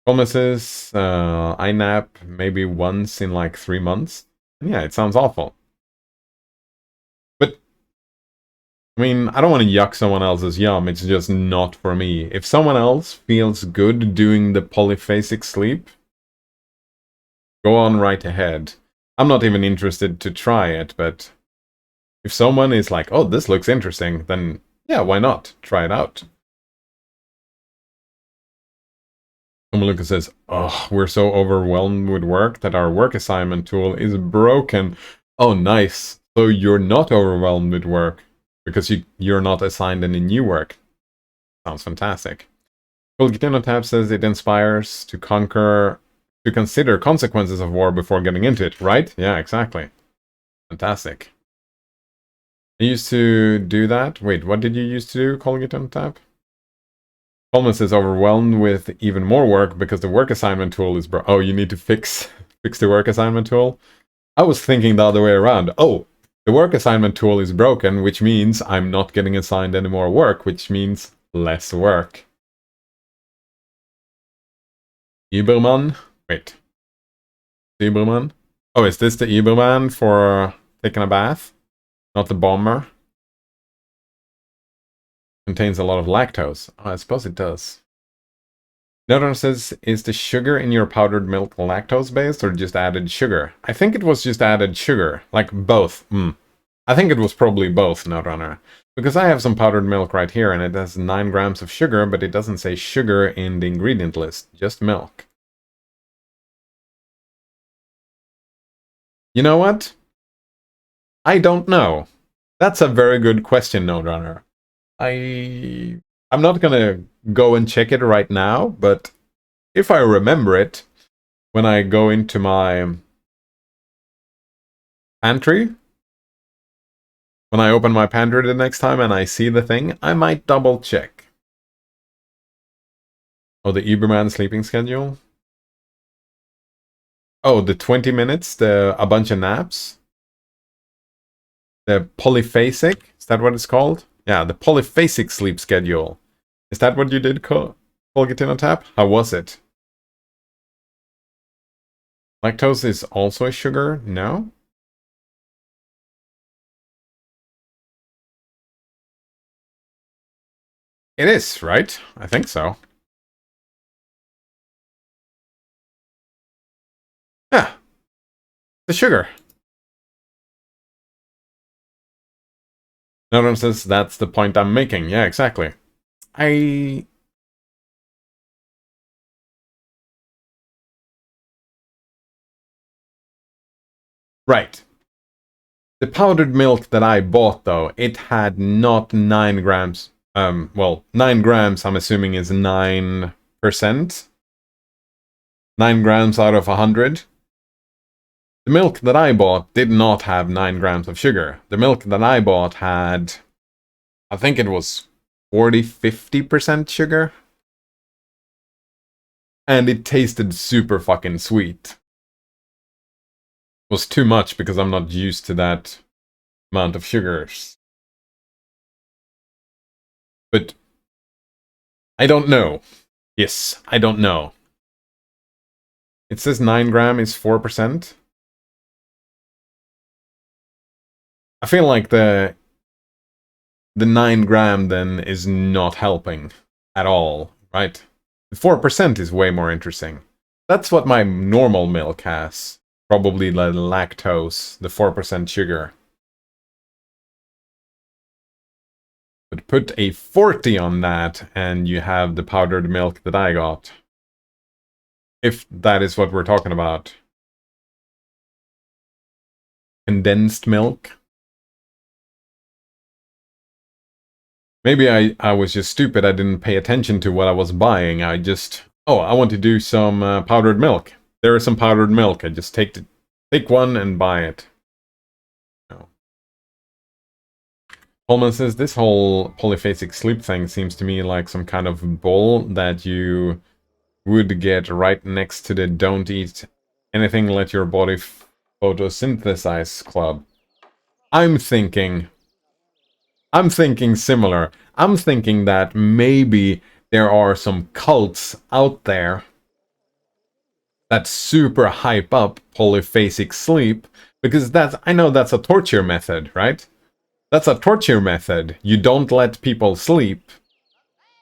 Speaker 1: Promises, I nap maybe once in like 3 months. Yeah, it sounds awful. But, I mean, I don't want to yuck someone else's yum, it's just not for me. If someone else feels good doing the polyphasic sleep, go on right ahead. I'm not even interested to try it, but if someone is like, oh, this looks interesting, then yeah, why not? Try it out. Lucas says, oh, we're so overwhelmed with work that our work assignment tool is broken. Oh, nice. So you're not overwhelmed with work because you're not assigned any new work. Sounds fantastic. Tab says it inspires to consider consequences of war before getting into it, right? Yeah, exactly. Fantastic. I used to do that. Wait, what did you used to do, Tab? Thomas is overwhelmed with even more work because the work assignment tool is oh, you need to fix the work assignment tool? I was thinking the other way around. Oh, the work assignment tool is broken, which means I'm not getting assigned any more work, which means less work. Iberman? Wait. Iberman? Oh, is this the Iberman for taking a bath? Not the bomber? Contains a lot of lactose. Oh, I suppose it does. Another says, is the sugar in your powdered milk lactose-based or just added sugar? I think it was just added sugar. Like both. I think it was probably both, Notrunner. Because I have some powdered milk right here and it has 9 grams of sugar, but it doesn't say sugar in the ingredient list. Just milk. You know what? I don't know. That's a very good question, Notrunner. I'm not gonna go and check it right now, but if I remember it, when I go into my pantry, when I open my pantry the next time and I see the thing, I might double check. Oh, the Iberman sleeping schedule? Oh, the 20 minutes, a bunch of naps? The polyphasic? Is that what it's called? Yeah, the polyphasic sleep schedule. Is that what you did, Colgatin on Tap? How was it? Lactose is also a sugar? No? It is, right? I think so. Yeah, the sugar. No one says that's the point I'm making. Yeah, exactly. I... Right. The powdered milk that I bought, though, it had not 9 grams. Well, 9 grams, I'm assuming, is 9%. 9 grams out of 100. The milk that I bought did not have 9 grams of sugar. The milk that I bought had, I think it was 40-50% sugar. And it tasted super fucking sweet. It was too much because I'm not used to that amount of sugars. But I don't know. Yes, I don't know. It says 9 gram is 4%. I feel like the 9 gram then is not helping at all, right? The 4% is way more interesting. That's what my normal milk has. Probably the lactose, the 4% sugar. But put a 40 on that and you have the powdered milk that I got. If that is what we're talking about. Condensed milk. Maybe I was just stupid. I didn't pay attention to what I was buying. I just... Oh, I want to do some powdered milk. There is some powdered milk. I just take one and buy it. No. Holman says, this whole polyphasic sleep thing seems to me like some kind of bull that you would get right next to the don't eat anything, let your body photosynthesize club. I'm thinking similar. I'm thinking that maybe there are some cults out there that super hype up polyphasic sleep, because I know that's a torture method, right? That's a torture method. You don't let people sleep.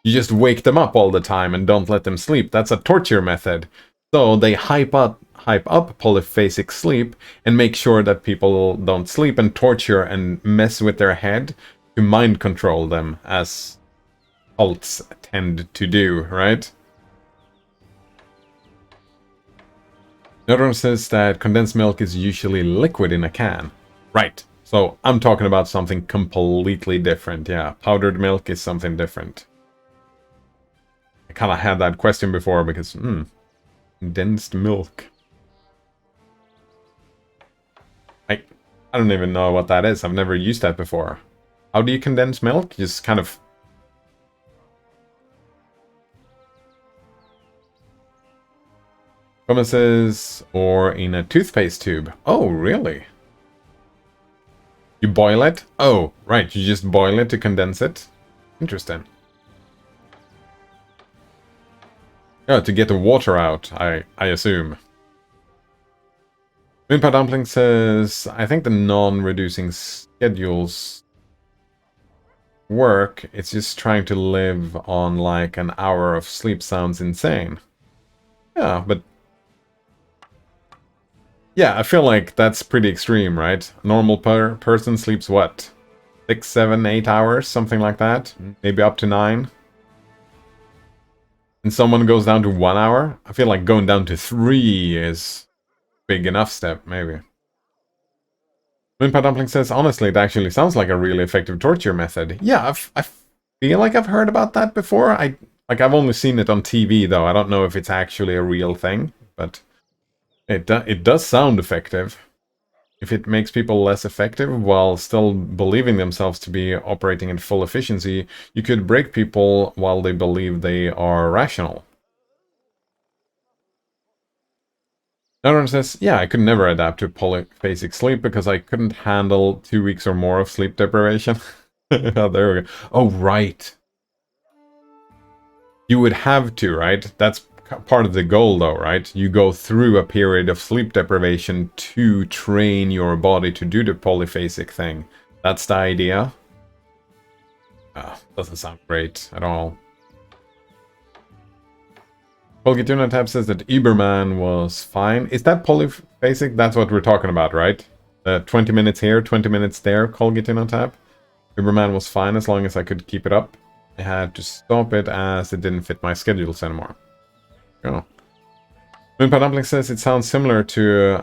Speaker 1: You just wake them up all the time and don't let them sleep. That's a torture method. So they hype up polyphasic sleep and make sure that people don't sleep and torture and mess with their head to mind control them, as cults tend to do, right? Another says that condensed milk is usually liquid in a can. Right. So I'm talking about something completely different. Yeah, powdered milk is something different. I kind of had that question before because, condensed milk. I don't even know what that is. I've never used that before. How do you condense milk? Just kind of... Promises or in a toothpaste tube. Oh, really? You boil it? Oh, right. You just boil it to condense it? Interesting. Oh, to get the water out, I assume. Moonpie Dumpling says, I think the non-reducing schedules work. It's just trying to live on like an hour of sleep sounds insane. Yeah, but... Yeah, I feel like that's pretty extreme, right? A normal person sleeps what? 6, 7, 8 hours? Something like that? Maybe up to 9? And someone goes down to 1 hour? I feel like going down to 3 is big enough step, maybe. Moonpie Dumpling says, honestly, it actually sounds like a really effective torture method. Yeah, I feel like I've heard about that before. I've only seen it on TV, though. I don't know if it's actually a real thing, but it does sound effective. If it makes people less effective while still believing themselves to be operating at full efficiency, you could break people while they believe they are rational. Another one says, yeah, I could never adapt to polyphasic sleep because I couldn't handle 2 weeks or more of sleep deprivation. Oh, there we go. Oh, right. You would have to, right? That's part of the goal, though, right? You go through a period of sleep deprivation to train your body to do the polyphasic thing. That's the idea. Doesn't sound great at all. Polgituna Tab says that Uberman was fine. Is that polyphasic? That's what we're talking about, right? 20 minutes here, 20 minutes there, Colgituna Tab. Uberman was fine as long as I could keep it up. I had to stop it as it didn't fit my schedules anymore. Oh. Moonpie Dumpling says it sounds similar to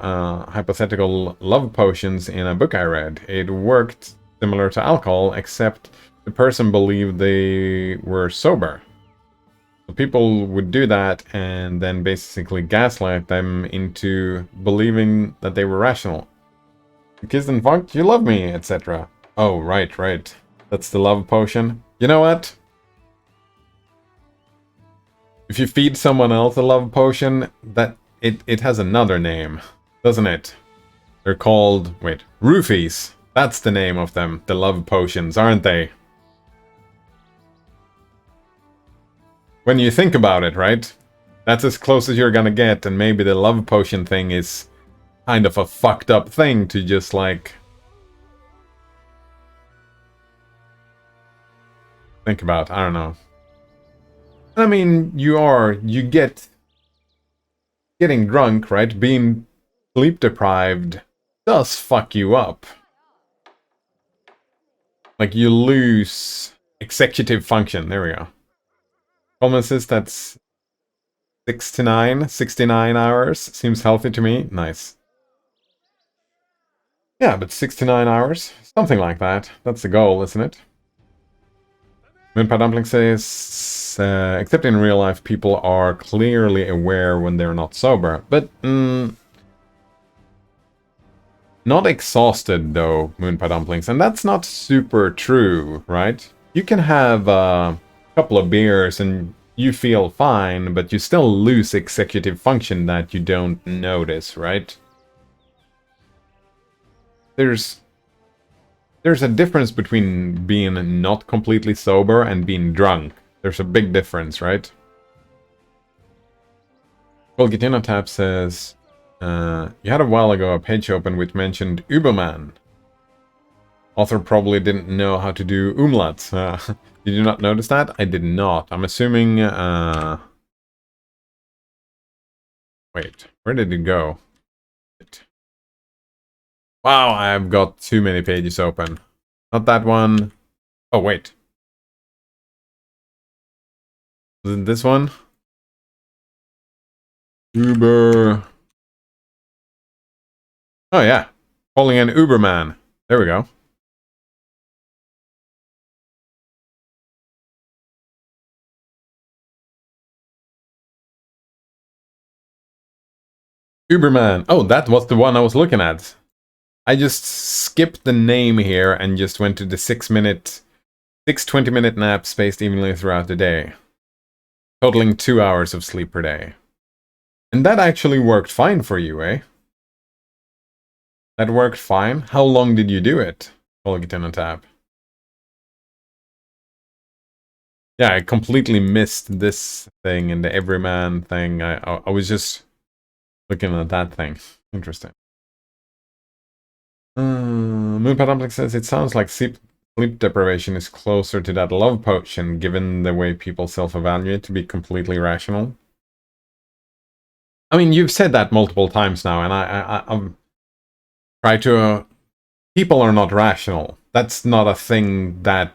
Speaker 1: hypothetical love potions in a book I read. It worked similar to alcohol, except the person believed they were sober. So people would do that and then basically gaslight them into believing that they were rational. You kissed and fucked, you love me, etc. Oh, right. That's the love potion. You know what? If you feed someone else a love potion, that it has another name, doesn't it? They're called, wait, roofies. That's the name of them, the love potions, aren't they? When you think about it, right? That's as close as you're gonna get, and maybe the love potion thing is kind of a fucked up thing to just, like, think about. I don't know. I mean, getting drunk, right? Being sleep deprived does fuck you up. Like, you lose executive function. There we go. Coleman says that's 69 hours. Seems healthy to me. Nice. Yeah, but 69 hours? Something like that. That's the goal, isn't it? Moonpie Dumpling says, except in real life, people are clearly aware when they're not sober. But, not exhausted, though, Moonpie Dumplings. And that's not super true, right? You can have a couple of beers and you feel fine, but you still lose executive function that you don't notice, right? There's a difference between being not completely sober and being drunk. There's a big difference, right? Well, Tab says, you had a while ago a page open which mentioned Uberman. Author probably didn't know how to do umlauts. Did you not notice that? I did not. I'm assuming, wait, where did it go? Wow, I've got too many pages open. Not that one. Oh, wait. Was it this one? Uber. Oh, yeah. Calling an Uberman. There we go. Uberman. Oh, that was the one I was looking at. I just skipped the name here and just went to the 6 20-minute naps spaced evenly throughout the day, totaling 2 hours of sleep per day. And that actually worked fine for you, eh? That worked fine? How long did you do it? I'll get in a tab. Yeah, I completely missed this thing and the everyman thing. I was just looking at that thing. Interesting. Moonpie Dumpling says it sounds like sleep deprivation is closer to that love potion, given the way people self-evaluate to be completely rational. I mean, you've said that multiple times now, and I've tried to... people are not rational. That's not a thing that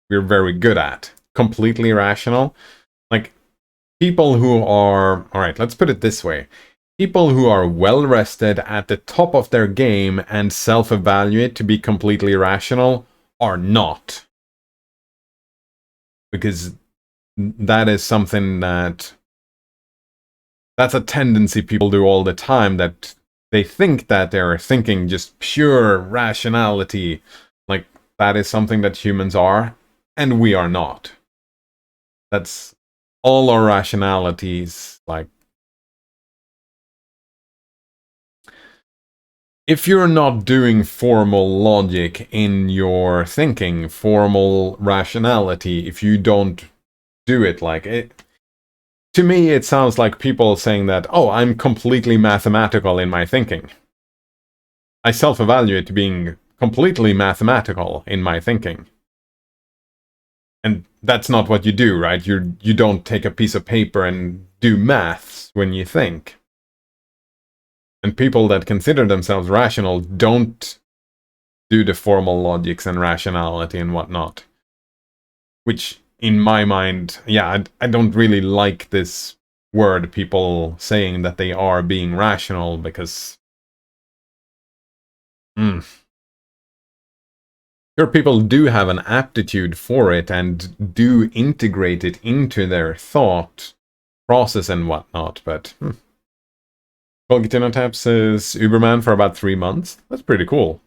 Speaker 1: we're very good at. Completely rational. Like, people who are... Alright, let's put it this way. People who are well-rested at the top of their game and self-evaluate to be completely rational are not. Because that is something that's a tendency people do all the time, that they think that they're thinking just pure rationality. Like, that is something that humans are, and we are not. That's all our rationalities, like, if you're not doing formal logic in your thinking, formal rationality, if you don't do it like it, to me it sounds like people saying that, oh, I'm completely mathematical in my thinking. I self-evaluate to being completely mathematical in my thinking. And that's not what you do, right? You don't take a piece of paper and do maths when you think. And people that consider themselves rational don't do the formal logics and rationality and whatnot. Which, in my mind, yeah, I don't really like this word, people saying that they are being rational, because sure, people do have an aptitude for it and do integrate it into their thought process and whatnot, but Colgitinotab says Uberman for about 3 months. That's pretty cool.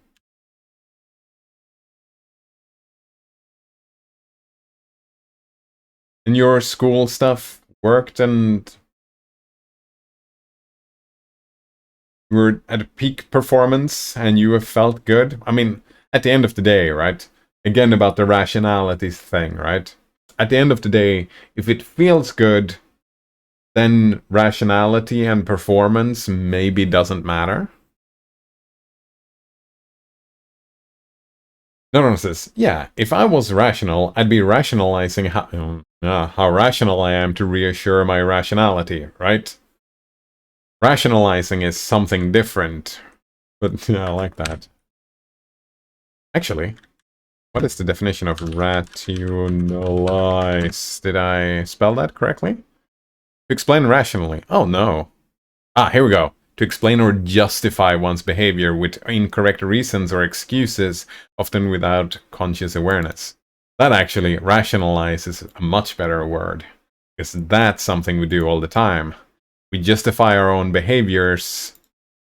Speaker 1: And your school stuff worked and you were at a peak performance and you have felt good? I mean, at the end of the day, right? Again, about the rationality thing, right? At the end of the day, if it feels good, then rationality and performance maybe doesn't matter. No, says, yeah, if I was rational, I'd be rationalizing how rational I am to reassure my rationality, right? Rationalizing is something different. But yeah, I like that. Actually, what is the definition of rationalize? Did I spell that correctly? To explain rationally. Oh, no. Ah, here we go. To explain or justify one's behavior with incorrect reasons or excuses, often without conscious awareness. That actually, rationalize, is a much better word, because that's something we do all the time. We justify our own behaviors.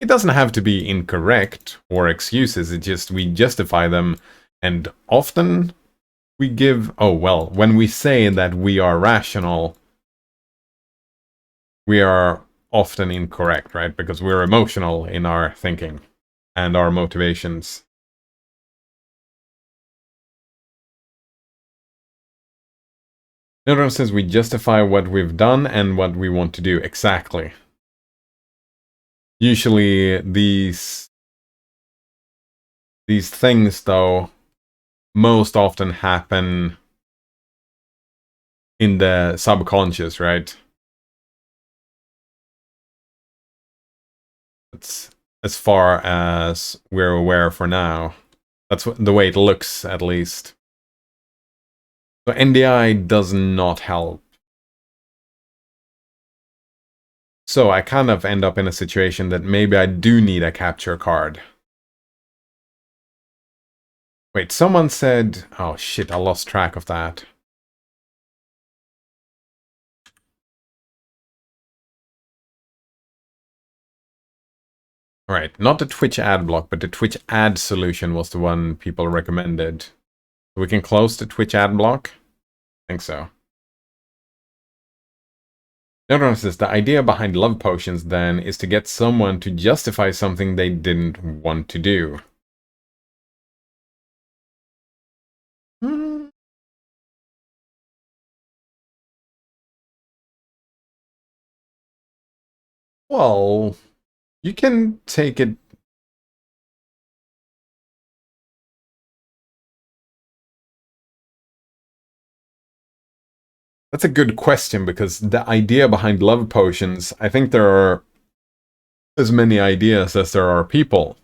Speaker 1: It doesn't have to be incorrect or excuses, it's just we justify them, and often we give, oh well, when we say that we are rational, we are often incorrect, right? Because we're emotional in our thinking and our motivations. Another says we justify what we've done and what we want to do. Exactly. Usually these things, though, most often happen in the subconscious, right? That's as far as we're aware for now. That's the way it looks, at least. So NDI does not help. So I kind of end up in a situation that maybe I do need a capture card. Wait, someone said... Oh shit, I lost track of that. Alright, not the Twitch ad block, but the Twitch ad solution was the one people recommended. So we can close the Twitch ad block? I think so. Notice the idea behind love potions, then, is to get someone to justify something they didn't want to do. Well, you can take it... That's a good question, because the idea behind love potions, I think there are as many ideas as there are people.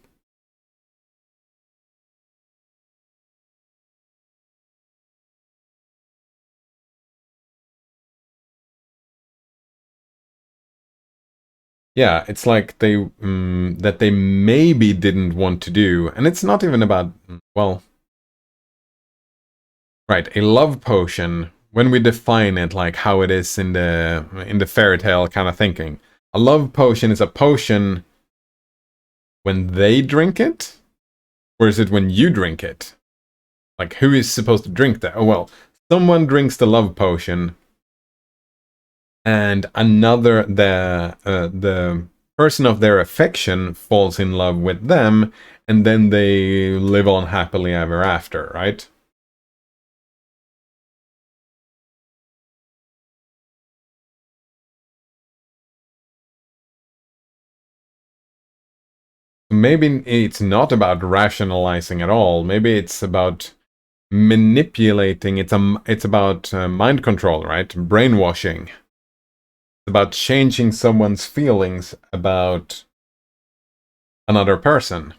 Speaker 1: Yeah, it's like they that they maybe didn't want to do, and it's not even about, well, right, a love potion, when we define it like how it is in the fairy tale kind of thinking, a love potion is a potion when they drink it, or is it when you drink it? Like, who is supposed to drink that? Oh well, someone drinks the love potion, and another the person of their affection falls in love with them, and then they live on happily ever after, right? Maybe it's not about rationalizing at all. Maybe it's about manipulating. It's about mind control, right? Brainwashing. It's about changing someone's feelings about another person.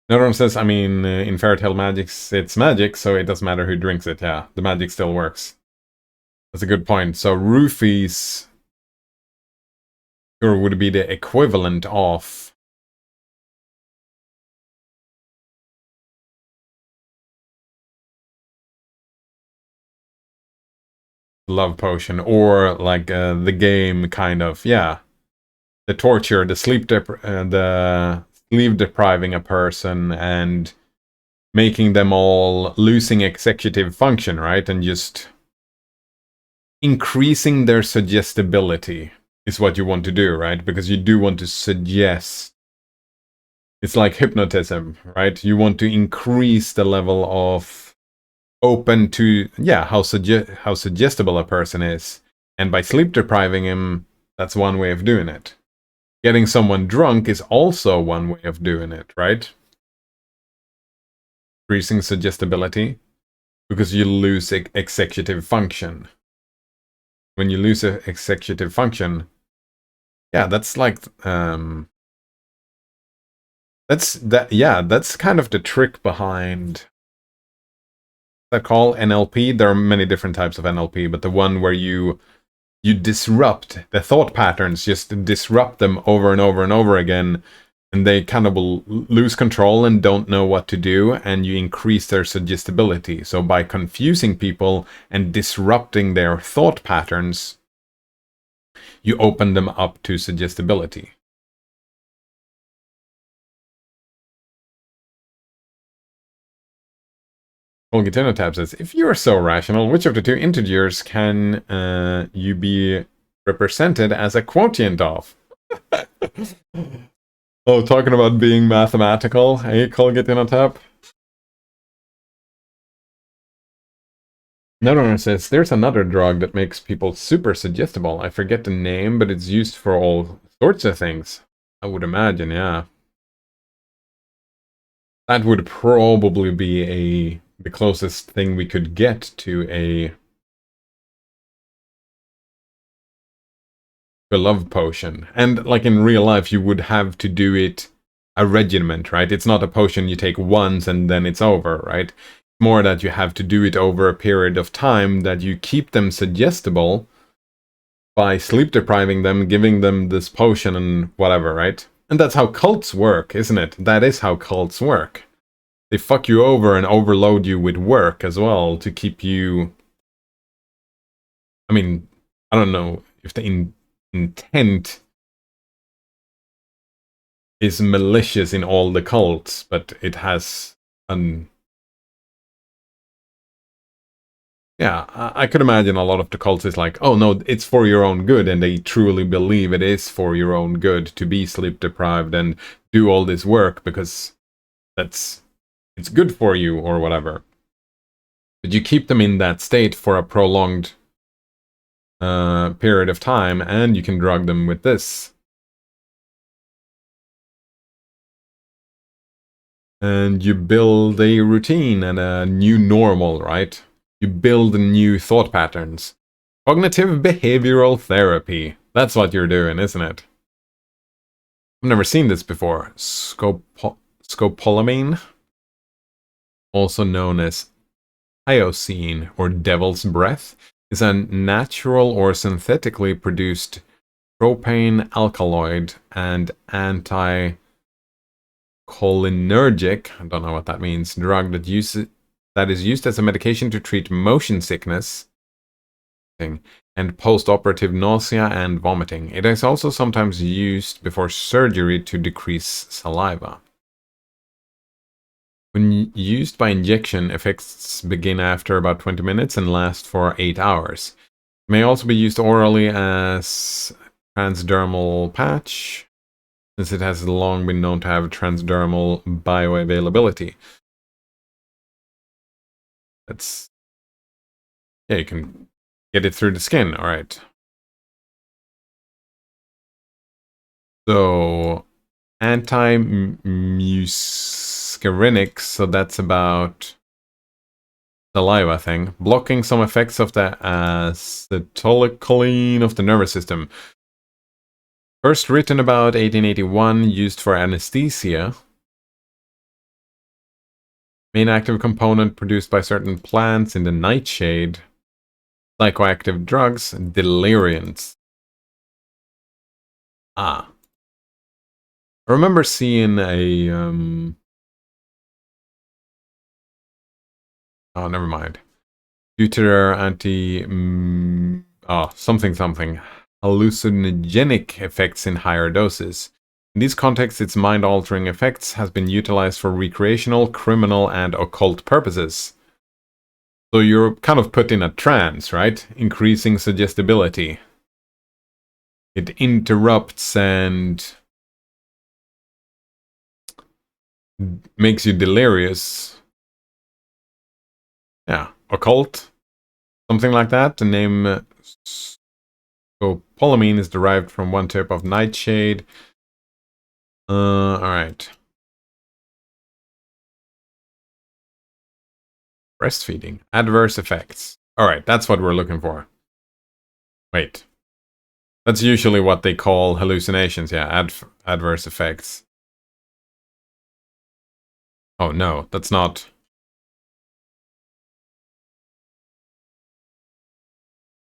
Speaker 1: Another one says, I mean, in fairy tale magic, it's magic, so it doesn't matter who drinks it. Yeah, the magic still works. That's a good point. So roofies, or would be the equivalent of love potion, or like the game kind of, yeah. The torture, the the sleep depriving a person and making them all losing executive function, right? And just increasing their suggestibility is what you want to do, right? Because you do want to suggest. It's like hypnotism, right? You want to increase the level of open to, yeah, how suggestible a person is. And by sleep depriving him, that's one way of doing it. Getting someone drunk is also one way of doing it, right? Increasing suggestibility, because you lose executive function. When you lose executive function, yeah, that's like that's kind of the trick behind that call NLP. There are many different types of NLP, but the one where you disrupt the thought patterns, just disrupt them over and over and over again, and they kind of will lose control and don't know what to do, and you increase their suggestibility. So by confusing people and disrupting their thought patterns, you open them up to suggestibility. Tab says, if you are so rational, which of the two integers can you be represented as a quotient of? Oh, talking about being mathematical, hey, Tab? No, says, there's another drug that makes people super suggestible. I forget the name, but it's used for all sorts of things. I would imagine, yeah. That would probably be the closest thing we could get to a love potion. And like in real life, you would have to do it a regiment, right? It's not a potion you take once and then it's over, right? More that you have to do it over a period of time, that you keep them suggestible by sleep depriving them, giving them this potion and whatever, right? And that's how cults work, isn't it? That is how cults work. They fuck you over and overload you with work as well to keep you... I mean, I don't know if the intent is malicious in all the cults, but it has an... Yeah, I could imagine a lot of the cults is like, oh no, it's for your own good, and they truly believe it is for your own good to be sleep deprived and do all this work because it's good for you or whatever. But you keep them in that state for a prolonged period of time, and you can drug them with this. And you build a routine and a new normal, right? You build new thought patterns. Cognitive behavioral therapy. That's what you're doing, isn't it? I've never seen this before. Scopolamine, also known as hyoscine or devil's breath, is a natural or synthetically produced propane alkaloid and anticholinergic, I don't know what that means, drug that is used as a medication to treat motion sickness and post-operative nausea and vomiting. It is also sometimes used before surgery to decrease saliva. When used by injection, effects begin after about 20 minutes and last for 8 hours. It may also be used orally as transdermal patch, since it has long been known to have transdermal bioavailability. That's... yeah, you can get it through the skin, alright. So, anti-muscarinic, so that's about saliva thing. Blocking some effects of the acetylcholine of the nervous system. First written about 1881, used for anesthesia. Main active component produced by certain plants in the nightshade. Psychoactive drugs, deliriants. Ah. I remember seeing a... oh, never mind. Due to their something hallucinogenic effects in higher doses. In these contexts, its mind-altering effects has been utilized for recreational, criminal, and occult purposes. So you're kind of put in a trance, right? Increasing suggestibility. It interrupts and makes you delirious. Yeah, occult. Something like that. The name scopolamine is derived from one type of nightshade. Alright. Breastfeeding. Adverse effects. Alright, that's what we're looking for. Wait. That's usually what they call hallucinations, yeah, adverse effects. Oh no, that's not...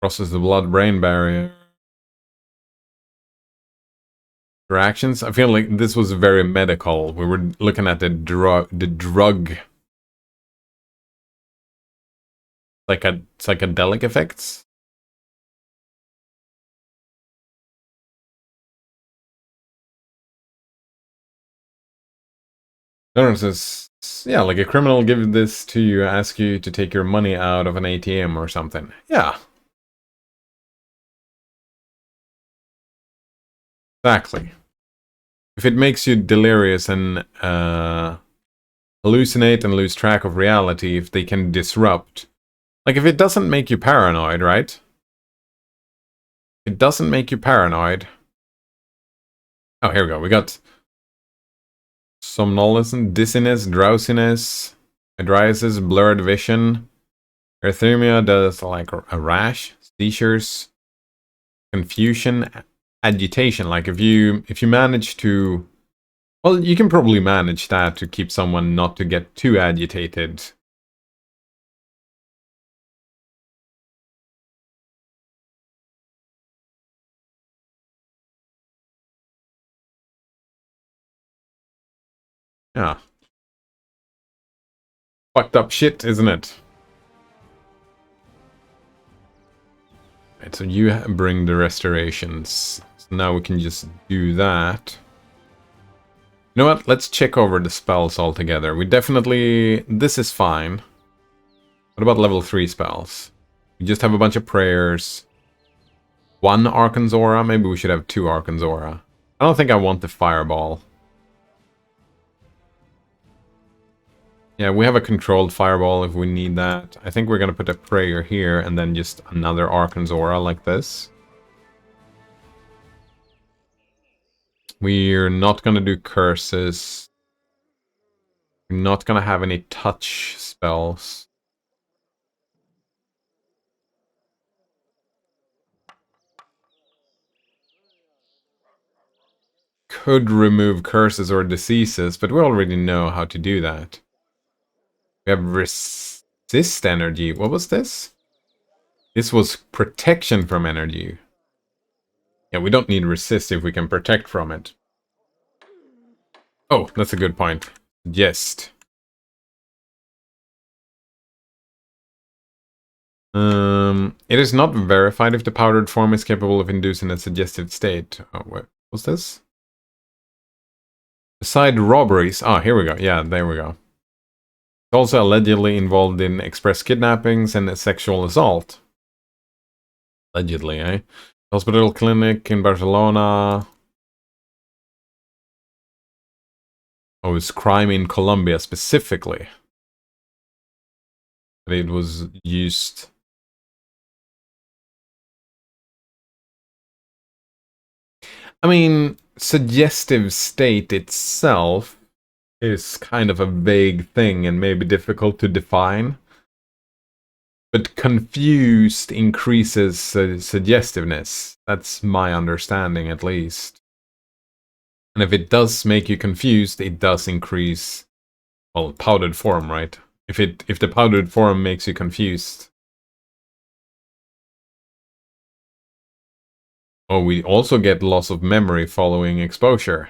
Speaker 1: crosses the blood-brain barrier. Reactions? I feel like this was very medical. We were looking at the drug psychedelic effects. Says, yeah, like a criminal give this to you, ask you to take your money out of an ATM or something. Yeah. Exactly. If it makes you delirious and hallucinate and lose track of reality, if they can disrupt. Like, if it doesn't make you paranoid, right? It doesn't make you paranoid. Oh, here we go. We got somnolence, dizziness, drowsiness, hydriasis, blurred vision. Erythema does like a rash, seizures, confusion, agitation. Like if you manage to, well, you can probably manage that to keep someone not to get too agitated. Yeah. Fucked up shit, isn't it? Right, so you bring the restorations. So now we can just do that. You know what? Let's check over the spells altogether. We definitely... this is fine. What about level 3 spells? We just have a bunch of prayers. 1 Arkanzora? Maybe we should have 2 Arkanzora. I don't think I want the fireball. Yeah, we have a controlled fireball if we need that. I think we're going to put a prayer here and then just another Arkanzora like this. We're not going to do curses. We're not going to have any touch spells. Could remove curses or diseases, but we already know how to do that. We have resist energy. What was this? This was protection from energy. Yeah, we don't need resist if we can protect from it. Oh, that's a good point. Jest. It is not verified if the powdered form is capable of inducing a suggestive state. Oh, what was this? Beside robberies. Ah, here we go. Yeah, there we go. Also allegedly involved in express kidnappings and sexual assault. Allegedly, eh? Hospital clinic in Barcelona. Oh, it's crime in Colombia specifically. It was used. I mean, suggestive state itself is kind of a vague thing and maybe difficult to define. But confused increases suggestiveness. That's my understanding, at least. And if it does make you confused, it does increase, well, powdered form, right? If the powdered form makes you confused. Oh, we also get loss of memory following exposure.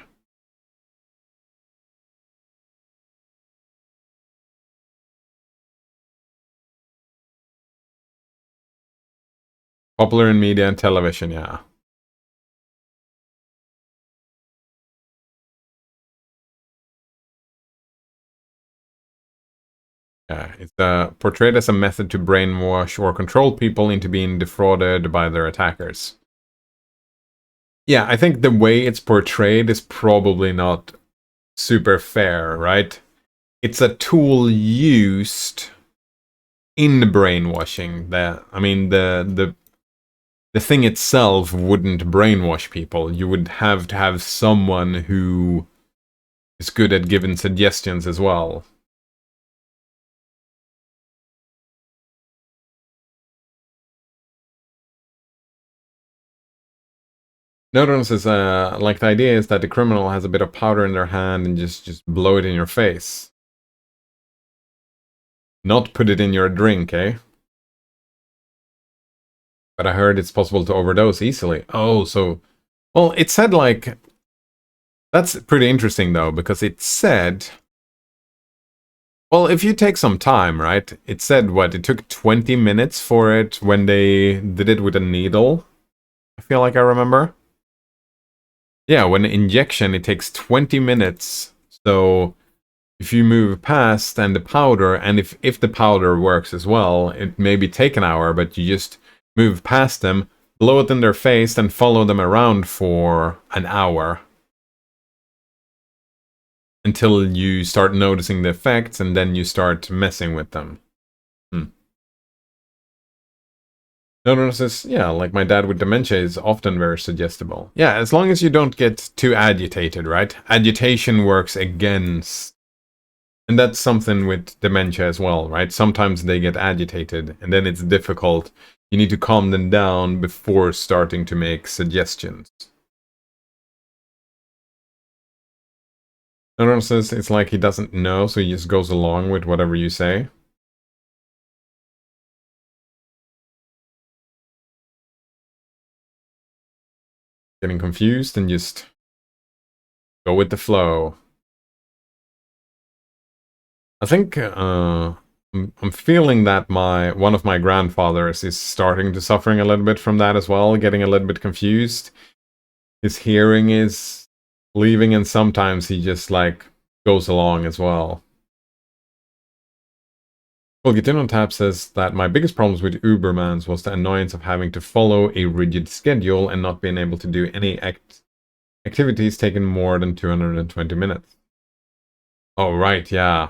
Speaker 1: Popular in media and television, yeah. Yeah, it's portrayed as a method to brainwash or control people into being defrauded by their attackers. Yeah, I think the way it's portrayed is probably not super fair, right? It's a tool used in brainwashing. The thing itself wouldn't brainwash people. You would have to have someone who is good at giving suggestions as well. Notice is like the idea is that the criminal has a bit of powder in their hand and just blow it in your face. Not put it in your drink, eh? But I heard it's possible to overdose easily. Oh, so... Well, it said like... That's pretty interesting though, because it said... Well, if you take some time, right? It said, what, it took 20 minutes for it when they did it with a needle? I feel like I remember. Yeah, when injection, it takes 20 minutes. So if you move past and the powder, and if the powder works as well, it maybe take an hour, but you just move past them, blow it in their face, and follow them around for an hour. Until you start noticing the effects, and then you start messing with them. Notices, yeah, like my dad with dementia is often very suggestible. Yeah, as long as you don't get too agitated, right? Agitation works against... And that's something with dementia as well, right? Sometimes they get agitated, and then it's difficult. You need to calm them down before starting to make suggestions. Notices, it's like he doesn't know, so he just goes along with whatever you say. Getting confused and just go with the flow. I think I'm feeling that one of my grandfathers is starting to suffering a little bit from that as well, getting a little bit confused. His hearing is leaving, and sometimes he just like goes along as well. Well, Gettin on Tap says that my biggest problems with Ubermans was the annoyance of having to follow a rigid schedule and not being able to do any activities taking more than 220 minutes. Oh, right, yeah.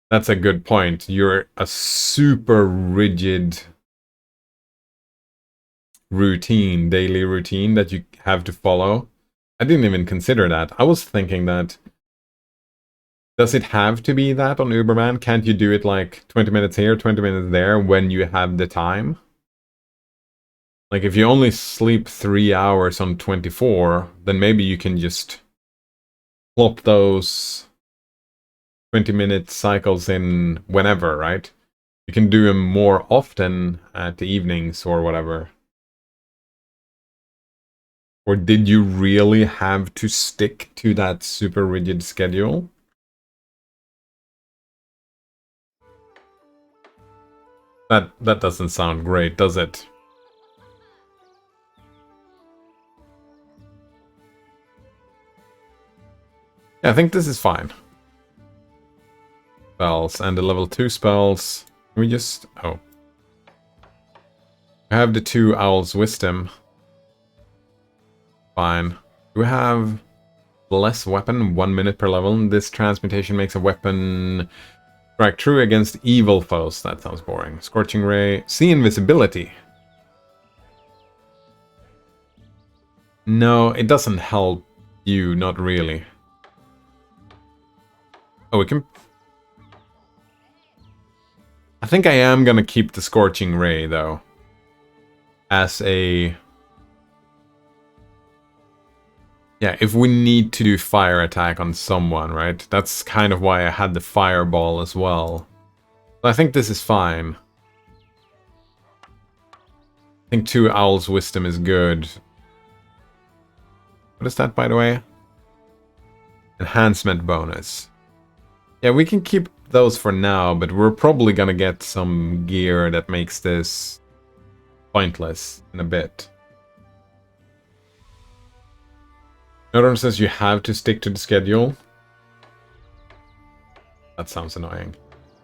Speaker 1: That's a good point. You're a super rigid routine, daily routine that you have to follow. I didn't even consider that. I was thinking that, does it have to be that on Uberman? Can't you do it like 20 minutes here, 20 minutes there when you have the time? Like if you only sleep 3 hours on 24, then maybe you can just plop those 20-minute cycles in whenever, right? You can do them more often at the evenings or whatever. Or did you really have to stick to that super rigid schedule? That doesn't sound great, does it? Yeah, I think this is fine. Spells, and the level 2 spells. We just... Oh. I have the 2 Owl's Wisdom. Fine. Do we have less weapon? 1 minute per level. This transmutation makes a weapon strike true against evil foes. That sounds boring. Scorching Ray. See invisibility. No, it doesn't help you, not really. Oh, we can... I think I am gonna keep the Scorching Ray, though. As a... Yeah, if we need to do fire attack on someone, right? That's kind of why I had the fireball as well. But I think this is fine. I think 2 Owl's Wisdom is good. What is that, by the way? Enhancement bonus. Yeah, we can keep those for now, but we're probably gonna get some gear that makes this pointless in a bit. Another one says you have to stick to the schedule. That sounds annoying.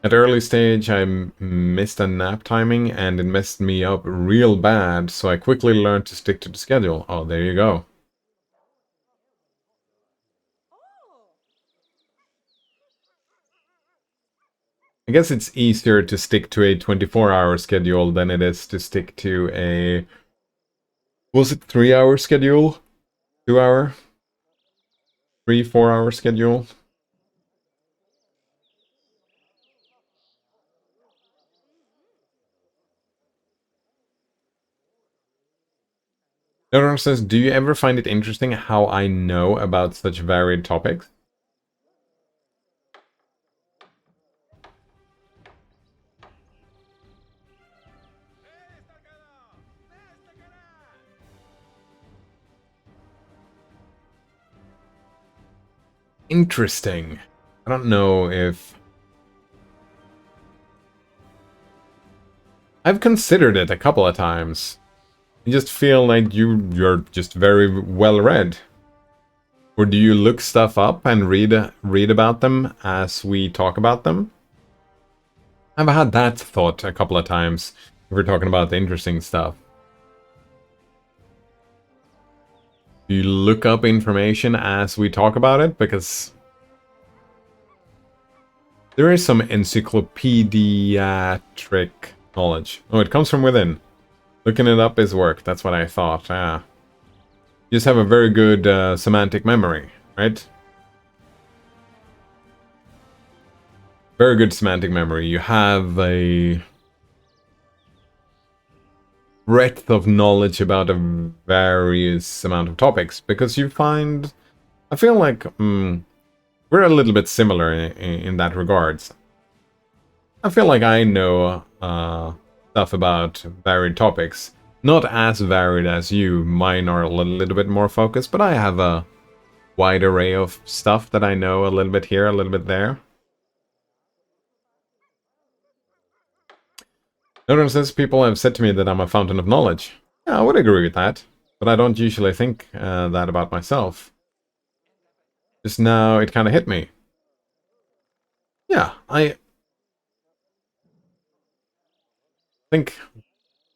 Speaker 1: At early stage, I missed a nap timing and it messed me up real bad, so I quickly learned to stick to the schedule. Oh, there you go. I guess it's easier to stick to a 24-hour schedule than it is to stick to a... Was it 3-hour schedule? 2-hour? 3-4-hour schedule? Another says, do you ever find it interesting how I know about such varied topics? Interesting. I don't know if... I've considered it a couple of times. I just feel like you're just very well read. Or do you look stuff up and read about them as we talk about them? I've had that thought a couple of times if we're talking about the interesting stuff. Do you look up information as we talk about it? Because there is some encyclopediatric knowledge. Oh, it comes from within. Looking it up is work. That's what I thought. Ah. You just have a very good semantic memory, right? Very good semantic memory. You have a breadth of knowledge about a various amount of topics because you find... I feel like we're a little bit similar in that regards. I feel like I know stuff about varied topics. Not as varied as you. Mine are a little bit more focused, but I have a wide array of stuff that I know a little bit here, a little bit there. Notice says people have said to me that I'm a fountain of knowledge. Yeah, I would agree with that, but I don't usually think that about myself. Just now, it kind of hit me. Yeah, I think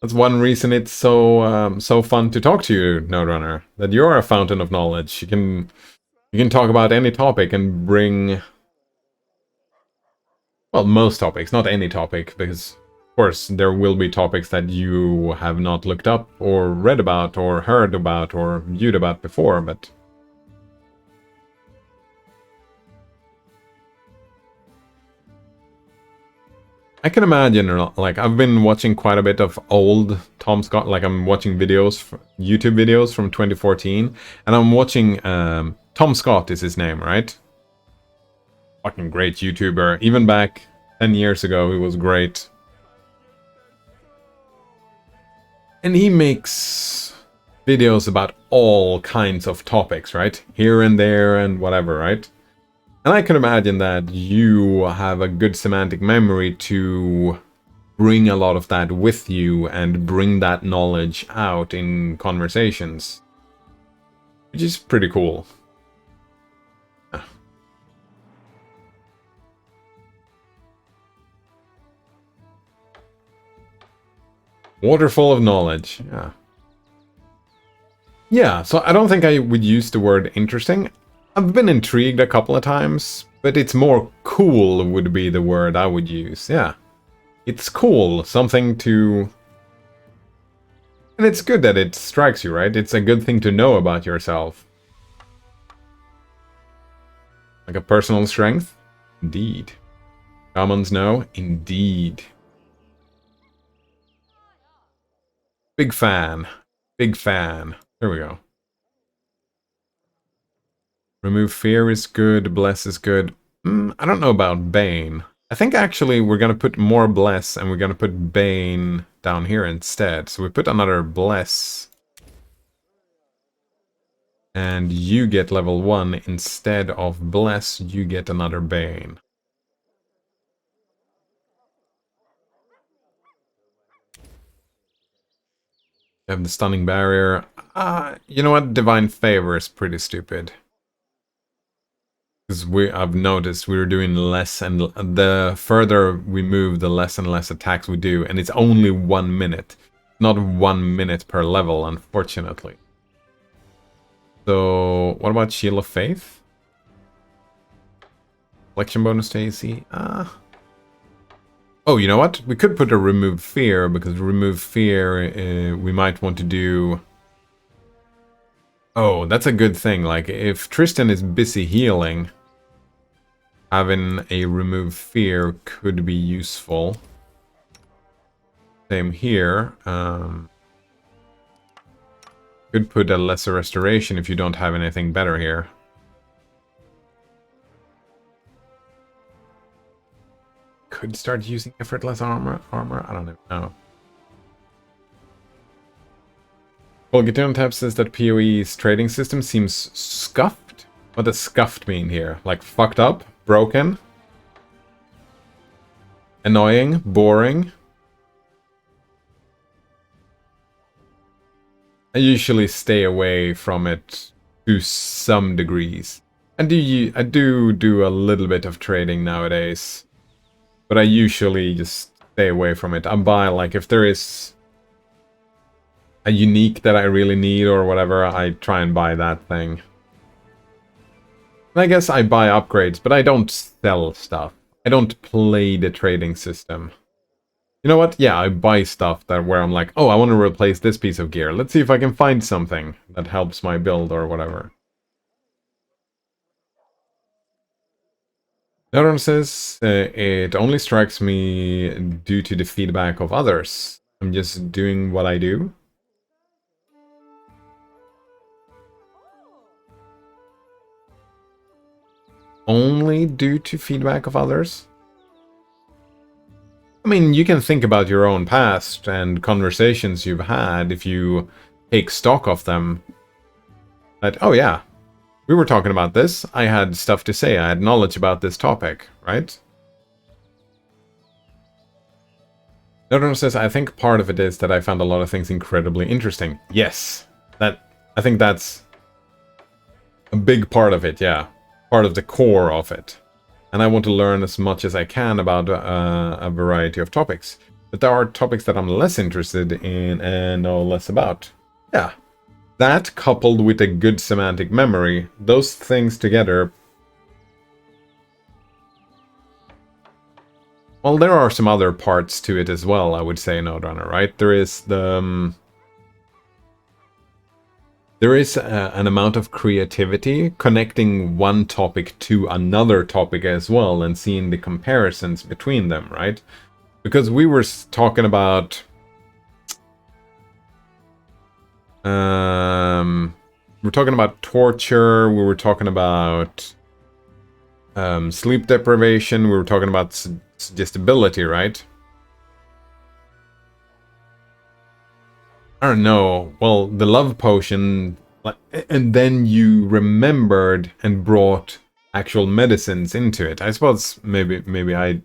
Speaker 1: that's one reason it's so so fun to talk to you, Node Runner. That you're a fountain of knowledge. You can talk about any topic and bring, well, most topics, not any topic, because of course there will be topics that you have not looked up or read about or heard about or viewed about before, but I can imagine, like, I've been watching quite a bit of old Tom Scott, like I'm watching videos, YouTube videos from 2014, and I'm watching, Tom Scott is his name, right? Fucking great YouTuber. Even back 10 years ago, he was great. And he makes videos about all kinds of topics, right? Here and there and whatever, right? And I can imagine that you have a good semantic memory to bring a lot of that with you and bring that knowledge out in conversations. Which is pretty cool. Waterfall of knowledge. Yeah. Yeah, so I don't think I would use the word interesting. I've been intrigued a couple of times, but it's more cool would be the word I would use. Yeah. It's cool. Something to... And it's good that it strikes you, right? It's a good thing to know about yourself. Like a personal strength? Indeed. Commons know? Indeed. Big fan. Big fan. There we go. Remove fear is good. Bless is good. I don't know about Bane. I think actually we're going to put more Bless and we're going to put Bane down here instead. So we put another Bless. And you get level 1 instead of Bless, you get another Bane. You have the Stunning Barrier. You know what? Divine Favor is pretty stupid. Because I've noticed we're doing less, and the further we move, the less and less attacks we do. And it's only 1 minute. Not 1 minute per level, unfortunately. So, what about Shield of Faith? Collection bonus to AC? Oh, you know what? We could put a Remove Fear, because Remove Fear, we might want to do... Oh, that's a good thing. Like, if Tristan is busy healing, having a Remove Fear could be useful. Same here. Could put a Lesser Restoration if you don't have anything better here. Could start using Effortless Armor? I don't know. Well, Gideon Tab says that PoE's trading system seems scuffed. What does scuffed mean here? Like fucked up? Broken? Annoying? Boring? I usually stay away from it to some degrees. I do a little bit of trading nowadays. But I usually just stay away from it. I buy, like, if there is a unique that I really need or whatever, I try and buy that thing. And I guess I buy upgrades, but I don't sell stuff. I don't play the trading system. You know what? Yeah, I buy stuff that where I'm like, oh, I want to replace this piece of gear. Let's see if I can find something that helps my build or whatever. Neuron says, it only strikes me due to the feedback of others. I'm just doing what I do. Only due to feedback of others? I mean, you can think about your own past and conversations you've had if you take stock of them. That, oh yeah, we were talking about this, I had stuff to say, I had knowledge about this topic, right? Nodron says, I think part of it is that I found a lot of things incredibly interesting. Yes, I think that's a big part of it, yeah. Part of the core of it. And I want to learn as much as I can about a variety of topics. But there are topics that I'm less interested in and know less about. Yeah. That, coupled with a good semantic memory, those things together... Well, there are some other parts to it as well, I would say, Node Runner, right? There is the... There is an amount of creativity connecting one topic to another topic as well and seeing the comparisons between them, right? Because we were talking about... we're talking about torture, we were talking about sleep deprivation, we were talking about suggestibility, right? I don't know. Well, the love potion, and then you remembered and brought actual medicines into it. I suppose maybe I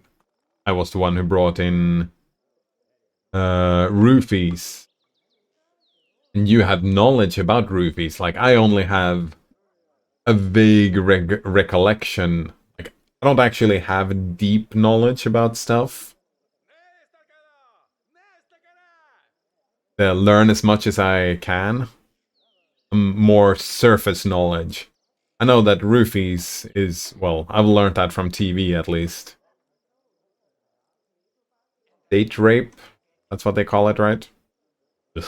Speaker 1: was the one who brought in roofies, and you had knowledge about roofies. Like I only have a vague recollection. Like I don't actually have deep knowledge about stuff. learn as much as I can. More surface knowledge. I know that roofies is, well, I've learned that from TV at least. Date rape, that's what they call it, right? Ugh.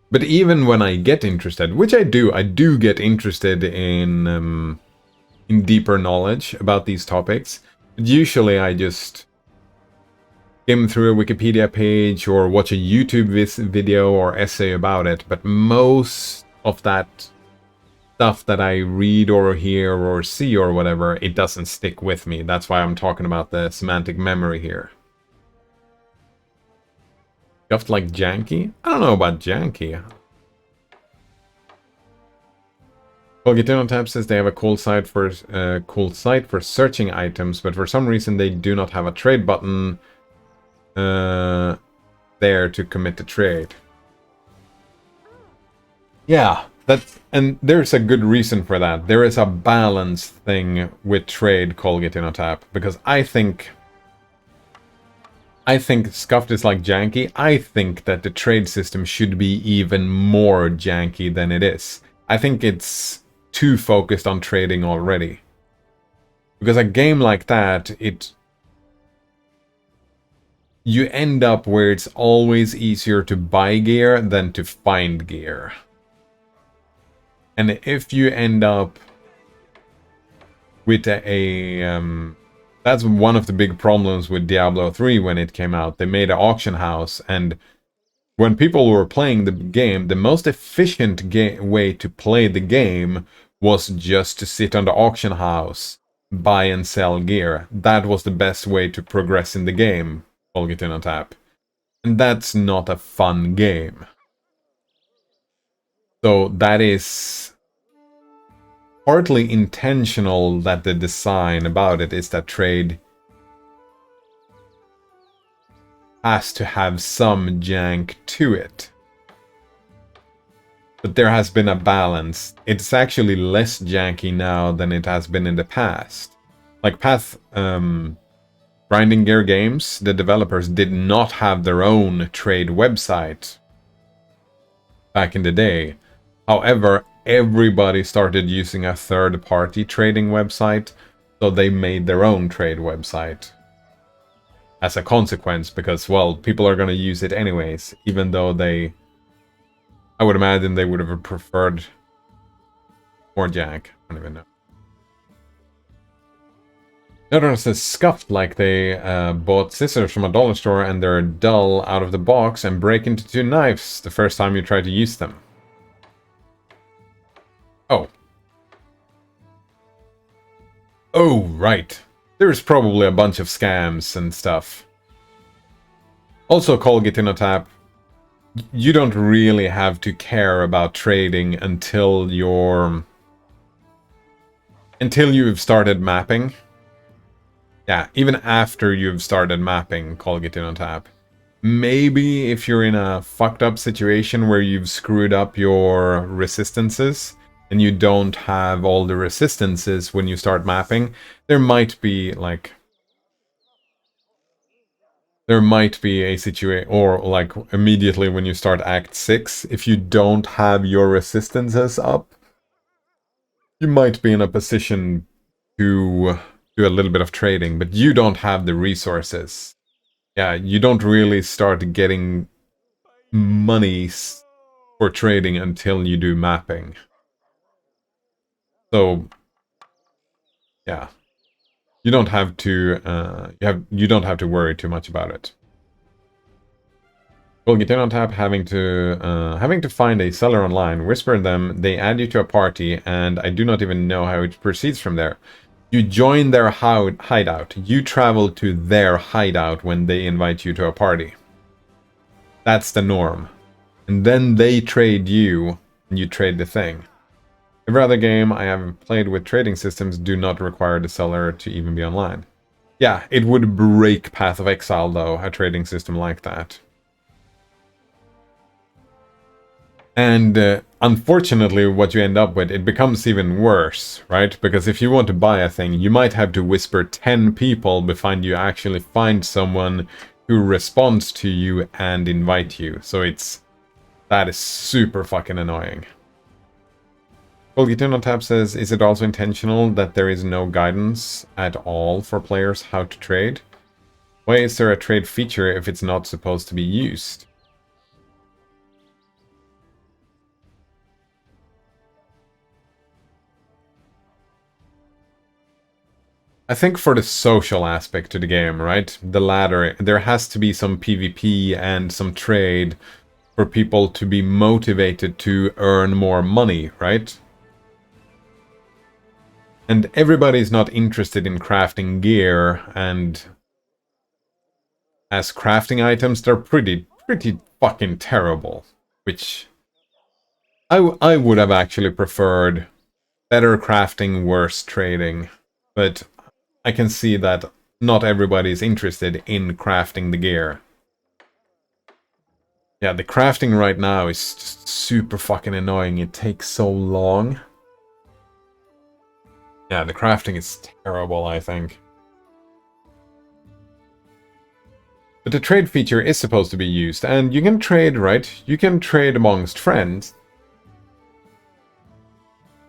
Speaker 1: But even when I get interested, which I do get interested in deeper knowledge about these topics. But usually I just skim through a Wikipedia page or watch a YouTube video or essay about it. But most of that stuff that I read or hear or see or whatever, it doesn't stick with me. That's why I'm talking about the semantic memory here. Stuff like janky? I don't know about janky. Well, GitHub says they have a cool site for searching items, but for some reason they do not have a trade button there to commit the trade. Yeah, and there's a good reason for that. There is a balance thing with trade called GitHub, because I think Scuffed is like janky. I think that the trade system should be even more janky than it is. I think it's too focused on trading already. Because a game like that, you end up where it's always easier to buy gear than to find gear. And if you end up with that's one of the big problems with Diablo 3 when it came out. They made an auction house, and when people were playing the game, the most efficient way to play the game was just to sit on the auction house, buy and sell gear. That was the best way to progress in the game, All Get In on Tap. And that's not a fun game. So that is partly intentional, that the design about it is that trade has to have some jank to it. But there has been a balance. It's actually less janky now than it has been in the past. Like Path Grinding Gear Games, the developers did not have their own trade website back in the day. However, everybody started using a third-party trading website, so they made their own trade website. As a consequence, because, well, people are going to use it anyways, even though I would imagine they would have preferred more jank. I don't even know. Another one says Scuffed, like they bought scissors from a dollar store and they're dull out of the box and break into 2 knives the first time you try to use them. Oh. Oh, right. There's probably a bunch of scams and stuff. Also, call GitInnoTap. You don't really have to care about trading until you've started mapping. Yeah, even after you've started mapping, call GitInnoTap. Maybe if you're in a fucked up situation where you've screwed up your resistances and you don't have all the resistances when you start mapping, there might be a situation, or like immediately when you start Act 6, if you don't have your resistances up, you might be in a position to do a little bit of trading, but you don't have the resources. Yeah, you don't really start getting money for trading until you do mapping. So, yeah. You don't have to you don't have to worry too much about it. Well, GitInnoTap having to find a seller online, whisper them, they add you to a party, and I do not even know how it proceeds from there. You join their hideout. You travel to their hideout when they invite you to a party. That's the norm. And then they trade you, and you trade the thing. Every other game I have played with trading systems do not require the seller to even be online. Yeah, it would break Path of Exile, though, a trading system like that. And unfortunately, what you end up with, it becomes even worse, right? Because if you want to buy a thing, you might have to whisper 10 people before you actually find someone who responds to you and invite you. So that is super fucking annoying. Colgate on Tab says, is it also intentional that there is no guidance at all for players how to trade? Why is there a trade feature if it's not supposed to be used? I think for the social aspect to the game, right? The ladder, there has to be some PvP and some trade for people to be motivated to earn more money, right? And everybody's not interested in crafting gear, and as crafting items, they're pretty fucking terrible. Which I would have actually preferred better crafting, worse trading. But I can see that not everybody is interested in crafting the gear. Yeah, the crafting right now is just super fucking annoying. It takes so long. Yeah, the crafting is terrible, I think. But the trade feature is supposed to be used, and you can trade, right? You can trade amongst friends.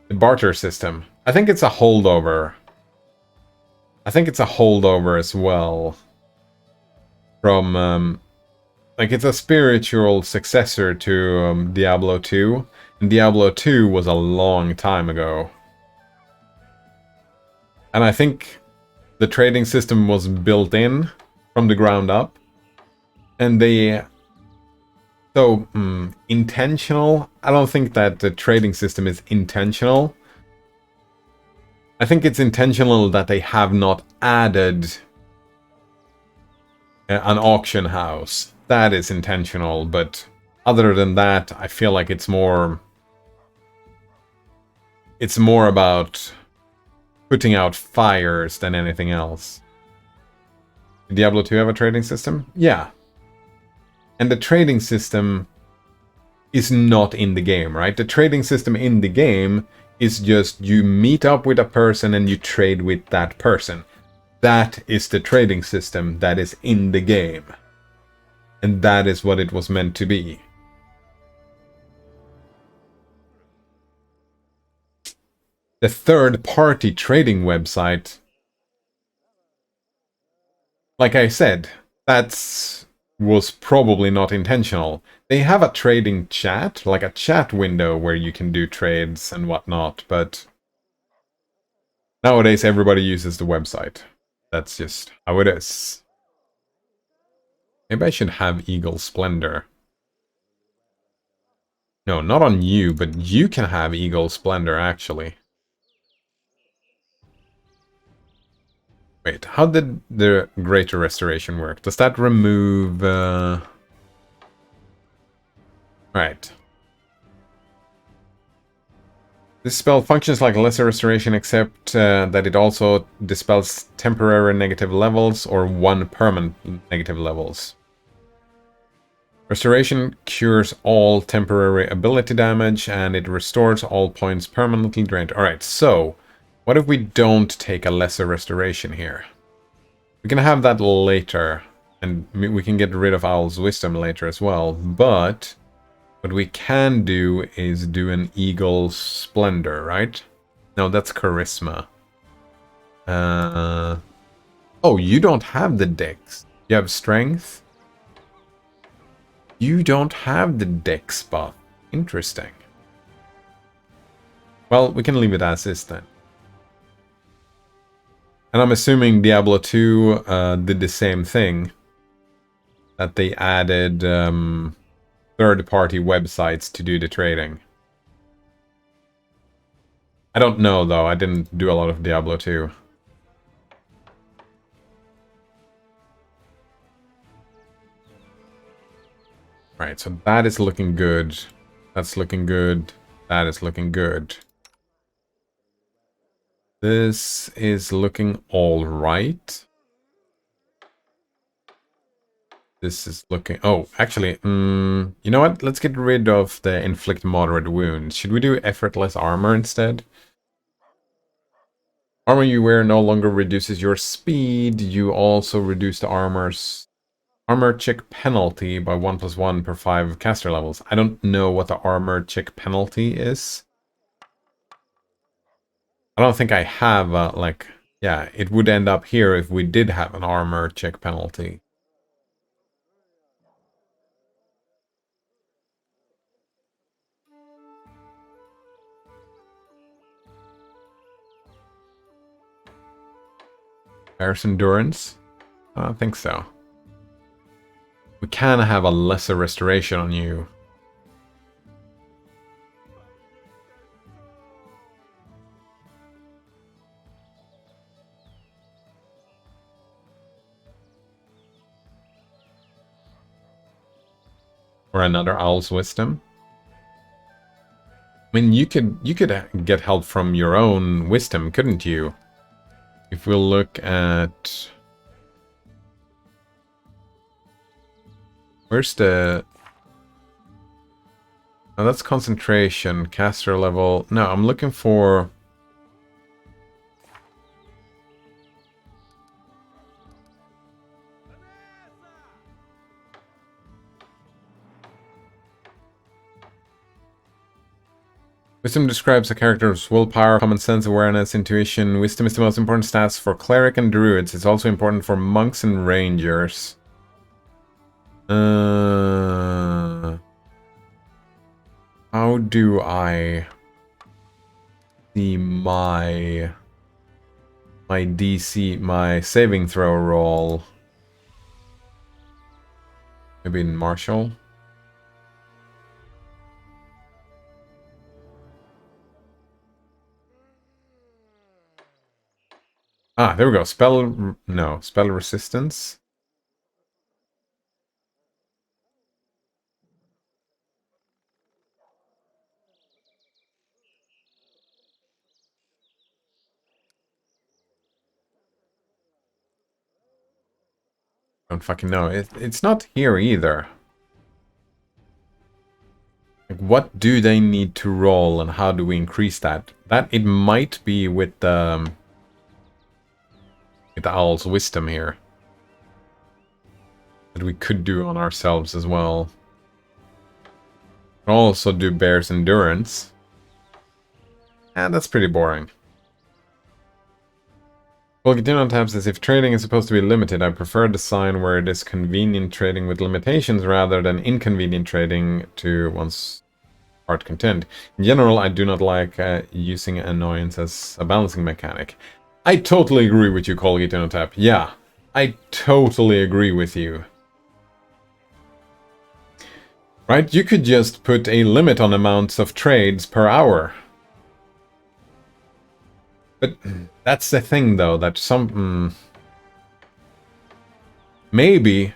Speaker 1: The barter system. I think it's a holdover. I think it's a holdover as well. From, like, it's a spiritual successor to Diablo 2. And Diablo 2 was a long time ago. And I think the trading system was built in from the ground up. And they... So, intentional? I don't think that the trading system is intentional. I think it's intentional that they have not added an auction house. That is intentional, but other than that, I feel like it's more... It's more about putting out fires than anything else. Did Diablo 2 have a trading system? Yeah. And the trading system is not in the game, right? The trading system in the game is just you meet up with a person and you trade with that person. That is the trading system that is in the game. And that is what it was meant to be. The third-party trading website, like I said, was probably not intentional. They have a trading chat, like a chat window where you can do trades and whatnot, but nowadays everybody uses the website. That's just how it is. Maybe I should have Eagle Splendor. No, not on you, but you can have Eagle Splendor, actually. Wait, how did the Greater Restoration work? Does that remove... Right. This spell functions like Lesser Restoration, except that it also dispels temporary negative levels or one permanent negative levels. Restoration cures all temporary ability damage, and it restores all points permanently drained. Alright, so, what if we don't take a Lesser Restoration here? We can have that later, and we can get rid of Owl's Wisdom later as well, but what we can do is do an Eagle Splendor, right? No, that's Charisma. Oh, you don't have the Dex. You have Strength? You don't have the Dex buff. Interesting. Well, we can leave it as is then. And I'm assuming Diablo 2 did the same thing. That they added third-party websites to do the trading. I don't know, though. I didn't do a lot of Diablo 2. Right, so that is looking good. That's looking good. That is looking good. This is looking all right. This is looking... Oh, actually, you know what? Let's get rid of the inflict moderate wounds. Should we do effortless armor instead? Armor you wear no longer reduces your speed. You also reduce the armor check penalty by 1+1 per 5 caster levels. I don't know what the armor check penalty is. I don't think I have, like... Yeah, it would end up here if we did have an armor check penalty. Bear's endurance? I don't think so. We can have a lesser restoration on you. Or another Owl's Wisdom. I mean, you could get help from your own wisdom, couldn't you? If we look at... Where's the... Oh, that's concentration, caster level. No, I'm looking for... Wisdom describes a character's willpower, common sense, awareness, intuition. Wisdom is the most important stats for cleric and druids. It's also important for monks and rangers. How do I see my DC, my saving throw roll? Maybe in Martial? Ah, there we go. Spell resistance. Don't fucking know. It's not here either. Like, what do they need to roll and how do we increase that? It might be with the Owl's Wisdom here. That we could do on ourselves as well. Also do Bear's Endurance. And that's pretty boring. Well, Getino tabs says, if trading is supposed to be limited, I prefer a design where it is convenient trading with limitations rather than inconvenient trading to one's heart content. In general, I do not like using annoyance as a balancing mechanic. I totally agree with you, Getino tab. Yeah, I totally agree with you. Right? You could just put a limit on amounts of trades per hour. But that's the thing, though, that some... Maybe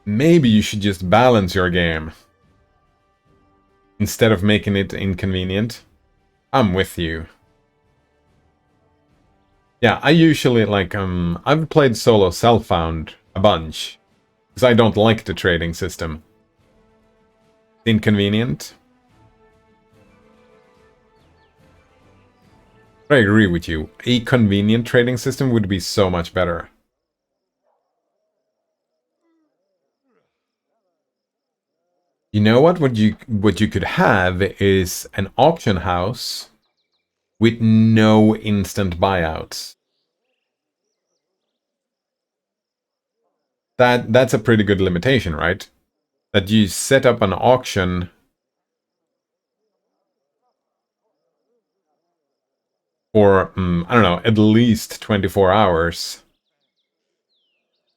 Speaker 1: you should just balance your game. Instead of making it inconvenient. I'm with you. Yeah, I usually, like, I've played solo Self-Found a bunch. Because I don't like the trading system. Inconvenient. I agree with you. A convenient trading system would be so much better. You know what? What you could have is an auction house with no instant buyouts. That's a pretty good limitation, right? That you set up an auction for, I don't know, at least 24 hours.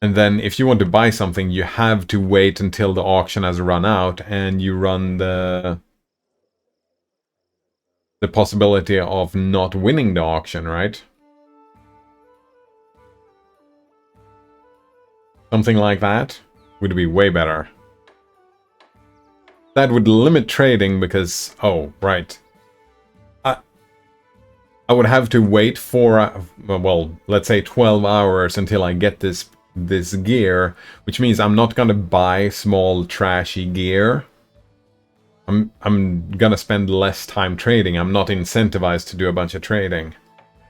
Speaker 1: And then if you want to buy something, you have to wait until the auction has run out and you run the possibility of not winning the auction, right? Something like that would be way better. That would limit trading because, oh, right. I would have to wait for, well, let's say 12 hours until I get this this gear, which means I'm not gonna buy small trashy gear. I'm gonna spend less time trading. I'm not incentivized to do a bunch of trading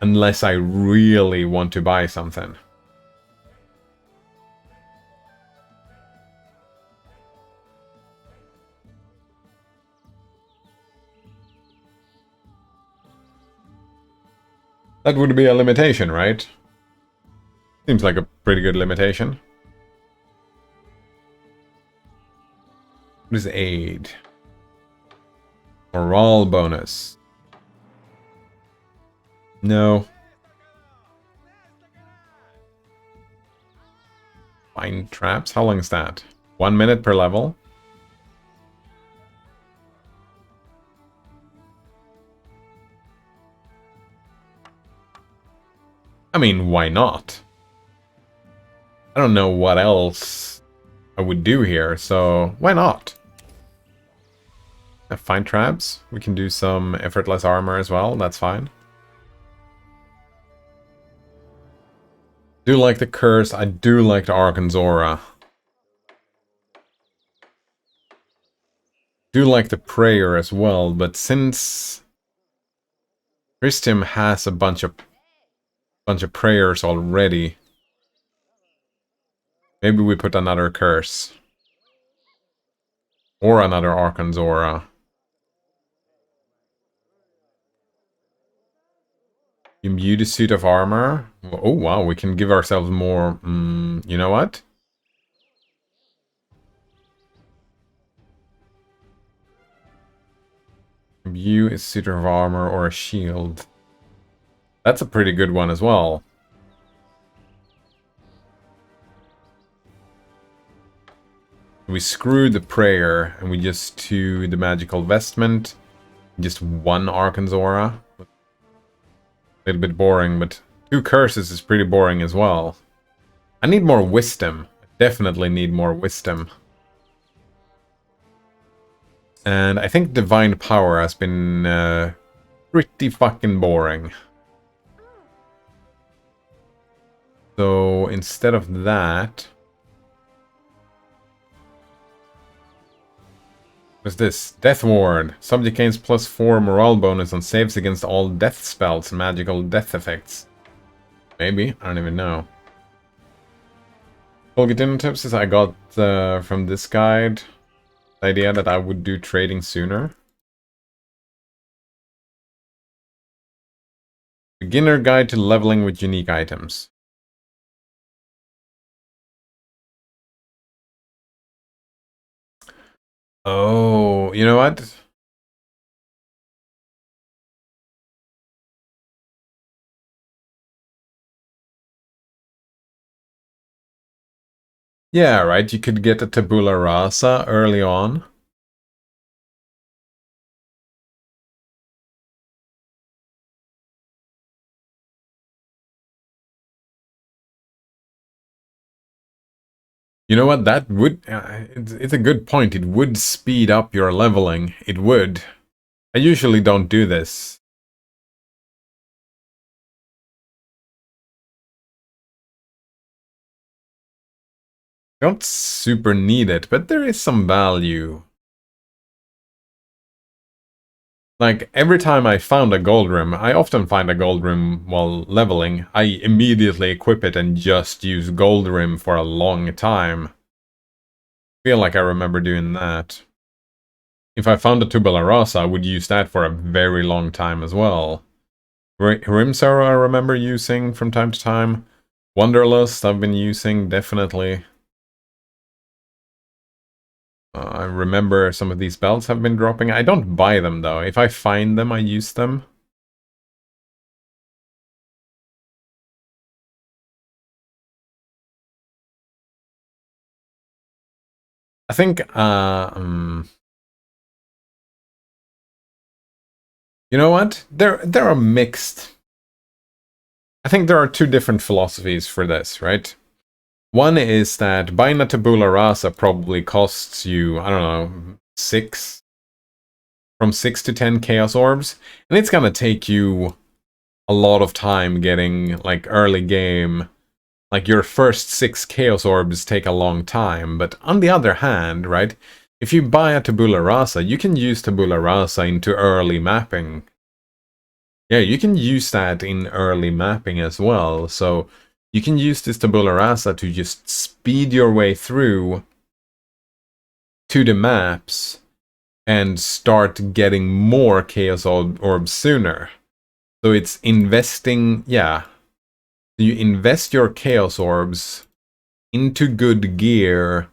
Speaker 1: unless I really want to buy something. That would be a limitation, right? Seems like a pretty good limitation. What is aid? Morale bonus. No. Find traps? How long is that? 1 minute per level? I mean, why not? I don't know what else I would do here, so why not? Find traps. We can do some effortless armor as well, that's fine. Do like the curse, I do like the Arkanzora. Do like the prayer as well, but since Christian has a bunch of prayers already, maybe we put another curse. Or another Arkanzora. Imbue the suit of armor. Oh wow, we can give ourselves more... you know what? Imbue a suit of armor or a shield. That's a pretty good one as well. We screw the prayer and we just do the magical vestment. Just one Arkanzora. A little bit boring, but 2 curses is pretty boring as well. I need more wisdom. I definitely need more wisdom. And I think divine power has been pretty fucking boring. So instead of that... What's this? Death Ward. Subject gains +4 morale bonus on saves against all death spells and magical death effects. Maybe? I don't even know. Colgate dinner tips is I got from this guide the idea that I would do trading sooner. Beginner guide to leveling with unique items. Oh, you know what? Yeah, right, you could get a tabula rasa early on. You know what, that would... it's a good point, it would speed up your leveling. It would. I usually don't do this. Don't super need it, but there is some value. Like, every time I found a gold rim, I often find a gold rim while leveling, I immediately equip it and just use gold rim for a long time. Feel like I remember doing that. If I found a tabula rasa, I would use that for a very long time as well. Rimsaro I remember using from time to time. Wanderlust I've been using, definitely. I remember some of these belts have been dropping. I don't buy them though. If I find them, I use them. I think, you know what? There are mixed. I think there are 2 different philosophies for this, right? One is that buying a tabula rasa probably costs you, I don't know, from 6 to 10 chaos orbs, and it's gonna take you a lot of time getting, like, early game, Like, your first 6 Chaos Orbs take a long time, but on the other hand, right, if you buy a Tabula Rasa, you can use Tabula Rasa into early mapping. Yeah, you can use that in early mapping as well, so you can use this Tabula Rasa to just speed your way through to the maps and start getting more Chaos Orbs sooner. So it's investing, yeah. You invest your Chaos Orbs into good gear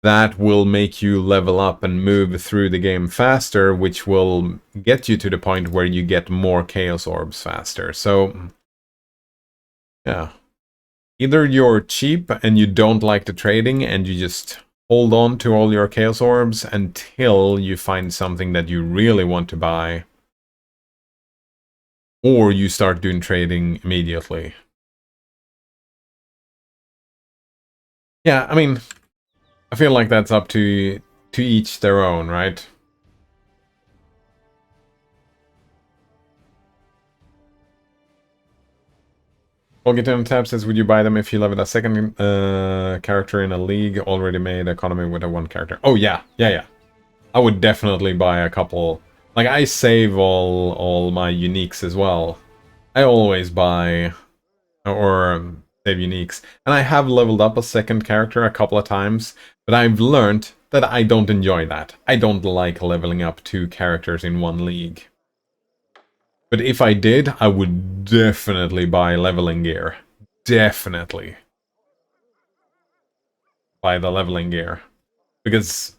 Speaker 1: that will make you level up and move through the game faster, which will get you to the point where you get more Chaos Orbs faster. So, yeah. Either you're cheap and you don't like the trading and you just hold on to all your Chaos Orbs until you find something that you really want to buy, or you start doing trading immediately. Yeah, I mean, I feel like that's up to each their own, right? Olgiton Tab says, would you buy them if you leveled a second character in a league already made economy with a one character? Oh, yeah. I would definitely buy a couple. Like, I save all my uniques as well. I always buy, or save uniques. And I have leveled up a second character a couple of times, but I've learned that I don't enjoy that. I don't like leveling up 2 characters in one league. But if I did, I would definitely buy leveling gear. Definitely buy the leveling gear. Because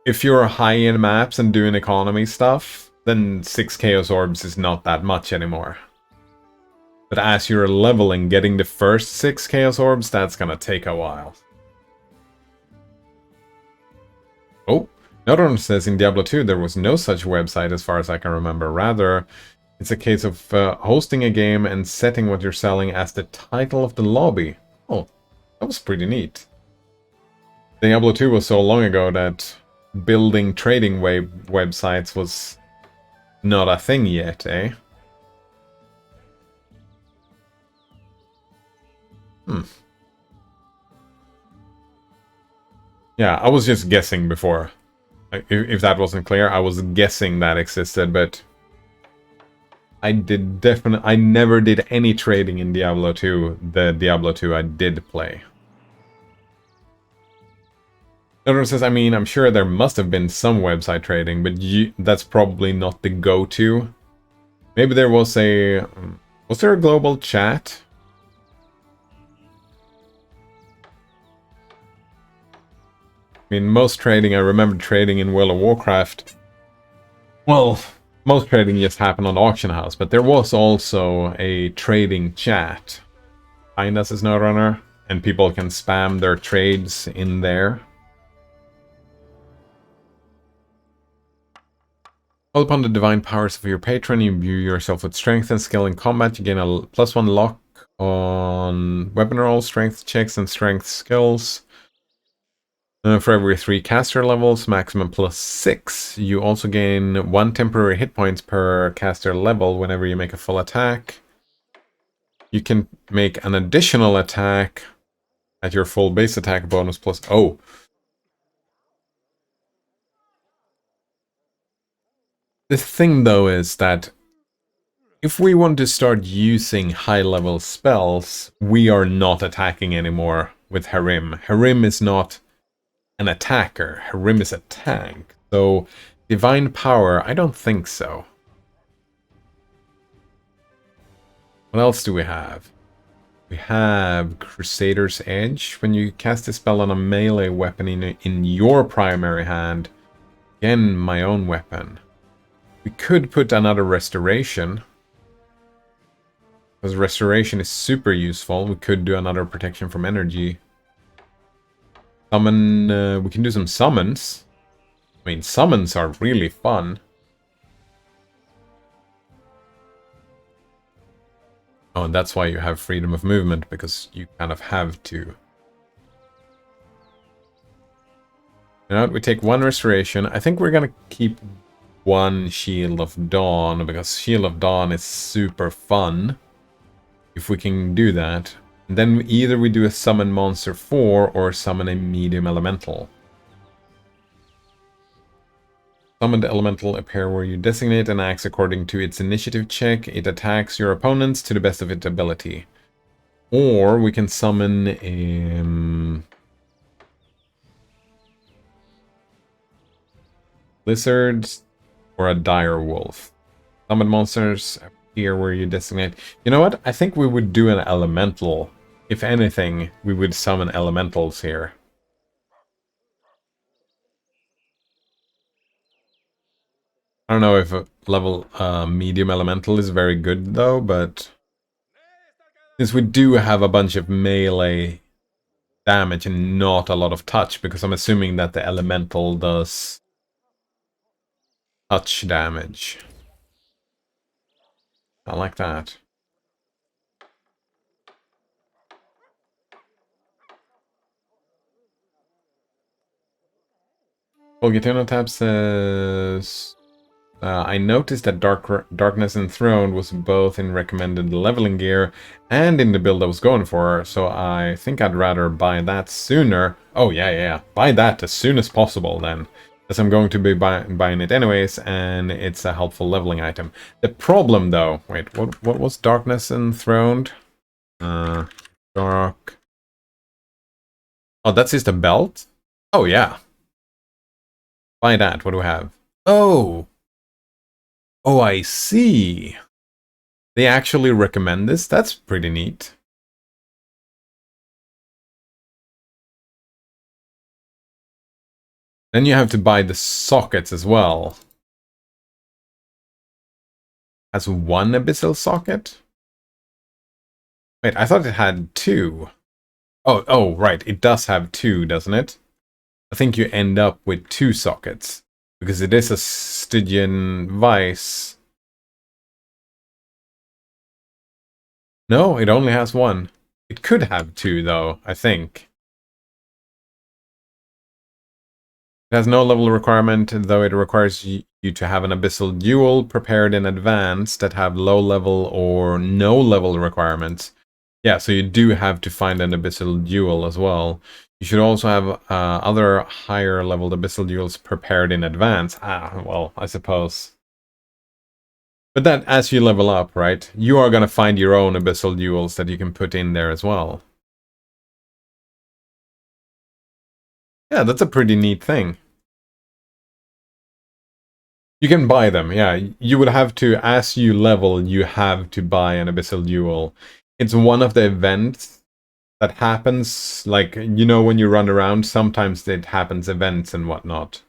Speaker 1: if you're high in maps and doing economy stuff, then 6 Chaos Orbs is not that much anymore. But as you're leveling, getting the first 6 Chaos Orbs, that's gonna take a while. Oh, another one says in Diablo 2 there was no such website as far as I can remember. Rather, it's a case of hosting a game and setting what you're selling as the title of the lobby. Oh, that was pretty neat. Diablo 2 was so long ago that building trading websites was not a thing yet, eh? Yeah, I was just guessing before. If that wasn't clear, I was guessing that existed, but I never did any trading in Diablo 2, the Diablo 2 I did play. Another one says, I mean, I'm sure there must have been some website trading, but that's probably not the go-to. Maybe there was a... Was there a global chat? I mean, most trading, I remember trading in World of Warcraft. Well, most trading just happened on the auction house, but there was also a trading chat. Find us as NodeRunner, and people can spam their trades in there. Call upon the divine powers of your patron, you imbue yourself with strength and skill in combat. You gain a +1 lock on weapon roll, strength checks, and strength skills. For every 3 caster levels, maximum +6. You also gain 1 temporary hit points per caster level whenever you make a full attack. You can make an additional attack at your full base attack bonus plus... Oh! The thing, though, is that if we want to start using high-level spells, we are not attacking anymore with Harim. Harim is not an attacker. Harim is a tank. So, Divine Power, I don't think so. What else do we have? We have Crusader's Edge. When you cast a spell on a melee weapon in your primary hand, again, my own weapon. We could put another Restoration, because Restoration is super useful. We could do another Protection from Energy. Summon, we can do some summons. I mean, summons are really fun. Oh, and that's why you have freedom of movement, because you kind of have to. You know what, we take 1 Restoration. I think we're gonna keep 1 Shield of Dawn, because Shield of Dawn is super fun. if we can do that. And then either we do a summon monster 4 or summon a medium elemental. Summoned elemental appear where you designate and acts according to its initiative check. It attacks your opponents to the best of its ability. Or we can summon lizard or a dire wolf. Summon monsters appear where you designate. You know what? I think we would do an elemental. If anything, we would summon elementals here. I don't know if a level medium elemental is very good though, but since we do have a bunch of melee damage and not a lot of touch, because I'm assuming that the elemental does touch damage. I like that. Volgitano Tab says... I noticed that Darkness Enthroned was both in recommended leveling gear and in the build I was going for, so I think I'd rather buy that sooner. Oh, yeah. Buy that as soon as possible, then. As I'm going to be buying it anyways, and it's a helpful leveling item. The problem, though... Wait, what was Darkness Enthroned? Dark... Oh, that's just a belt? Oh, yeah. Buy that. What do we have? Oh! Oh, I see. They actually recommend this? That's pretty neat. Then you have to buy the sockets as well. Has one abyssal socket? Wait, I thought it had two. Oh, right. It does have two, doesn't it? I think you end up with two sockets. Because it is a Stygian Vice. No, it only has one. It could have two, though, I think. It has no level requirement, though it requires you to have an abyssal duel prepared in advance that have low level or no level requirements. Yeah, so you do have to find an abyssal duel as well. You should also have other higher level abyssal duels prepared in advance. Well, I suppose. But that, as you level up, right, you are going to find your own abyssal duels that you can put in there as well. Yeah, that's a pretty neat thing. You can buy them, yeah. You would have to, as you level, you have to buy an abyssal duel. It's one of the events that happens, like, you know, when you run around, sometimes it happens events and whatnot.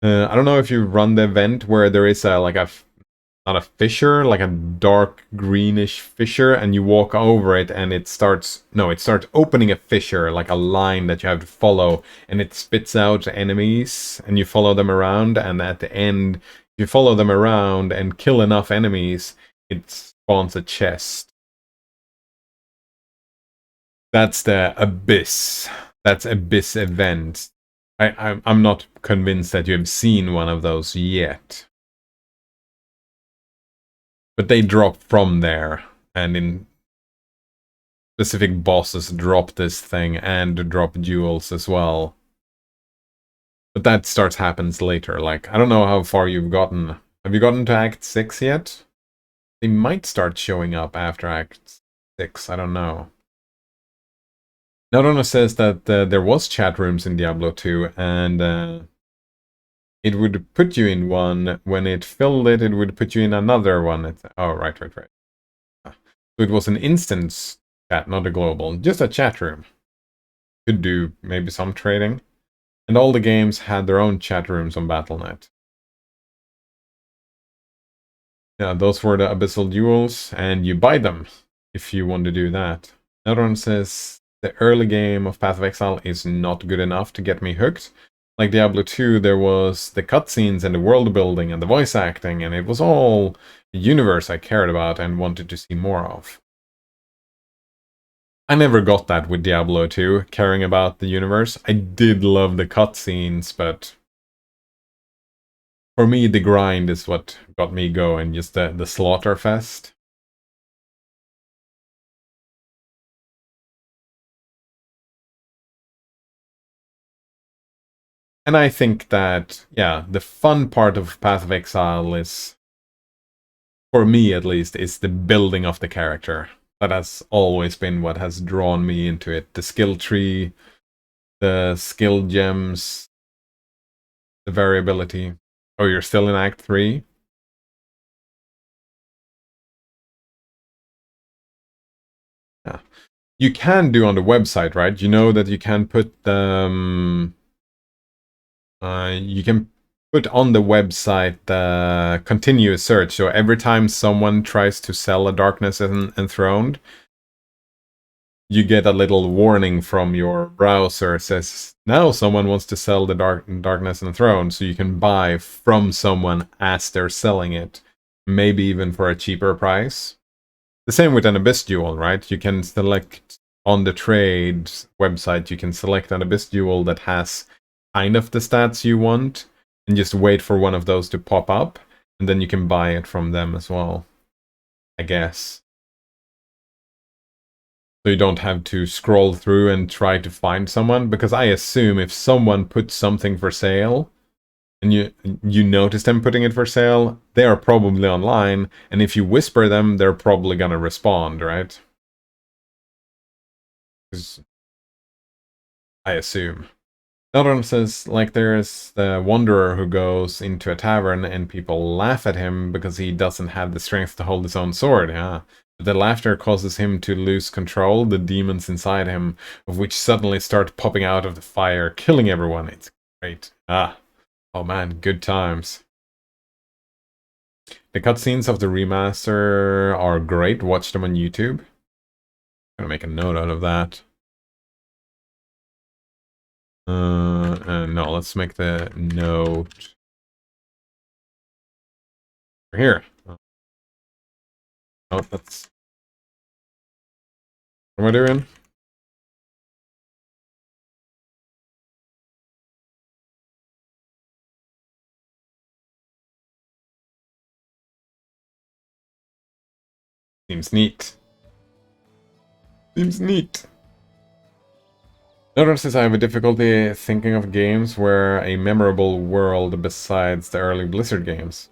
Speaker 1: I don't know if you run the event where there is a, like a, not a fissure, like a dark greenish fissure, and you walk over it and it starts, no, it starts opening a fissure, like a line that you have to follow, and it spits out enemies, and you follow them around, and at the end, if you follow them around and kill enough enemies, it spawns a chest. That's the Abyss. That's Abyss event. I'm not convinced that you have seen one of those yet. But they drop from there, and in specific bosses drop this thing and drop duels as well. But that happens later. Like, I don't know how far you've gotten. Have you gotten to Act 6 yet? They might start showing up after Act 6, I don't know. Nodona says that there was chat rooms in Diablo 2, and it would put you in one. When it filled it, it would put you in another one. Oh, right. So it was an instance chat, not a global. Just a chat room. Could do maybe some trading. And all the games had their own chat rooms on Battle.net. Yeah, those were the Abyssal Duels, and you buy them if you want to do that. Another one says, the early game of Path of Exile is not good enough to get me hooked. Like Diablo 2, there was the cutscenes and the world building and the voice acting, and it was all a universe I cared about and wanted to see more of. I never got that with Diablo 2, caring about the universe. I did love the cutscenes, but for me, the grind is what got me going, just the slaughter fest. And I think that, yeah, the fun part of Path of Exile is, for me at least, is the building of the character. That has always been what has drawn me into it. The skill tree, the skill gems, the variability. Oh, you're still in Act 3? Yeah. You can do on the website, right? You know that you can put you can put on the website continuous search. So every time someone tries to sell a Darkness Enthroned, you get a little warning from your browser says, now someone wants to sell the Darkness Enthroned, so you can buy from someone as they're selling it, maybe even for a cheaper price. The same with an Abyss Duel, right? You can select on the trade website, you can select an Abyss Duel that has kind of the stats you want, and just wait for one of those to pop up, and then you can buy it from them as well, I guess. So you don't have to scroll through and try to find someone, because I assume if someone puts something for sale, and you notice them putting it for sale, they are probably online, and if you whisper them, they're probably gonna respond, right? Because I assume. Another one says, like, there's the wanderer who goes into a tavern and people laugh at him because he doesn't have the strength to hold his own sword. Yeah. But the laughter causes him to lose control, the demons inside him, of which suddenly start popping out of the fire, killing everyone. It's great. Ah. Oh man, good times. The cutscenes of the remaster are great. Watch them on YouTube. I'm gonna make a note out of that. No, let's make the note here. Oh, that's... What am I doing? Seems neat. Seems neat. Notice says I have a difficulty thinking of games where a memorable world besides the early Blizzard games.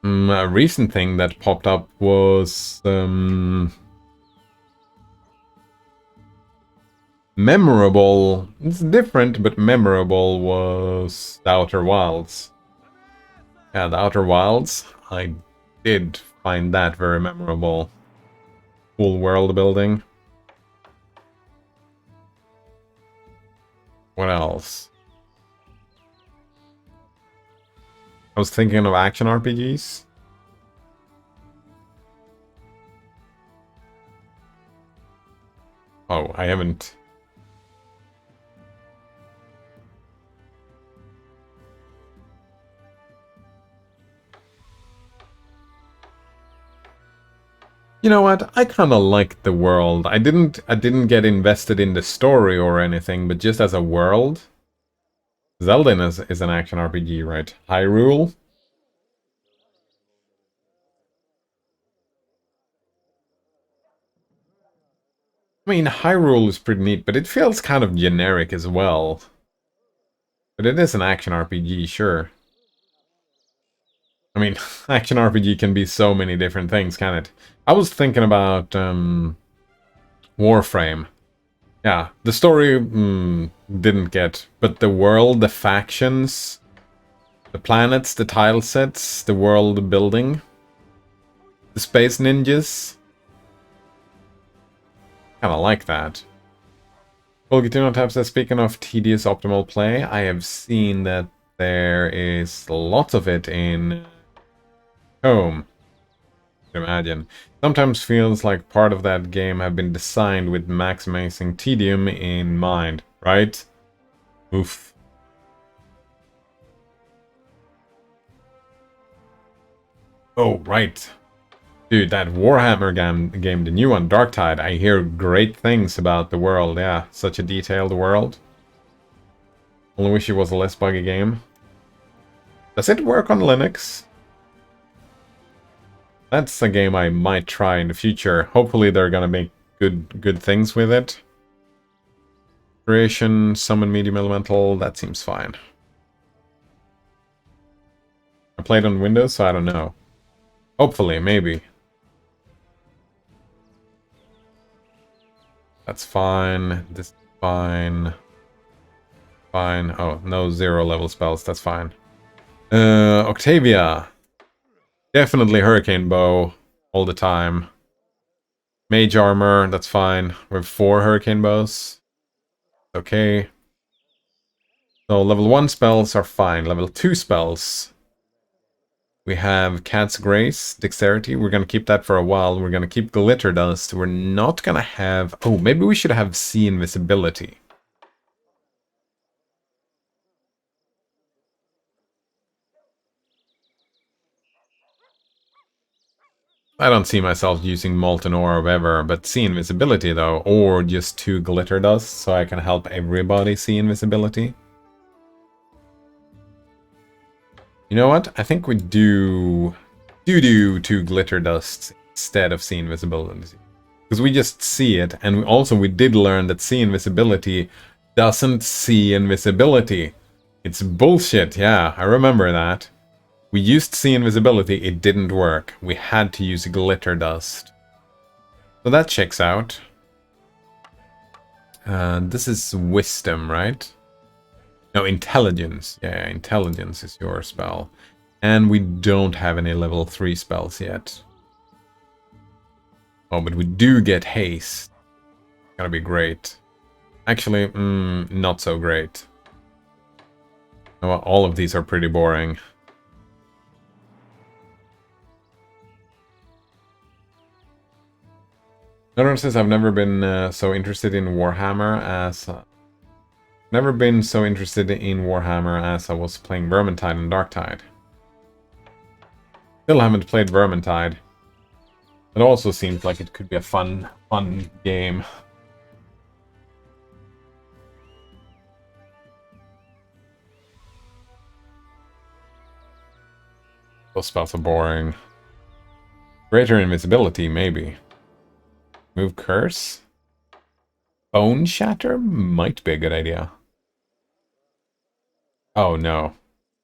Speaker 1: A recent thing that popped up was memorable. It's different, but memorable was the Outer Wilds. Yeah, the Outer Wilds. I did find that very memorable. Cool world building. What else? I was thinking of action RPGs. Oh, I haven't. You know what? I kind of like the world. I didn't get invested in the story or anything, but just as a world. Zelda is an action RPG, right? Hyrule? I mean, Hyrule is pretty neat, but it feels kind of generic as well. But it is an action RPG, sure. I mean, action RPG can be so many different things, can it? I was thinking about Warframe. Yeah, the story didn't get, but the world, the factions, the planets, the tile sets, the world building, the space ninjas. Kinda like that. Well, Gatuno Tab says, speaking of tedious optimal play, I have seen that there is lots of it in Home. Imagine. Sometimes feels like part of that game have been designed with maximizing tedium in mind, right? Oof. Oh, right. Dude, that Warhammer game, the new one, Darktide, I hear great things about the world, yeah. Such a detailed world. Only wish it was a less buggy game. Does it work on Linux? That's a game I might try in the future. Hopefully they're gonna make good things with it. Creation, summon medium elemental, that seems fine. I played on Windows, so I don't know. Hopefully, maybe. That's fine. This is fine. Fine. Oh, no 0 level spells. That's fine. Octavia. Definitely Hurricane Bow all the time. Mage Armor. That's fine. We have 4 Hurricane Bows. Okay. So level 1 spells are fine. Level 2 spells. We have Cat's Grace, Dexterity. We're going to keep that for a while. We're going to keep Glitter Dust. We're not going to have... Oh, maybe we should have See Invisibility. I don't see myself using Molten Orb ever, but See Invisibility though, or just 2 Glitter Dust, so I can help everybody see Invisibility. You know what? I think we do 2 Glitter Dusts instead of See Invisibility. Because we just see it, and also we did learn that See Invisibility doesn't see invisibility. It's bullshit, yeah, I remember that. We used See Invisibility, it didn't work. We had to use Glitter Dust. So that checks out. This is Wisdom, right? No, Intelligence. Yeah, Intelligence is your spell. And we don't have any level 3 spells yet. Oh, but we do get Haste. Gonna be great. Actually, not so great. Well, all of these are pretty boring. Another says I've never been so interested in Warhammer as... never been so interested in Warhammer as I was playing Vermintide and Darktide. Still haven't played Vermintide. It also seems like it could be a fun game. Those spells are boring. Greater Invisibility, maybe. Move Curse? Bone Shatter might be a good idea. Oh no.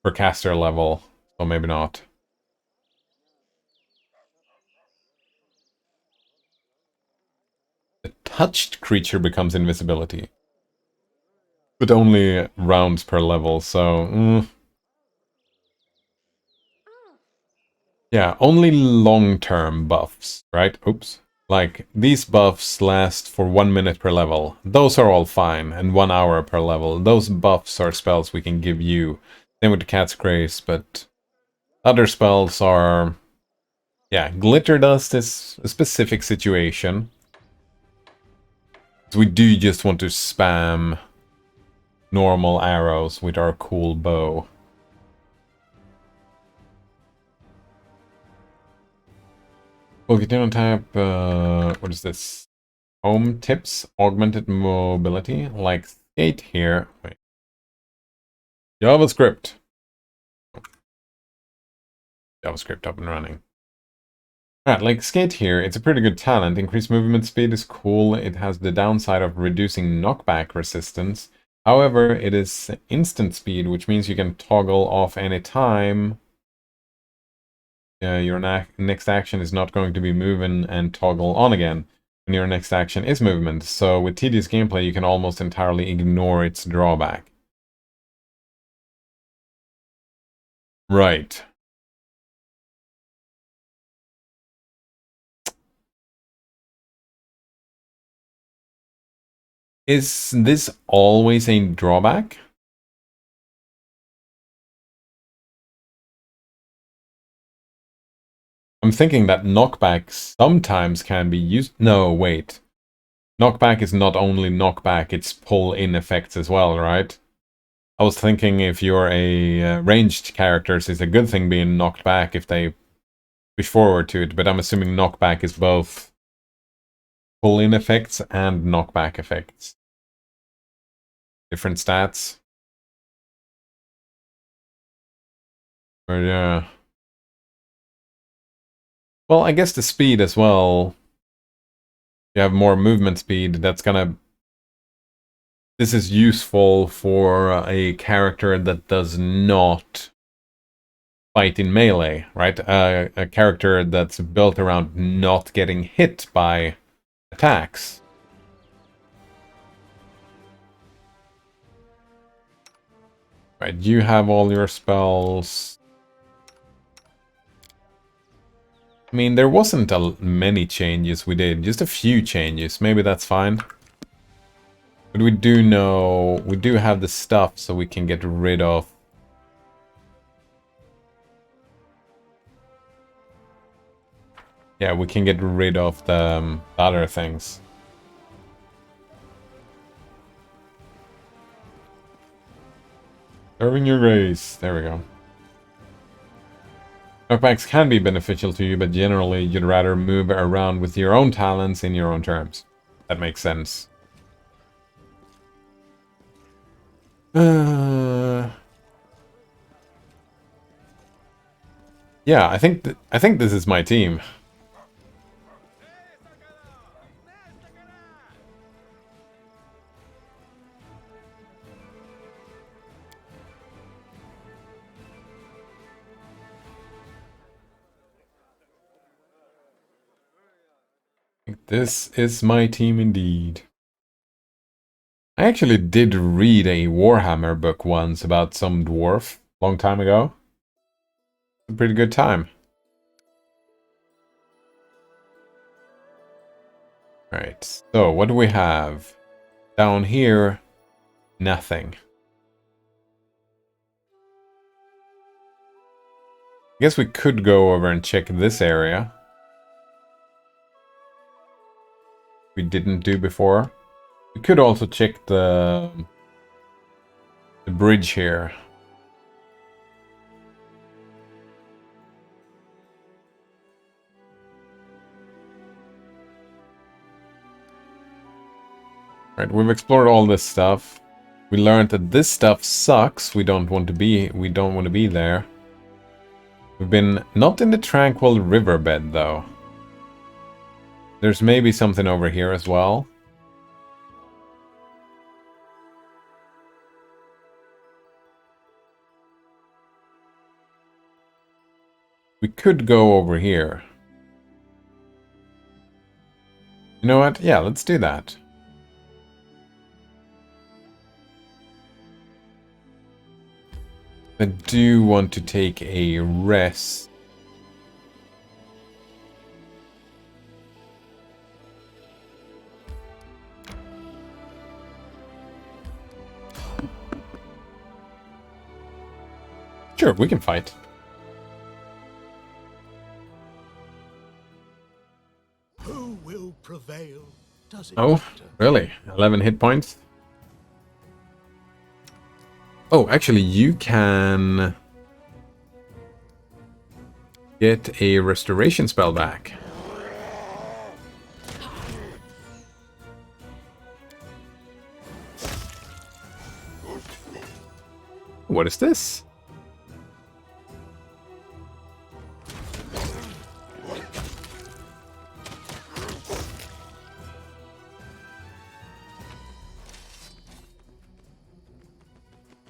Speaker 1: For caster level, so maybe not. The touched creature becomes invisibility. But only rounds per level, so... Yeah, only long-term buffs, right? Oops. Like, these buffs last for 1 minute per level. Those are all fine, and 1 hour per level. Those buffs are spells we can give you. Same with the Cat's Grace, but... other spells are... yeah, Glitter Dust is a specific situation. So we do just want to spam normal arrows with our cool bow. We'll get in on tap, what is this? Home tips, augmented mobility, like skate here. Wait. JavaScript. JavaScript up and running. Alright, like skate here, it's a pretty good talent. Increased movement speed is cool. It has the downside of reducing knockback resistance. However, it is instant speed, which means you can toggle off any time. Your next action is not going to be moving and toggle on again when your next action is movement. So with tedious gameplay, you can almost entirely ignore its drawback. Right. Is this always a drawback? I'm thinking that knockback sometimes can be used... No, wait. Knockback is not only knockback, it's pull-in effects as well, right? I was thinking if you're a ranged characters, it's a good thing being knocked back if they push forward to it, but I'm assuming knockback is both pull-in effects and knockback effects. Different stats. Or, yeah. Well, I guess the speed as well. you have more movement speed, that's gonna... This is useful for a character that does not fight in melee, right? A character that's built around not getting hit by attacks. Right, you have all your spells. I mean, there wasn't many changes we did, just a few changes. Maybe that's fine. But we do know, we do have the stuff so we can get rid of... Yeah, we can get rid of the other things. Serving your grace. There we go. Knockbacks can be beneficial to you, but generally you'd rather move around with your own talents in your own terms. That makes sense. Yeah, I think this is my team. This is my team indeed. I actually did read a Warhammer book once about some dwarf, long time ago. A pretty good time. Alright, so what do we have? Down here, nothing. I guess we could go over and check this area. We didn't do before. We could also check the bridge here. Right, we've explored all this stuff. We learned that this stuff sucks. We don't want to be there. We've been not in the tranquil riverbed though. There's maybe something over here as well. We could go over here. You know what? Yeah, let's do that. I do want to take a rest. Sure, we can fight.
Speaker 2: Who will prevail? Does it
Speaker 1: Oh,
Speaker 2: matter?
Speaker 1: really? 11 hit points? Oh, actually, you can get a restoration spell back. What is this?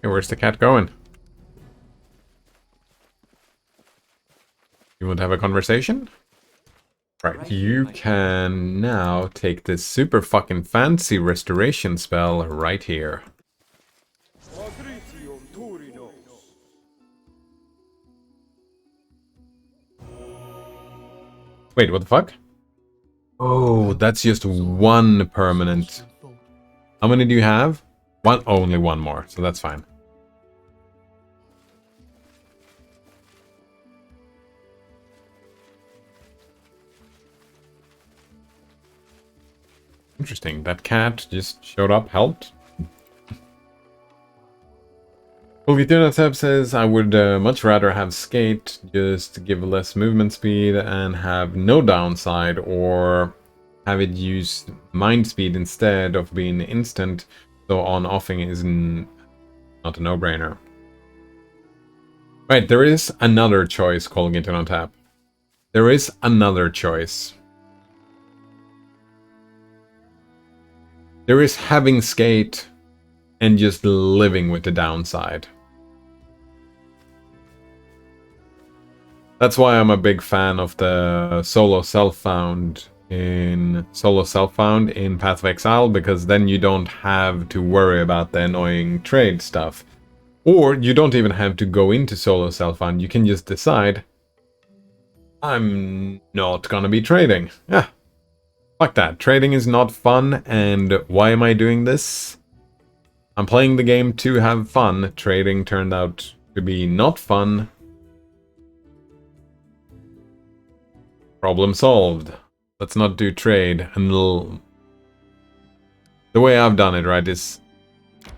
Speaker 1: Hey, where's the cat going? You want to have a conversation? Right, you can now take this super fucking fancy restoration spell right here. Wait, what the fuck? Oh, that's just one permanent. How many do you have? One, only one more, so that's fine. Interesting, that cat just showed up, helped. Tab says, I would much rather have skate, just to give less movement speed and have no downside, or have it use mind speed instead of being instant, so on-offing is not a no-brainer. Right, there is another choice calling it on tap. There is another choice. There is having skate and just living with the downside. That's why I'm a big fan of the solo self-found in Path of Exile, because then you don't have to worry about the annoying trade stuff. Or you don't even have to go into solo self-found. You can just decide, I'm not gonna be trading. Yeah, fuck that. Trading is not fun, and why am I doing this? I'm playing the game to have fun. Trading turned out to be not fun. Problem solved. Let's not do trade. And the way I've done it, right, is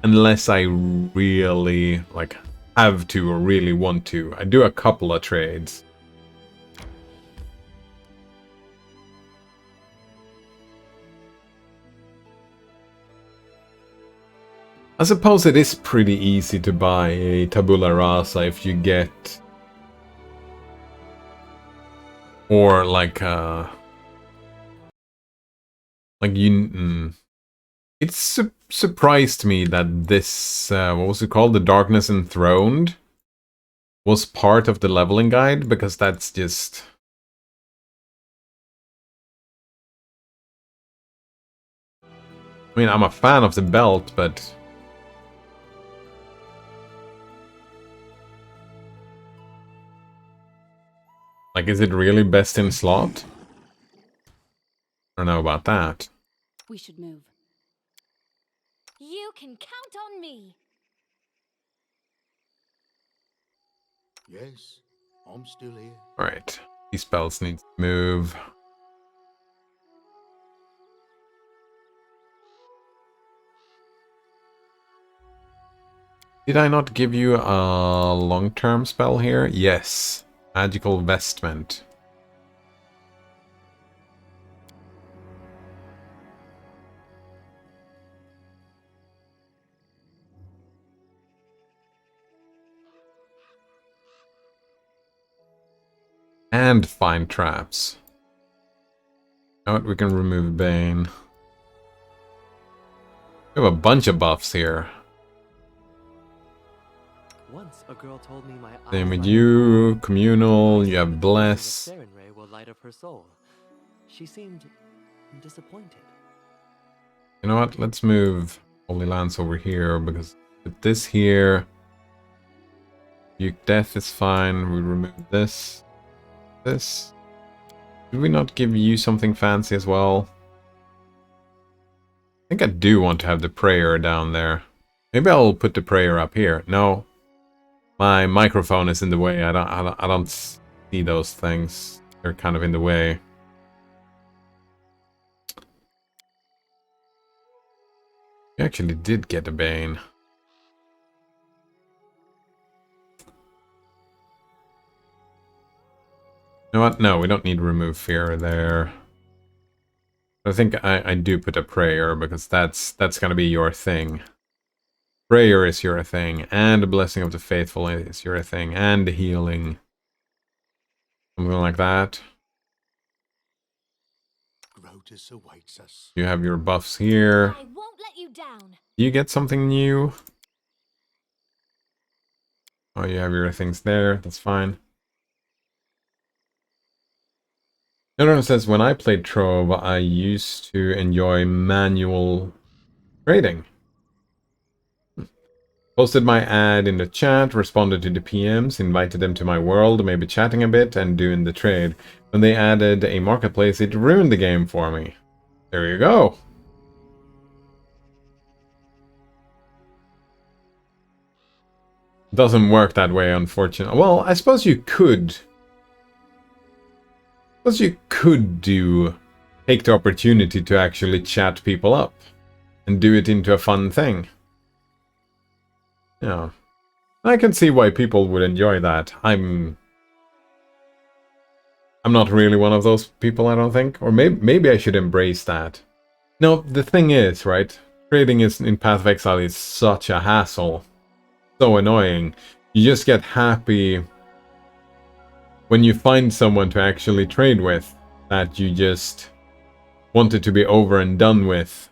Speaker 1: unless I really like have to or really want to, I do a couple of trades. I suppose it is pretty easy to buy a tabula rasa if you get, or like you. It surprised me that this what was it called, the Darkness Enthroned, was part of the leveling guide, because that's just. I mean, I'm a fan of the belt, but. Like, is it really best in slot? I don't know about that.
Speaker 3: We should move. You can count on me.
Speaker 2: Yes, I'm still here.
Speaker 1: Alright. These spells need to move. Did I not give you a long-term spell here? Yes. Magical Vestment. And find traps. You know what? We can remove Bane. We have a bunch of buffs here.
Speaker 4: Once a girl told me my
Speaker 1: Same with
Speaker 4: eyes
Speaker 1: you. Communal. You have Bless.
Speaker 4: The Saren ray will light up her soul. She seemed disappointed.
Speaker 1: You know what? Let's move Holy Lance over here, because with this here, Duke Death is fine. We remove this. This. Did we not give you something fancy as well? I think I do want to have the prayer down there. Maybe I'll put the prayer up here. No. My microphone is in the way. I don't see those things. They're kind of in the way. We actually did get a Bane. You know what? No, we don't need to remove fear there. I think I do put a prayer, because that's gonna be your thing. Prayer is your thing, and the blessing of the faithful is your thing, and the healing. Something like that.
Speaker 2: Grotus awaits us.
Speaker 1: You have your buffs here.
Speaker 3: I won't let you down.
Speaker 1: Do you get something new? Oh, you have your things there. That's fine. Everyone says, when I played Trove, I used to enjoy manual trading. Posted my ad in the chat, responded to the PMs, invited them to my world, maybe chatting a bit, and doing the trade. When they added a marketplace, it ruined the game for me. There you go. Doesn't work that way, unfortunately. Well, I suppose you could. Take the opportunity to actually chat people up and do it into a fun thing. Yeah. I can see why people would enjoy that. I'm not really one of those people, I don't think. Or maybe I should embrace that. No, the thing is, right? Trading in Path of Exile is such a hassle. So annoying. You just get happy when you find someone to actually trade with that you just wanted to be over and done with.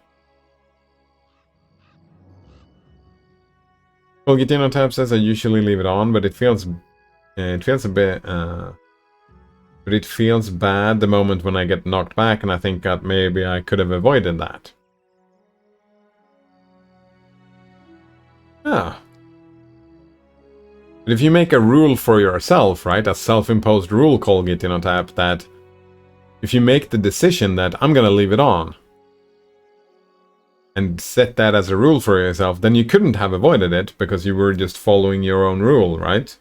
Speaker 1: Well, Gitino Tab says I usually leave it on, but it feels a bit but it feels bad the moment when I get knocked back, and I think that maybe I could have avoided that. Ah. But if you make a rule for yourself, right, a self-imposed rule called Gitino Tab, that if you make the decision that I'm gonna leave it on, and set that as a rule for yourself, then you couldn't have avoided it, because you were just following your own rule, right?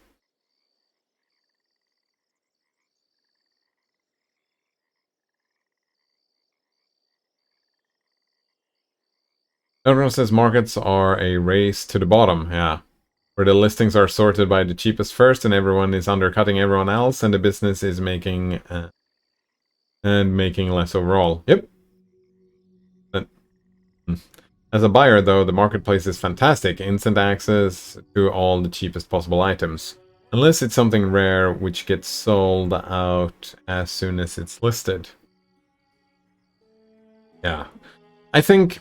Speaker 1: Everyone says markets are a race to the bottom, yeah. Where the listings are sorted by the cheapest first, and everyone is undercutting everyone else, and the business is making less overall. Yep. As a buyer, though, the marketplace is fantastic. Instant access to all the cheapest possible items. Unless it's something rare, which gets sold out as soon as it's listed. Yeah. I think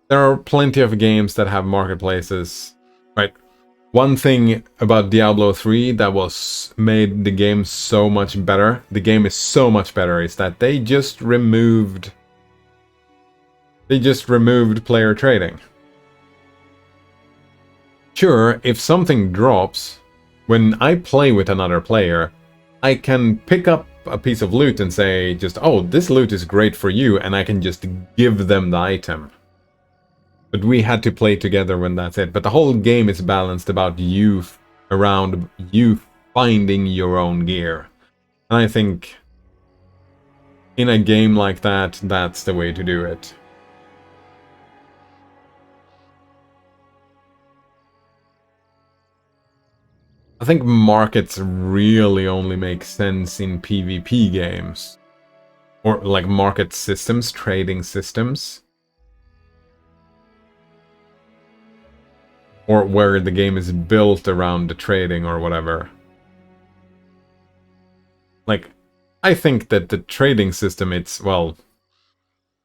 Speaker 1: there are plenty of games that have marketplaces, right? One thing about Diablo 3 that made the game so much better, the game is so much better, is that they just removed player trading. Sure, if something drops, when I play with another player, I can pick up a piece of loot and say just, oh, this loot is great for you, and I can just give them the item. But we had to play together when that's it. But the whole game is balanced about around you finding your own gear. And I think in a game like that, that's the way to do it. I think markets really only make sense in PvP games. Or like market systems, trading systems. Or where the game is built around the trading or whatever. Like, I think that the trading system, it's, well...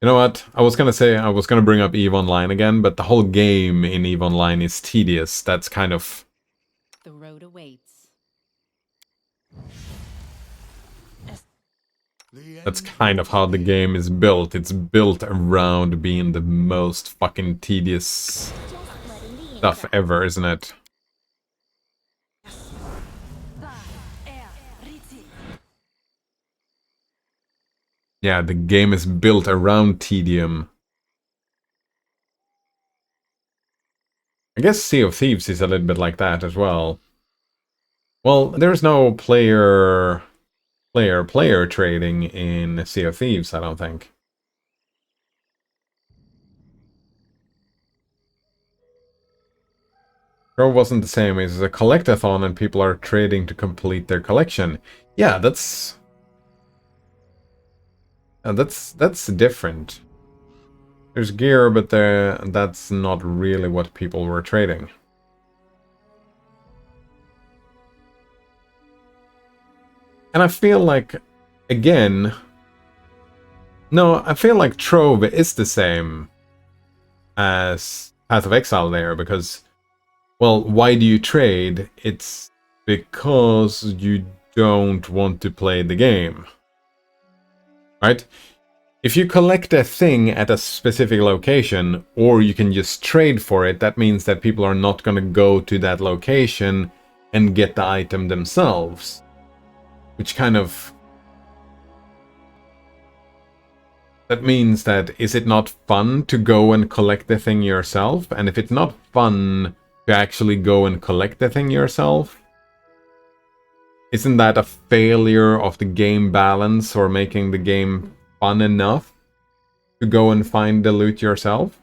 Speaker 1: You know what? I was gonna bring up EVE Online again, but the whole game in EVE Online is tedious. That's kind of...
Speaker 5: The road awaits.
Speaker 1: That's kind of how the game is built. It's built around being the most fucking tedious stuff ever, isn't it? Yeah, the game is built around tedium. I guess Sea of Thieves is a little bit like that as well. Well, there's no player trading in Sea of Thieves, I don't think. Trove wasn't the same. It's a collectathon and people are trading to complete their collection. Yeah, that's different. There's gear, but that's not really what people were trading. And I feel like, again... No, I feel like Trove is the same as Path of Exile there, because... Well, why do you trade? It's because you don't want to play the game. Right? If you collect a thing at a specific location, or you can just trade for it, that means that people are not going to go to that location and get the item themselves. Which kind of... That means that, is it not fun to go and collect the thing yourself? And if it's not fun to actually go and collect the thing yourself, isn't that a failure of the game balance or making the game fun enough to go and find the loot yourself?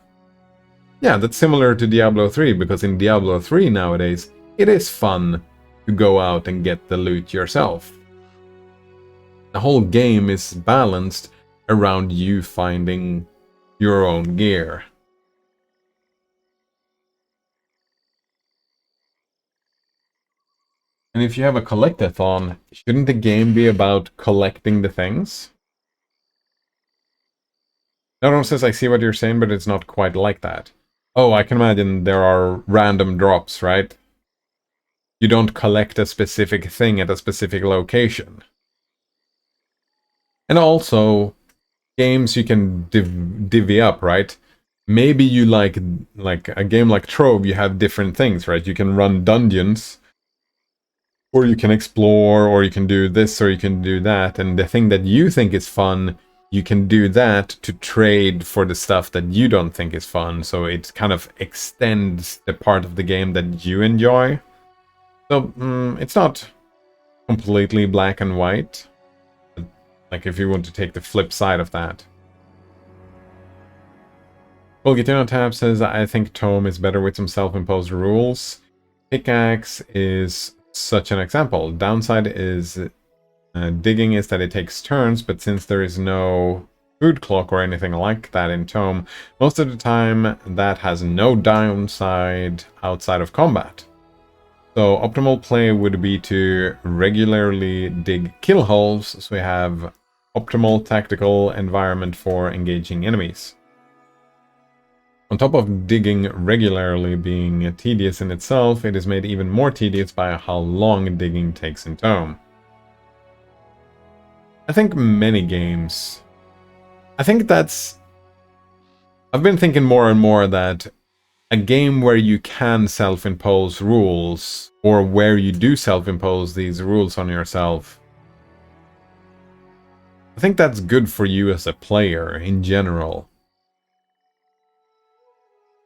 Speaker 1: Yeah, that's similar to Diablo 3, because in Diablo 3 nowadays, it is fun to go out and get the loot yourself. The whole game is balanced around you finding your own gear. And if you have a collectathon, shouldn't the game be about collecting the things? Everyone says, I see what you're saying, but it's not quite like that. Oh, I can imagine there are random drops, right? You don't collect a specific thing at a specific location. And also, games you can divvy up, right? Maybe you like a game like Trove, you have different things, right? You can run dungeons, or you can explore, or you can do this, or you can do that. And the thing that you think is fun, you can do that to trade for the stuff that you don't think is fun. So it kind of extends the part of the game that you enjoy. So it's not completely black and white. Like if you want to take the flip side of that. Well, Gitino Tab says, I think Tome is better with some self-imposed rules. Pickaxe is such an example. Downside is digging is that it takes turns, but since there is no food clock or anything like that in Tome, most of the time that has no downside outside of combat. So optimal play would be to regularly dig kill holes, so we have optimal tactical environment for engaging enemies. On top of digging regularly being tedious in itself, it is made even more tedious by how long digging takes in Tome. I think many games... I've been thinking more and more that a game where you can self-impose rules, or where you do self-impose these rules on yourself, I think that's good for you as a player in general.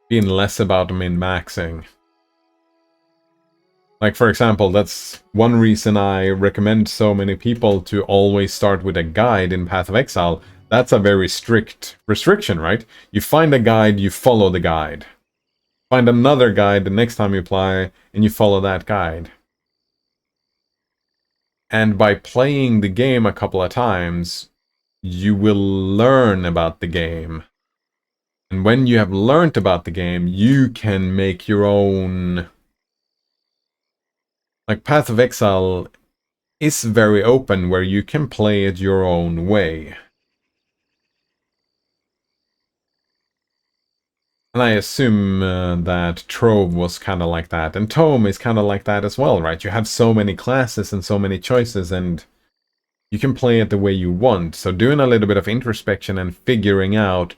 Speaker 1: Being less about min-maxing. Like, for example, that's one reason I recommend so many people to always start with a guide in Path of Exile. That's a very strict restriction, right? You find a guide, you follow the guide. Find another guide the next time you play, and you follow that guide. And by playing the game a couple of times, you will learn about the game. And when you have learned about the game, you can make your own... Like, Path of Exile is very open, where you can play it your own way. And I assume that Trove was kind of like that, and Tome is kind of like that as well, right? You have so many classes and so many choices, and you can play it the way you want. So doing a little bit of introspection and figuring out,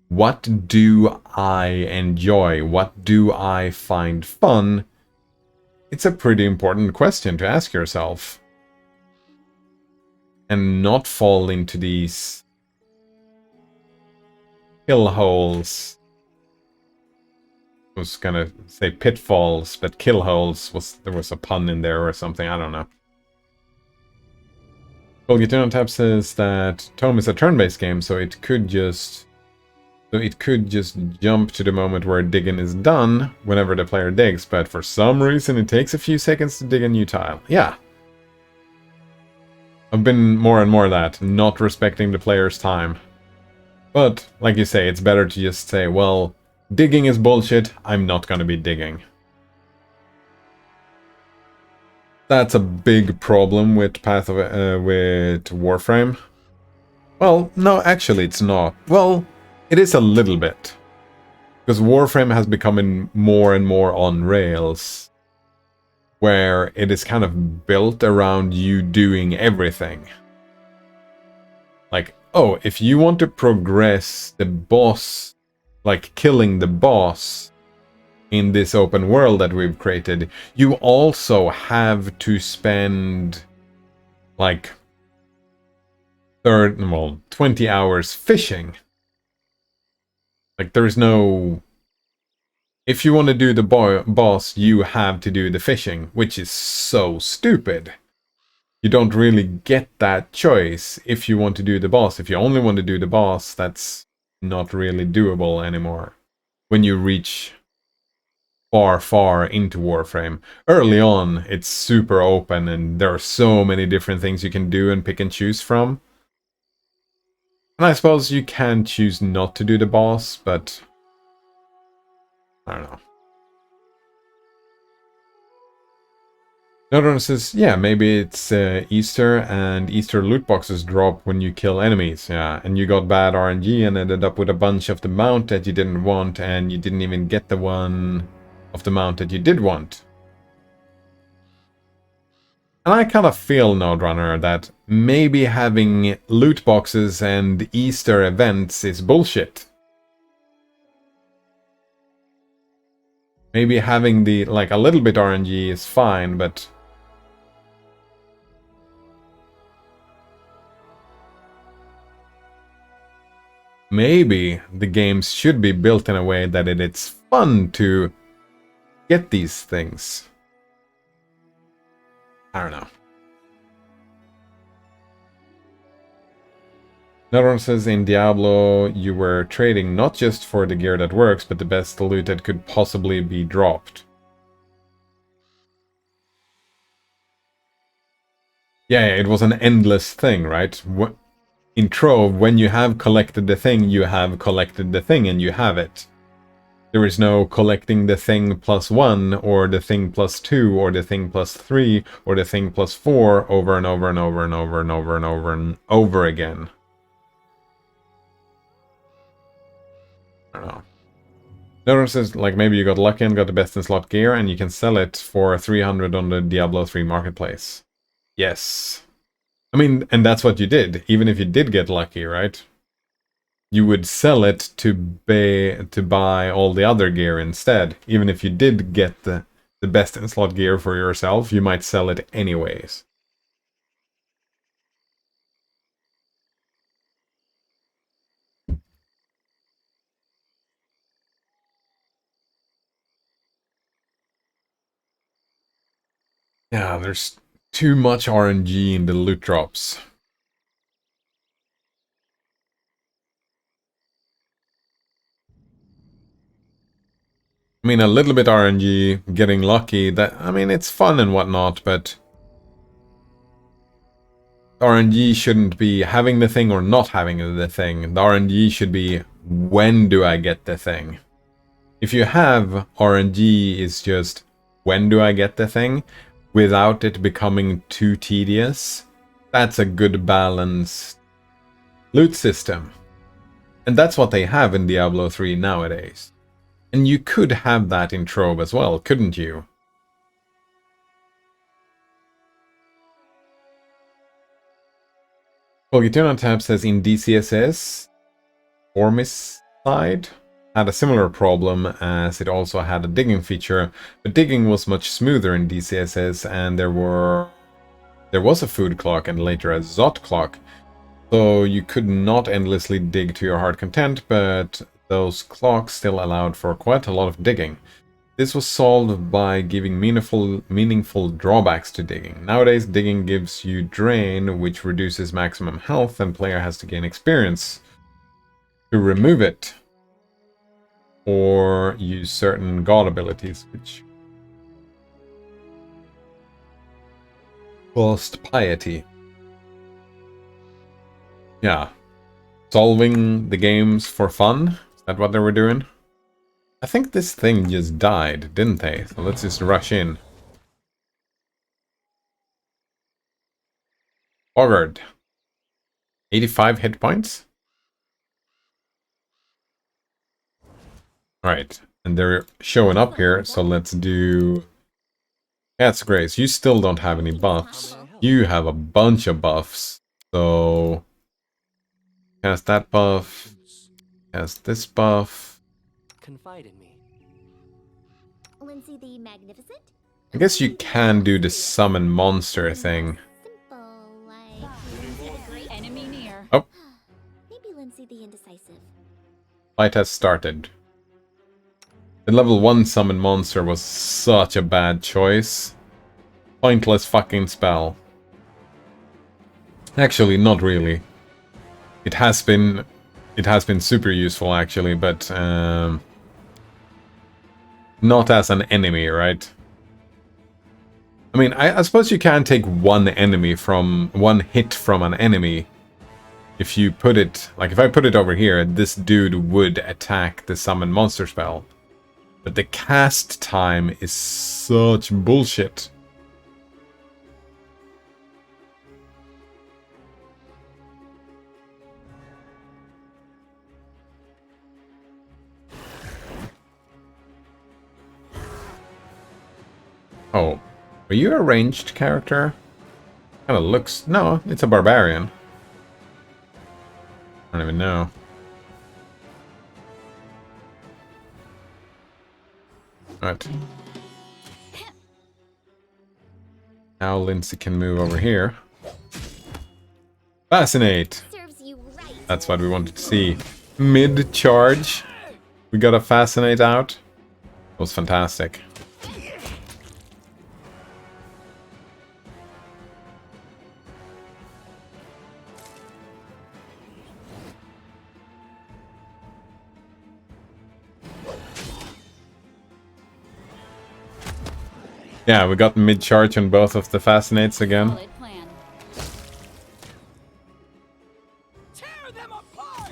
Speaker 1: what do I enjoy? What do I find fun? It's a pretty important question to ask yourself. And not fall into these kill holes. I was gonna say pitfalls, but kill holes there was a pun in there or something, I don't know. Golgitino Tab says that Tome is a turn-based game, so it could just jump to the moment where digging is done whenever the player digs, but for some reason it takes a few seconds to dig a new tile. Yeah. I've been more and more that, not respecting the player's time. But, like you say, it's better to just say, well, digging is bullshit, I'm not gonna be digging. That's a big problem with with Warframe. Well, no, actually it's not. Well, it is a little bit. Because Warframe has become more and more on rails, where it is kind of built around you doing everything. Like, oh, if you want to progress the boss, like killing the boss in this open world that we've created, you also have to spend like 20 hours fishing. Like, there's no... If you want to do the boss, you have to do the fishing, which is so stupid. You don't really get that choice if you want to do the boss. If you only want to do the boss, that's not really doable anymore. When you reach far into Warframe. Early on, it's super open, and there are so many different things you can do and pick and choose from. And I suppose you can choose not to do the boss, but... I don't know. Another one says, yeah, maybe it's Easter, and Easter loot boxes drop when you kill enemies. Yeah, and you got bad RNG and ended up with a bunch of the mount that you didn't want, and you didn't even get the one of the mount that you did want. And I kind of feel, Node Runner, that maybe having loot boxes and Easter events is bullshit. Maybe having the, like, a little bit RNG is fine, but... maybe the games should be built in a way that it's fun to get these things. I don't know. Another one says, in Diablo, you were trading not just for the gear that works, but the best loot that could possibly be dropped. Yeah, it was an endless thing, right? In Trove, when you have collected the thing, you have collected the thing, and you have it. There is no collecting the thing +1, or the thing +2, or the thing +3, or the thing +4 over and over and over and over and over and over and over again. I don't know. Another one says, like, maybe you got lucky and got the best in slot gear, and you can sell it for 300 on the Diablo 3 marketplace. Yes. I mean, and that's what you did, even if you did get lucky, right? You would sell it to buy all the other gear instead. Even if you did get the best in slot gear for yourself, you might sell it anyways. Yeah, there's too much RNG in the loot drops. I mean, a little bit RNG, getting lucky, that, I mean, it's fun and whatnot, but RNG shouldn't be having the thing or not having the thing. The RNG should be, when do I get the thing? If you have RNG is just, when do I get the thing? Without it becoming too tedious, that's a good balanced loot system. And that's what they have in Diablo 3 nowadays. And you could have that in Trove as well, couldn't you? Well, Gituna Tab says in DCSS, Formicide had a similar problem, as it also had a digging feature, but digging was much smoother in DCSS, and there was a food clock and later a Zot clock, so you could not endlessly dig to your heart content, but those clocks still allowed for quite a lot of digging. This was solved by giving meaningful drawbacks to digging. Nowadays, digging gives you drain, which reduces maximum health, and player has to gain experience to remove it, or use certain god abilities, which cost piety. Yeah. Solving the games for fun? Is that what they were doing? I think this thing just died, didn't they? So let's just rush in. Forward. 85 hit points? Alright, and they're showing up here, so let's do... Cat's Grace. You still don't have any buffs. You have a bunch of buffs, so... cast that buff, cast this buff.
Speaker 4: Confide in me.
Speaker 3: Lindsay the Magnificent?
Speaker 1: I guess you can do the summon monster thing.
Speaker 3: Simple, like Lindsay the Great?
Speaker 5: Enemy near.
Speaker 1: Oh,
Speaker 3: Maybe Lindsay the Indecisive.
Speaker 1: fight has started. The level 1 summon monster was such a bad choice. Pointless fucking spell. Actually, not really. It has been super useful actually, but not as an enemy, right? I mean, I suppose you can take one hit from an enemy. If you put it, like if I put it over here, this dude would attack the summon monster spell. But the cast time is such bullshit. Oh, are you a ranged character? Kind of looks... No, it's a barbarian. I don't even know. Right. Now Lindsay can move over here. Fascinate!
Speaker 3: Serves you right.
Speaker 1: That's what we wanted to see. Mid-charge. We got a Fascinate out. It was fantastic. Yeah, we got mid-charge on both of the Fascinates again.
Speaker 5: Solid plan.
Speaker 2: Tear them apart!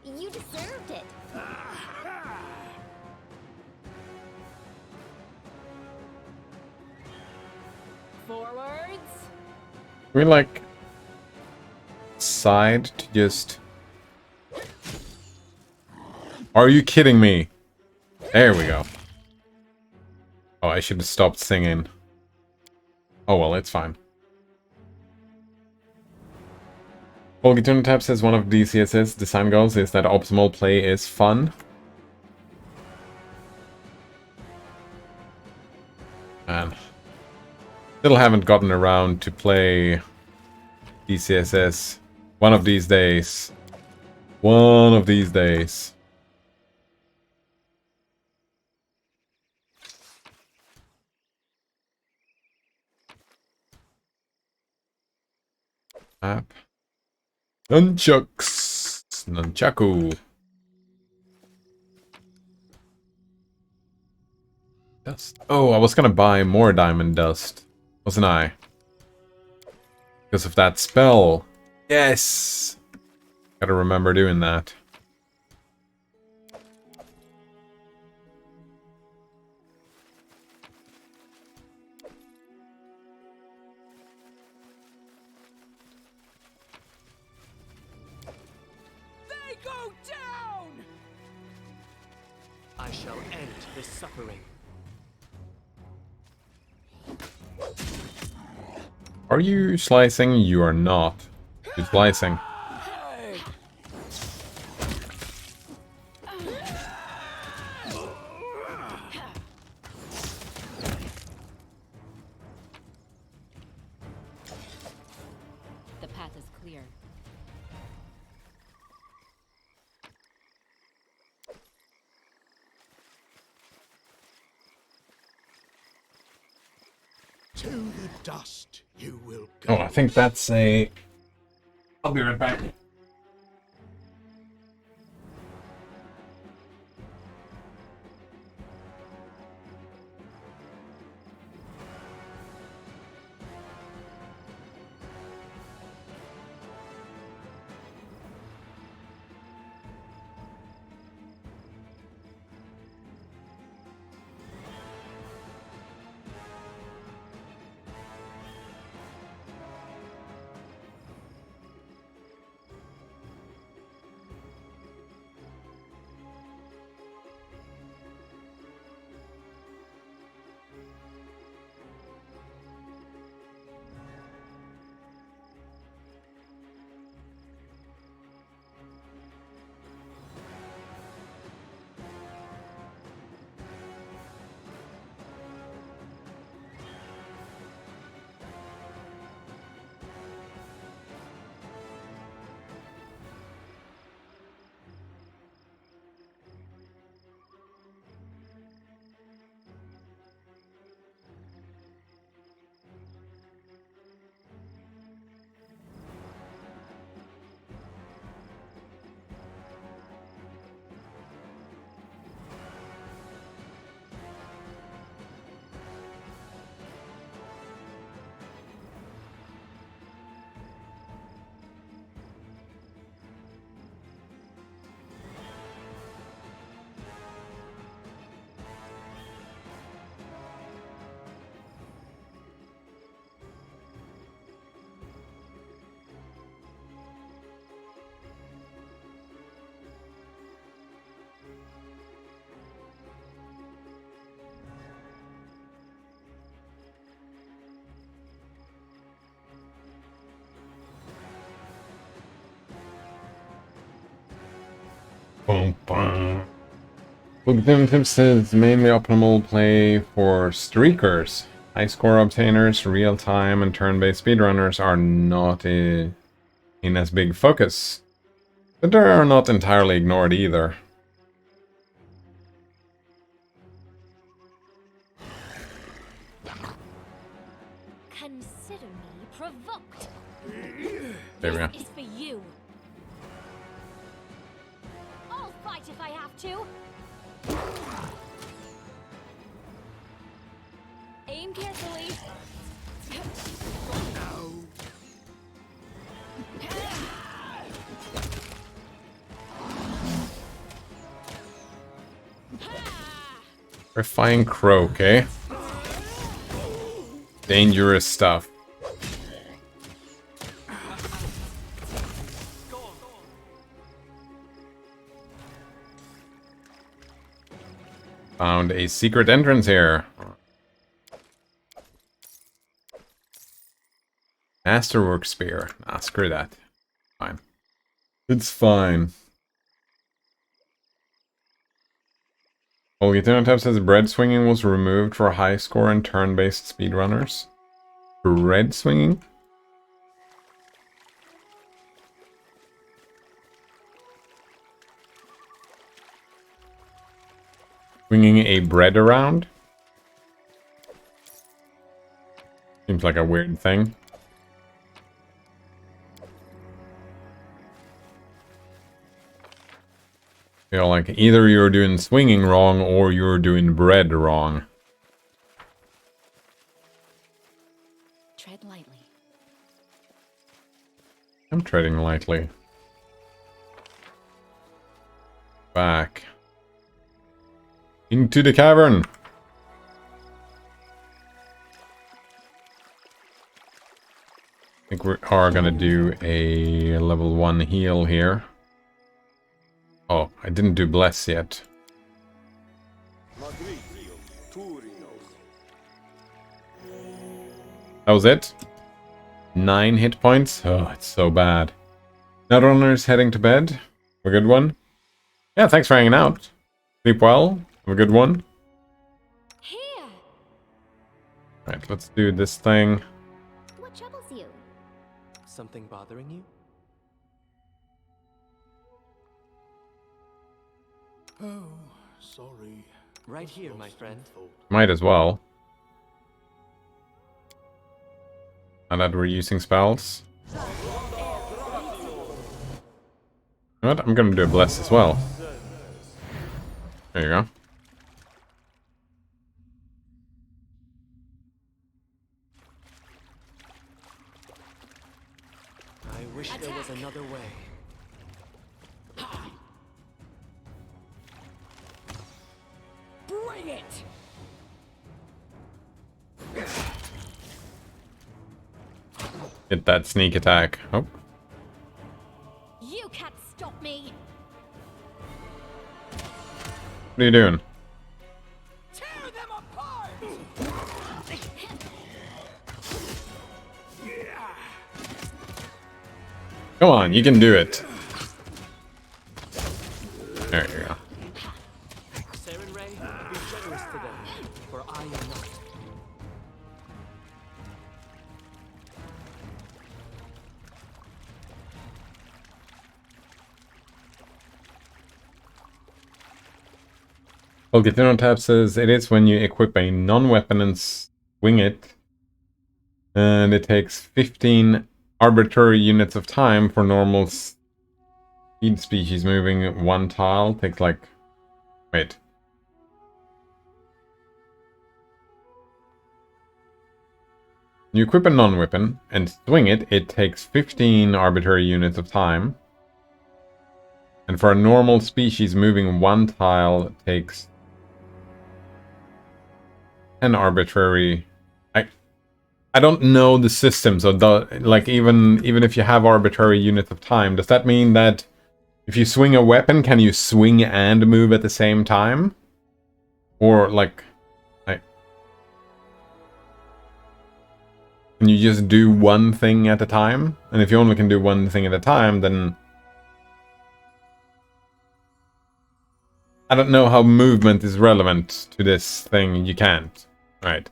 Speaker 3: You deserved it.
Speaker 5: Forwards.
Speaker 1: We like side to just... Are you kidding me? There we go. Oh, I should have stopped singing. Oh well, it's fine. Volgitune Tab says one of DCS's design goals is that optimal play is fun. And still haven't gotten around to play DCSS. One of these days. One of these days. App. Nunchucks. Nunchaku. Dust. Oh, I was gonna buy more diamond dust, wasn't I? Because of that spell. Yes! Gotta remember doing that.
Speaker 2: They go down!
Speaker 4: I shall end this suffering.
Speaker 1: Are you slicing? You are not. You're slicing.
Speaker 5: The path is clear.
Speaker 2: To the dust you will
Speaker 1: Oh,
Speaker 2: go.
Speaker 1: I think that's a... I'll be right back. Boom, boom. Bookdoom tips is mainly optimal play for streakers. High score obtainers, real-time, and turn-based speedrunners are not in as big focus. But they are not entirely ignored either.
Speaker 3: Consider me provoked.
Speaker 1: There we go.
Speaker 5: This is for you.
Speaker 3: I'll fight if I have to.
Speaker 5: Aim carefully.
Speaker 1: Refined croak, eh? Dangerous stuff. Found a secret entrance here. Masterwork spear. Ah, screw that. Fine. It's fine. Olgitinotab says bread swinging was removed for high score and turn-based speedrunners. Bread swinging? Swinging a bread around? Seems like a weird thing. Feel like either you're doing swinging wrong or you're doing bread wrong.
Speaker 5: Tread lightly.
Speaker 1: I'm treading lightly. Back. Into the cavern. I think we are gonna do a level 1 heal here. Oh, I didn't do bless yet. That was it? 9 hit points? Oh, it's so bad. Netrunner's heading to bed. Have a good one. Yeah, thanks for hanging out. Sleep well. Have a good one.
Speaker 3: Here.
Speaker 1: Right, let's do this thing.
Speaker 3: What troubles you?
Speaker 4: Something bothering you?
Speaker 2: Oh, sorry.
Speaker 4: Right here, my friend.
Speaker 1: Might as well. Now that we're using spells. You know what? I'm gonna do a bless as well. There you go.
Speaker 4: I wish there was another way.
Speaker 5: Bring it!
Speaker 1: Hit that sneak attack. Oh,
Speaker 3: You can't stop me.
Speaker 1: what are you doing?
Speaker 2: Tear them apart!
Speaker 1: Come on, you can do it. There you go.
Speaker 4: Saren Ray, be generous to them, for I am not.
Speaker 1: Olgitinotab says it is when you equip a non-weapon and swing it. And it takes 15 arbitrary units of time for normal speed species moving one tile. Takes like... Wait. You equip a non-weapon and swing it, it takes 15 arbitrary units of time. And for a normal species moving one tile takes 10 arbitrary... I don't know the system, so like even if you have arbitrary units of time, does that mean that if you swing a weapon, can you swing and move at the same time? Or like, can you just do one thing at a time? And if you only can do one thing at a time, then I don't know how movement is relevant to this thing. You can't. Right.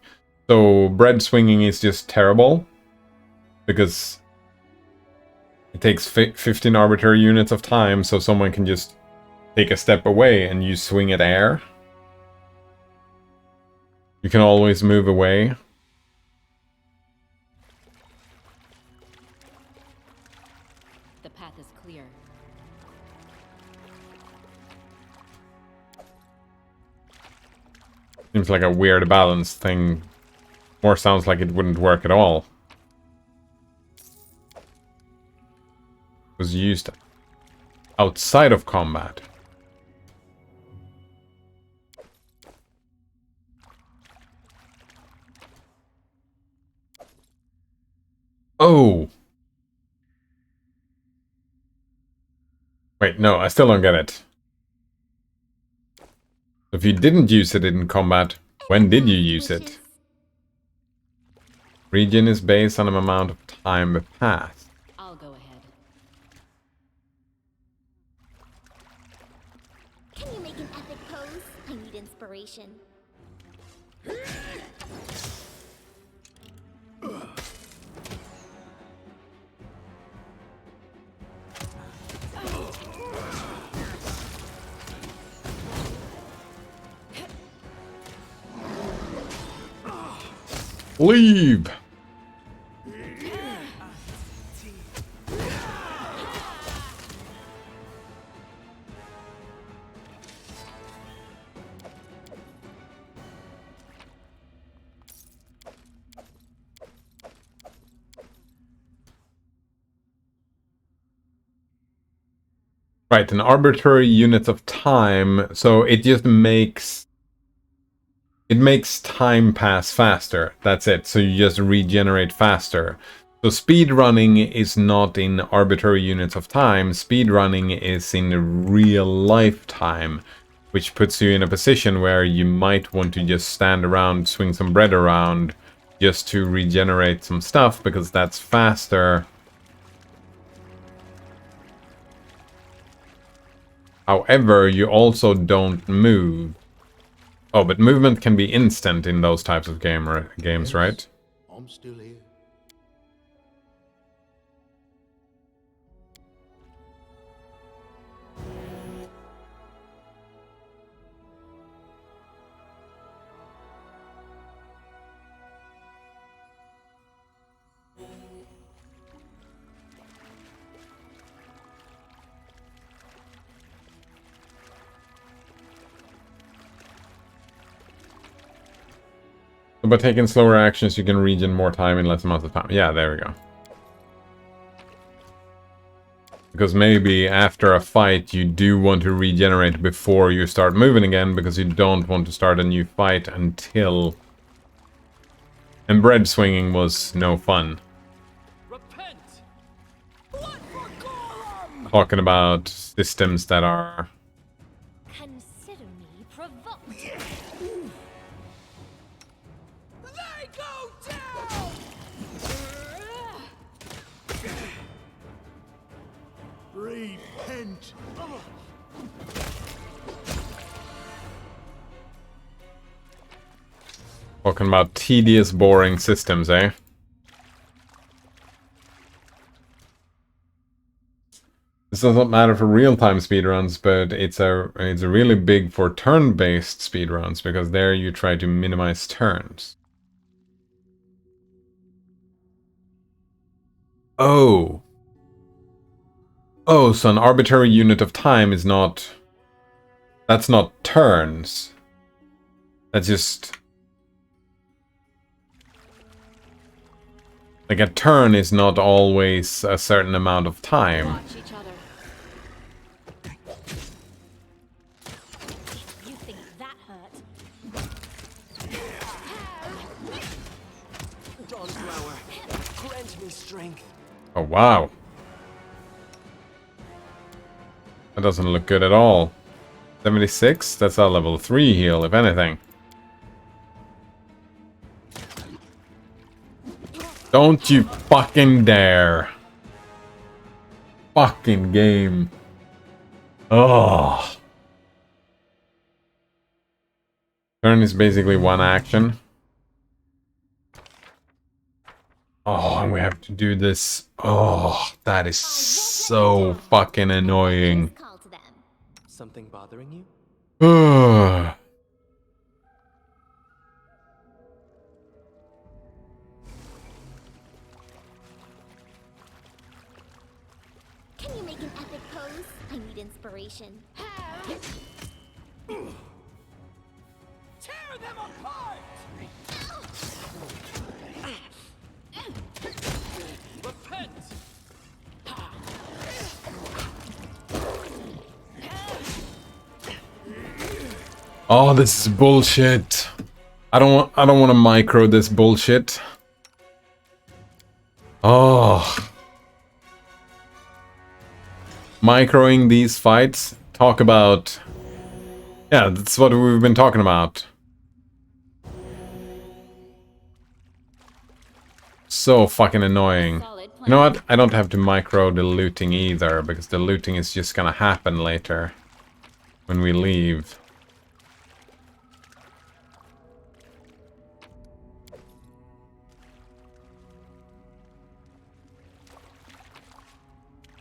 Speaker 1: So bread swinging is just terrible. Because it takes 15 arbitrary units of time, so someone can just take a step away and you swing at air. You can always move away.
Speaker 5: The path is clear.
Speaker 1: Seems like a weird balance thing. More sounds like it wouldn't work at all. Was used outside of combat. Oh! Wait, no, I still don't get it. If you didn't use it in combat, when did you use it? Region is based on an amount of time passed.
Speaker 5: I'll go ahead.
Speaker 3: Can you make an epic pose? I need inspiration.
Speaker 1: Leave! Right, an arbitrary unit of time, so it just makes... It makes time pass faster, that's it, so you just regenerate faster. So speedrunning is not in arbitrary units of time, speedrunning is in real life time, which puts you in a position where you might want to just stand around, swing some bread around, just to regenerate some stuff, because that's faster. However, you also don't move. Oh, but movement can be instant in those types of games, right?
Speaker 2: I'm still here.
Speaker 1: By taking slower actions, you can regen more time in less amounts of time. Yeah, there we go. Because maybe after a fight, you do want to regenerate before you start moving again, because you don't want to start a new fight until... And bread swinging was no fun.
Speaker 2: Repent! What for Gollum?
Speaker 1: Talking about systems that are...
Speaker 3: Consider me provoked.
Speaker 2: They go down! Repent!
Speaker 1: Talking about tedious, boring systems, eh? This doesn't matter for real-time speedruns, but it's really big for turn-based speedruns, because there you try to minimize turns. Oh. Oh, so an arbitrary unit of time is not... That's not turns. That's just... Like, a turn is not always a certain amount of time.
Speaker 5: Watch each other.
Speaker 3: You think that hurt?
Speaker 4: Dawnflower, grant me strength.
Speaker 1: Oh, wow. That doesn't look good at all. 76? That's a level 3 heal, if anything. Don't you fucking dare. Fucking game. Oh. Turn is basically one action. Oh, and we have to do this. Oh, that is so fucking annoying.
Speaker 3: Call to them.
Speaker 4: Something bothering you?
Speaker 1: Ugh.
Speaker 3: Can you make an epic pose? I need inspiration.
Speaker 2: Tear them apart! Repent!
Speaker 1: Oh, this is bullshit. I don't want to micro this bullshit. Oh. Microing these fights. Talk about... Yeah, that's what we've been talking about. So fucking annoying.
Speaker 5: Solid plan.
Speaker 1: You know what? I don't have to micro the looting either, because the looting is just gonna happen later. When we leave.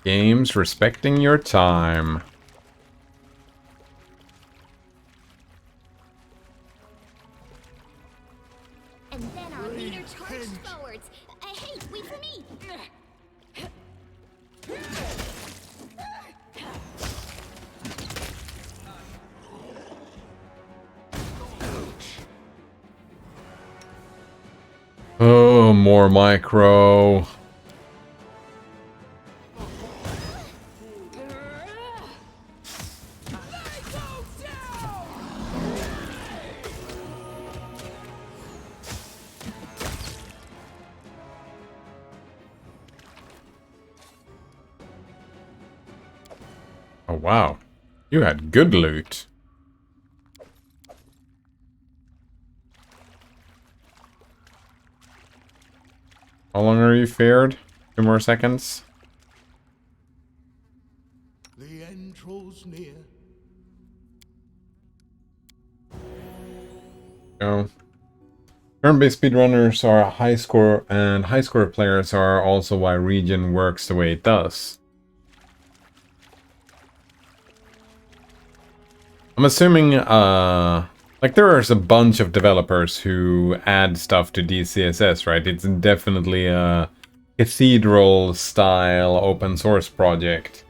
Speaker 1: Games respecting your time.
Speaker 3: And then our leader charged forwards. Hey, wait for me!
Speaker 1: Oh, more micro. Oh wow, you had good loot. How long are you fared? 2 more seconds.
Speaker 2: The end draws near.
Speaker 1: Go. Turn-based speedrunners are a high score, and high score players are also why Region works the way it does. I'm assuming, like there's a bunch of developers who add stuff to DCSS, right? It's definitely a cathedral-style open source project.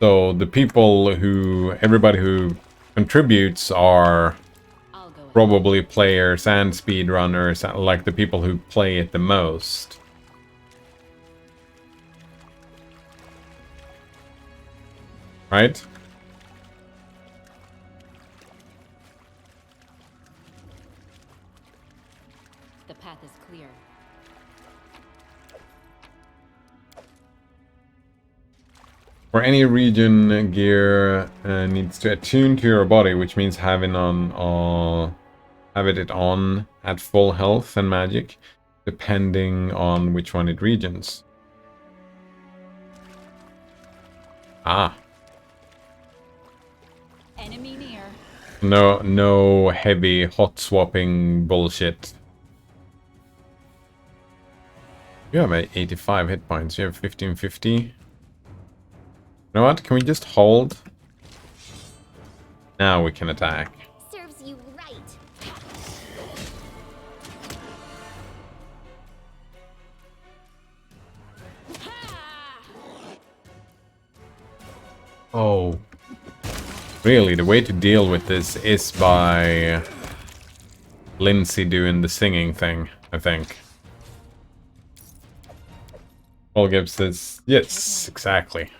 Speaker 1: So the people who, everybody who contributes are
Speaker 5: I'll go ahead.
Speaker 1: probably players and speedrunners, like the people who play it the most. Right?
Speaker 5: The path is clear.
Speaker 1: For any region, gear needs to attune to your body, which means having it on at full health and magic, depending on which one it regions. Ah,
Speaker 5: Enemy near.
Speaker 1: no heavy hot swapping bullshit. You have 85 hit points. You have 1550. You know what? Can we just hold? Now we can attack.
Speaker 3: Serves you right.
Speaker 1: Oh. Really, the way to deal with this is by Lindsay doing the singing thing, I think. All gives this... Yes, exactly.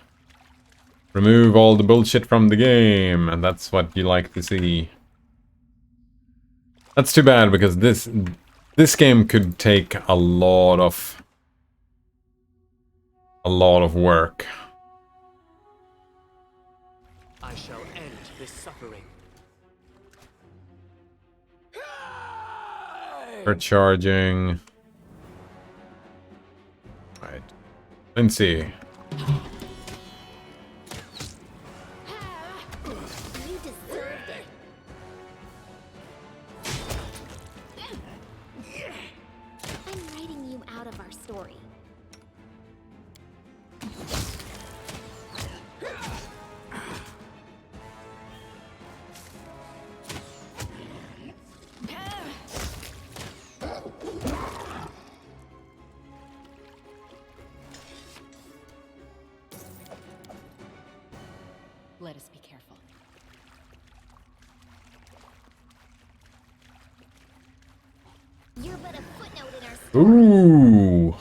Speaker 1: Remove all the bullshit from the game, and that's what you like to see. That's too bad, because this game could take a lot of work.
Speaker 4: I shall end this suffering.
Speaker 1: For charging. Right. Lindsay.
Speaker 3: You deserved it. story.
Speaker 5: Let us be careful.
Speaker 3: You're but a footnote in our story.
Speaker 1: Ooh.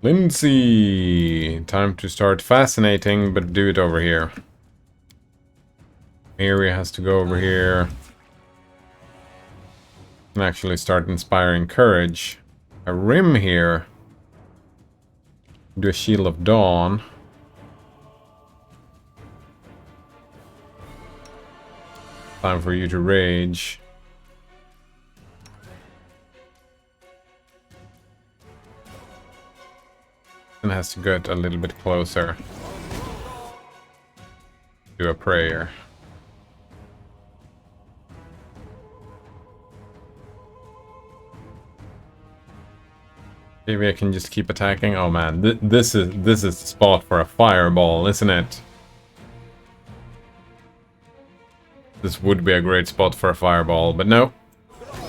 Speaker 1: Lindsay. Time to start fascinating, but do it over here. Mary has to go over here. And actually start inspiring courage. A rim here. Do a Shield of Dawn. Time for you to rage. And has to get a little bit closer. Do a prayer. Maybe I can just keep attacking. Oh man, this is the spot for a fireball, isn't it? This would be a great spot for a fireball, but no.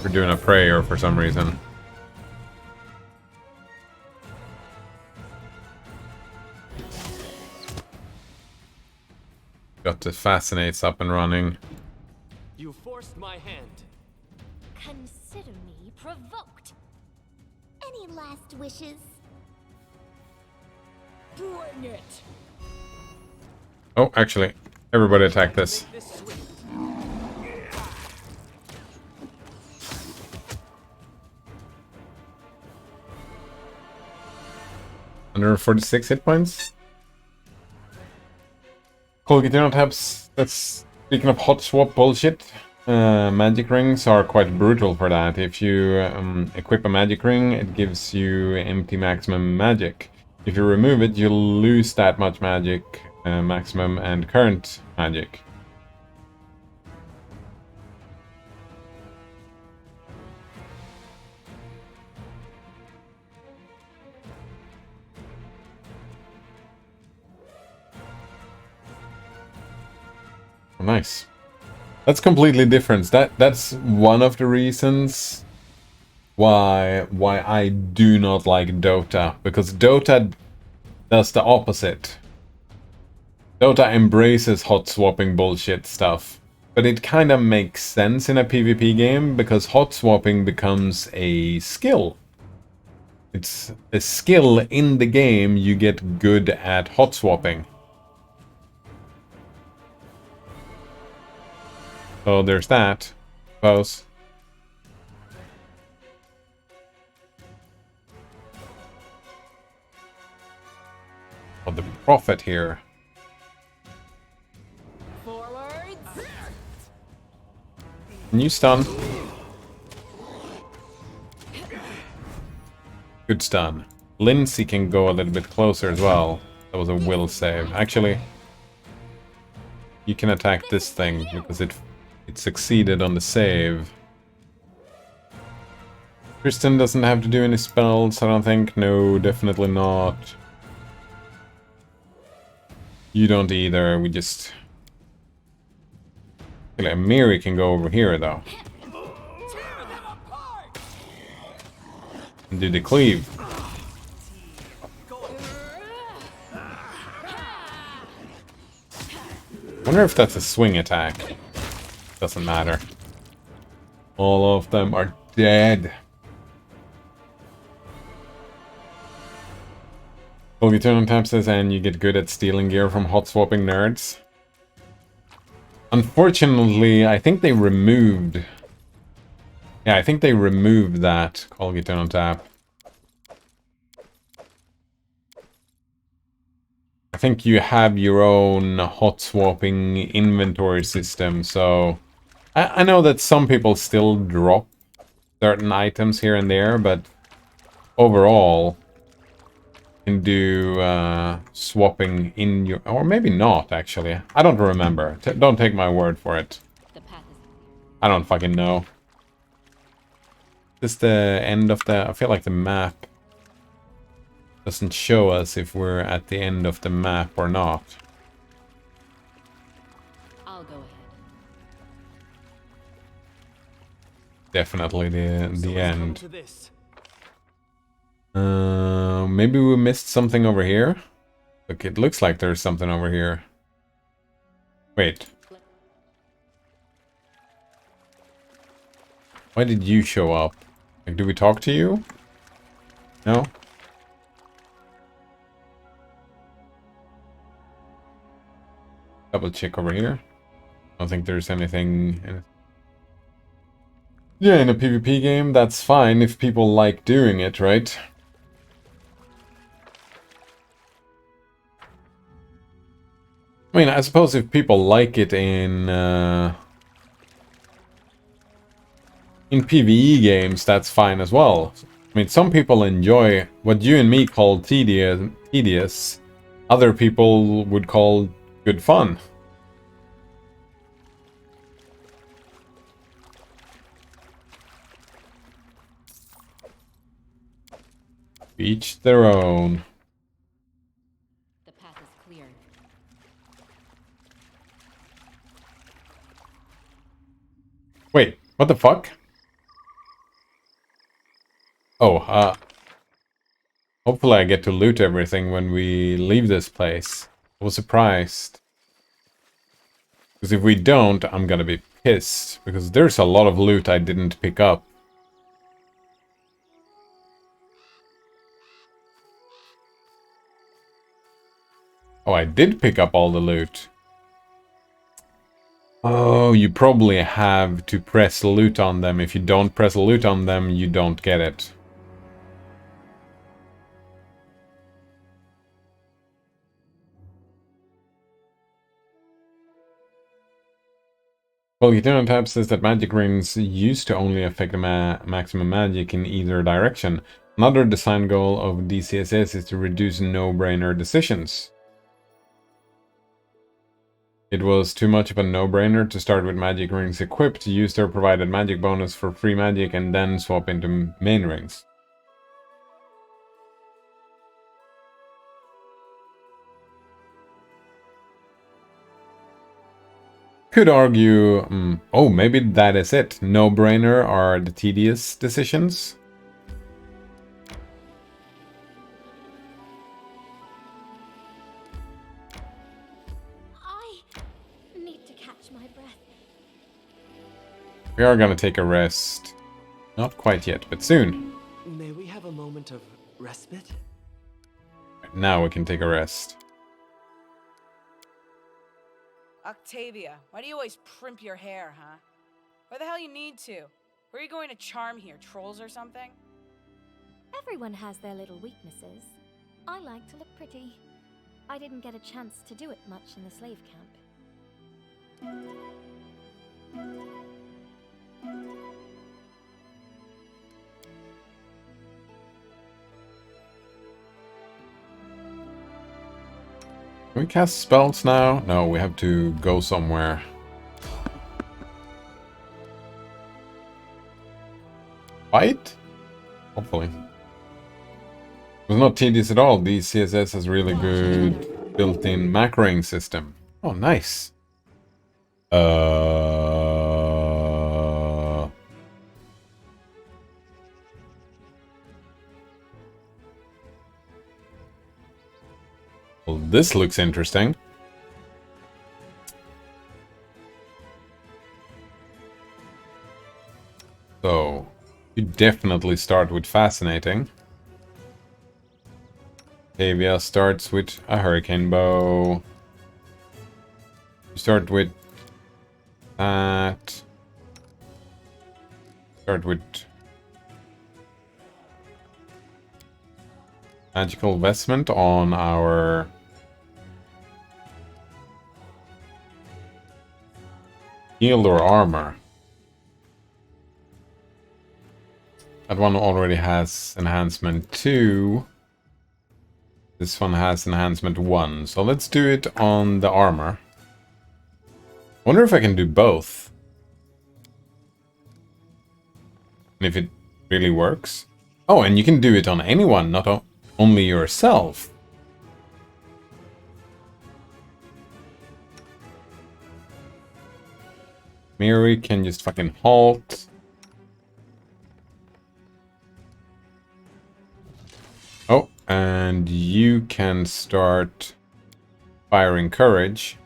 Speaker 1: We're doing a prayer for some reason. Got the Fascinates up and running.
Speaker 4: You forced my hand.
Speaker 3: Consider me provoked. Any last wishes?
Speaker 5: Bring it!
Speaker 1: Oh, actually, everybody attack this.
Speaker 4: Make this sweet.
Speaker 1: 146 hit points. Cool, you do not have... That's... Speaking of hot swap bullshit, magic rings are quite brutal for that. If you equip a magic ring, it gives you empty maximum magic. If you remove it, you'll lose that much magic, maximum and current magic. Nice. That's completely different. That's one of the reasons why I do not like Dota, because Dota does the opposite. Dota embraces hot swapping bullshit stuff, but it kind of makes sense in a PvP game because hot swapping becomes a skill. It's a skill in the game. You get good at hot swapping. So there's that. Suppose. Oh, the prophet here.
Speaker 5: Forwards!
Speaker 1: Can you stun? Good stun. Lindsay can go a little bit closer as well. That was a will save. Actually, you can attack this thing because it succeeded on the save. Kristen doesn't have to do any spells, I don't think. No, definitely not. You don't either. We just... Miri can go over here, though. And do the cleave. Wonder if that's a swing attack. Doesn't matter. All of them are dead. Well, you turn on taps and you get good at stealing gear from hot swapping nerds. Unfortunately, I think they removed... Yeah, I think they removed that. Call you turn on tap. I think you have your own hot swapping inventory system, so... I know that some people still drop certain items here and there, but overall, you can do swapping in your... Or maybe not, actually. I don't remember. Don't take my word for it.
Speaker 5: The path is
Speaker 1: I don't fucking know. This is the end of the... I feel like the map doesn't show us if we're at the end of the map or not.
Speaker 5: I'll go ahead.
Speaker 1: Definitely the
Speaker 4: So it's come
Speaker 1: end.
Speaker 4: to this.
Speaker 1: Maybe we missed something over here? Look, it looks like there's something over here. Wait. Why did you show up? Like, do we talk to you? No? Double check over here. I don't think there's anything in it. Yeah, in a PvP game, that's fine if people like doing it, right? I mean, I suppose if people like it in PvE games, that's fine as well. I mean, some people enjoy what you and me call tedious. Other people would call good fun. Each their own.
Speaker 5: The path is clear.
Speaker 1: Wait, what the fuck? Oh, hopefully I get to loot everything when we leave this place. I was surprised. Because if we don't, I'm gonna be pissed. Because there's a lot of loot I didn't pick up. Oh, I did pick up all the loot. Oh, you probably have to press loot on them. If you don't press loot on them, you don't get it. Well, Type says that magic rings used to only affect the maximum magic in either direction. Another design goal of DCSS is to reduce no-brainer decisions. It was too much of a no-brainer to start with magic rings equipped, use their provided magic bonus for free magic, and then swap into main rings. Could argue, oh, maybe that is it. No-brainer are the tedious decisions.
Speaker 3: I need to catch my breath.
Speaker 1: We are gonna take a rest. Not quite yet, but soon.
Speaker 4: May we have a moment of respite?
Speaker 1: Now we can take a rest.
Speaker 6: Octavia, why do you always primp your hair, huh? Why the hell you need to? Where are you going to charm here, trolls or something?
Speaker 3: Everyone has their little weaknesses. I like to look pretty. I didn't get a chance to do it much in the slave camp.
Speaker 1: Can we cast spells now? No, we have to go somewhere. Fight? Hopefully. It was not tedious at all. The CSS has really good built-in macroing system. Oh, nice. Well, this looks interesting. So, you definitely start with fascinating. Octavia starts with a hurricane bow. You start with that. Start with magical vestment on our shield or armor. That one already has enhancement 2. This one has enhancement 1. So let's do it on the armor. Wonder if I can do both. And if it really works. Oh, and you can do it on anyone, not only yourself. Mary can just fucking halt. Oh, and you can start firing courage.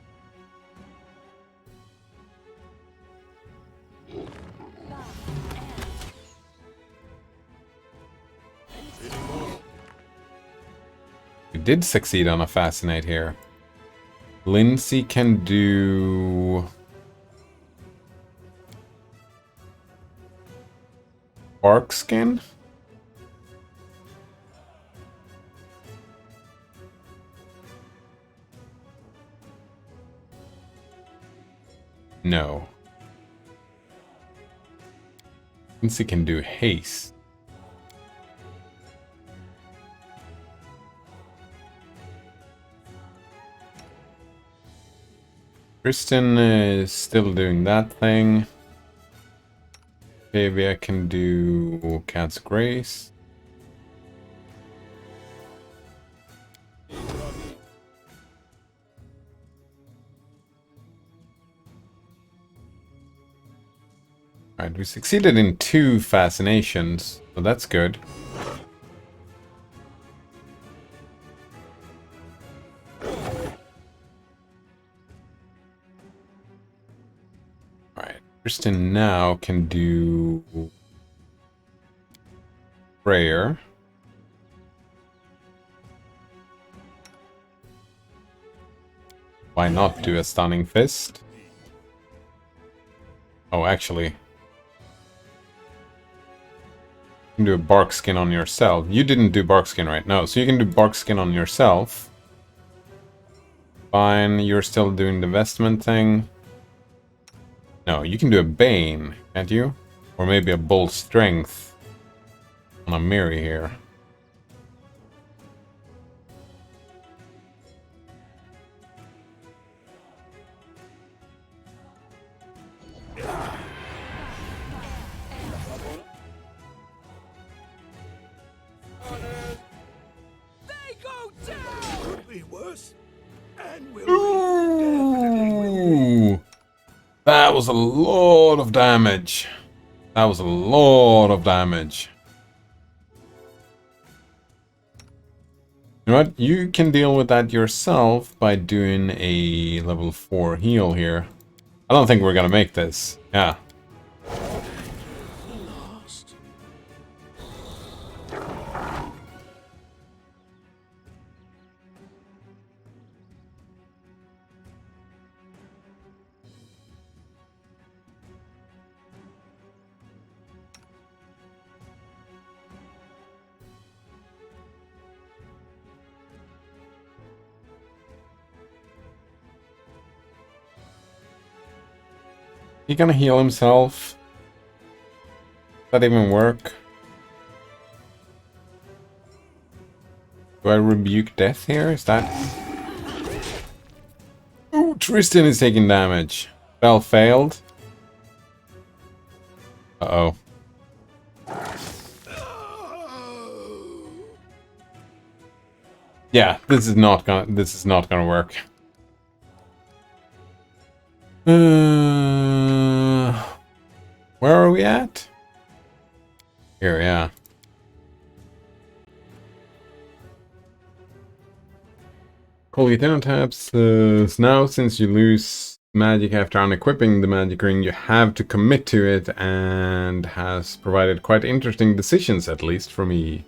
Speaker 1: We did succeed on a fascinate here. Lindsay can do bark skin. No. Lindsay can do haste. Kristen is still doing that thing. Maybe I can do Cat's Grace. Alright, we succeeded in 2 fascinations, so that's good. Kristen now can do prayer. Why not do a stunning fist? Oh, actually. You can do a bark skin on yourself. You didn't do bark skin, right? No, so you can do bark skin on yourself. Fine, you're still doing the vestment thing. No, you can do a Bane, can't you? Or maybe a Bold Strength on a Miri here.
Speaker 2: They go down! Could be worse. And will definitely will be.
Speaker 1: Ooh, that was a lot of damage. That was a lot of damage. You know what? You can deal with that yourself by doing a level 4 heal here. I don't think we're gonna make this. Yeah.
Speaker 2: Lost.
Speaker 1: He gonna heal himself? Does that even work? Do I rebuke death here? Is that... Ooh, Tristan is taking damage. Spell failed. Uh-oh. Yeah, this is not gonna work. Where are we at? Here, yeah. Colgate taps. Now, since you lose magic after unequipping the magic ring, you have to commit to it, and has provided quite interesting decisions, at least for me.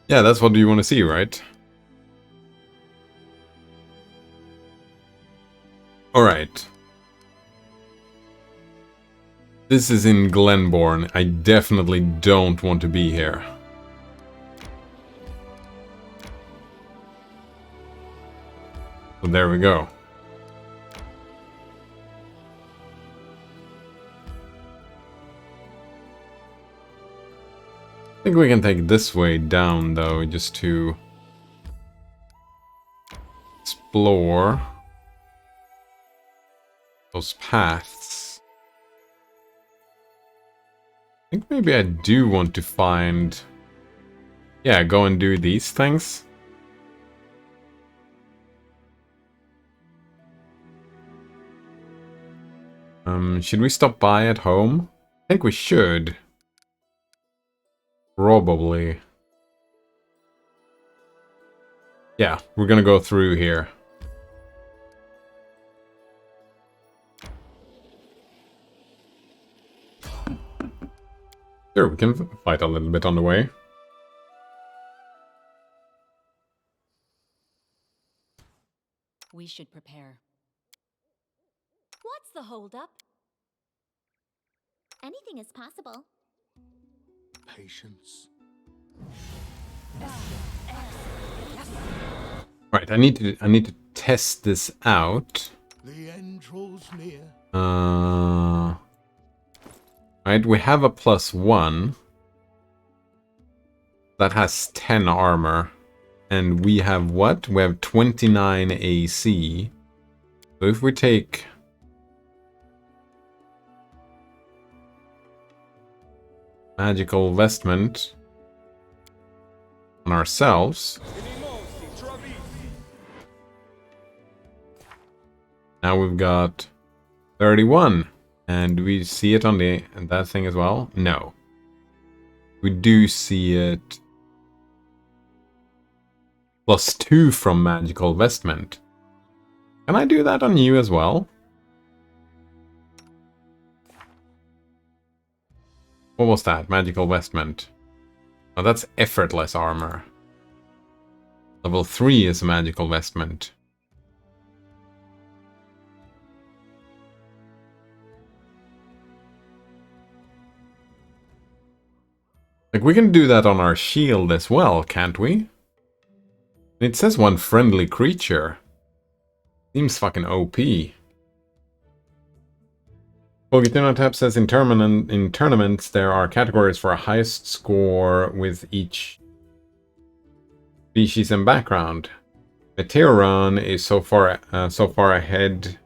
Speaker 1: Yeah, that's what you want to see, right? Alright. This is in Glenbourne. I definitely don't want to be here. So there we go. I think we can take this way down, though, just to explore those paths. think maybe I do want to find... Yeah, go and do these things. Should we stop by at home? I think we should. Probably. Yeah, we're gonna go through here. Sure, we can fight a little bit on the way.
Speaker 5: We should prepare.
Speaker 3: What's the holdup? Anything is possible.
Speaker 2: Patience.
Speaker 1: Right, I need to test this out.
Speaker 2: The end draws near.
Speaker 1: Right, we have a +1 that has 10 armor, and we have what? We have 29 AC. So if we take magical vestment on ourselves, now we've got 31. And do we see it on that thing as well? No. We do see it. +2 from magical vestment. Can I do that on you as well? What was that? Magical vestment. Oh, that's effortless armor. Level 3 is a magical vestment. Like, we can do that on our shield as well, can't we? It says one friendly creature. Seems fucking OP. Tab says in tournaments there are categories for a highest score with each species and background. Meteoron is so far ahead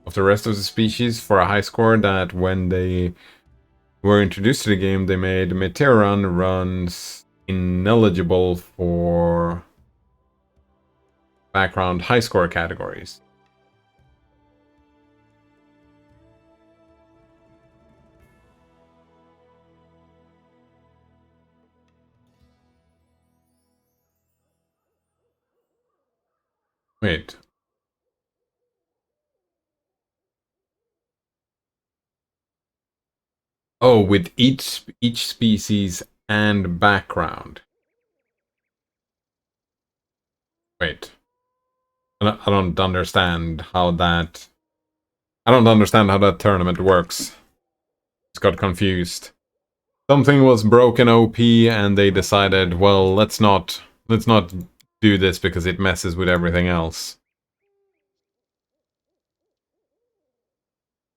Speaker 1: of the rest of the species for a high score that when they were introduced to the game, they made Meteoron runs ineligible for background high score categories. Wait. Oh, with each species and background. Wait. I don't understand how that... I don't understand how that tournament works. Just got confused. Something was broken OP and they decided, well, let's not do this because it messes with everything else.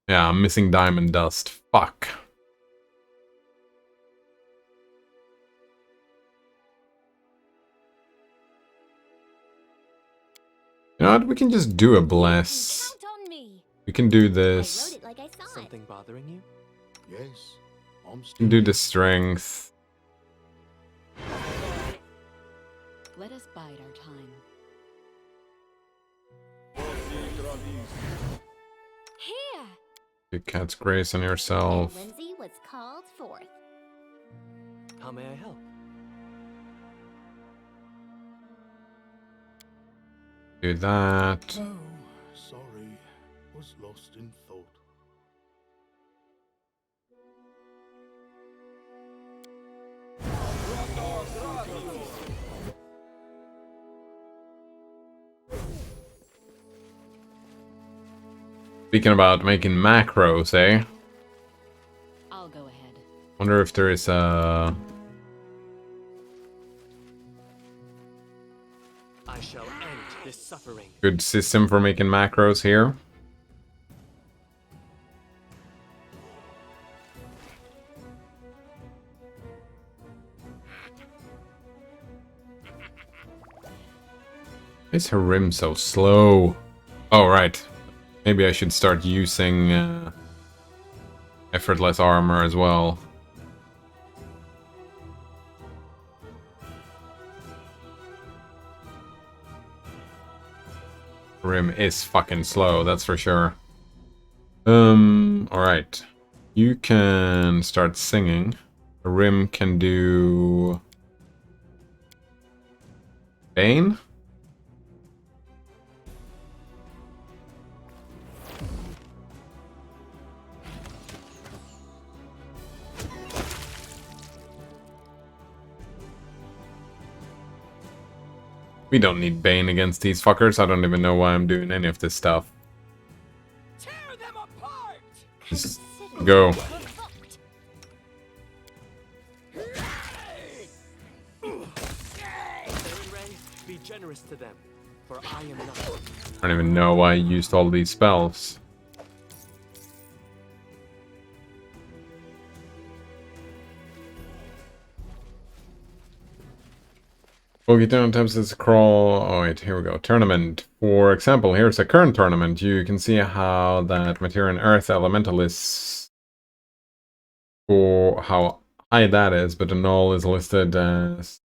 Speaker 1: Yeah, I'm missing diamond dust. Fuck. You know what? We can just do a bless.
Speaker 3: Count on me.
Speaker 1: We can do
Speaker 3: I wrote
Speaker 1: this.
Speaker 3: it like I saw it.
Speaker 4: Something bothering you?
Speaker 2: Yes, I'm
Speaker 1: We
Speaker 2: still
Speaker 1: can do
Speaker 2: here.
Speaker 1: the strength.
Speaker 5: Let us bide our time.
Speaker 3: Here.
Speaker 1: Do cat's grace on yourself.
Speaker 3: Lindsay was called forth.
Speaker 4: How may I help?
Speaker 1: Do that.
Speaker 2: Oh, sorry. Was lost in thought.
Speaker 1: Speaking about making macros, eh?
Speaker 5: I'll go ahead.
Speaker 1: Wonder if there is a...
Speaker 4: I shall end this suffering.
Speaker 1: good system for making macros here. Why is her rim so slow? Oh, right. Maybe I should start using effortless armor as well. Rim is fucking slow, that's for sure. Alright. You can start singing. Rim can do... Bane? We don't need Bane against these fuckers. I don't even know why I'm doing any of this stuff.
Speaker 2: Tear them apart!
Speaker 1: Just go.
Speaker 4: Be generous to them, for I am not.
Speaker 1: I don't even know why I used all these spells. Boogie down tabs is crawl. Oh wait, here we go. Tournament. For example, here's a current tournament. You can see how that Material and Earth Elemental is, for how high that is, but the null is listed as...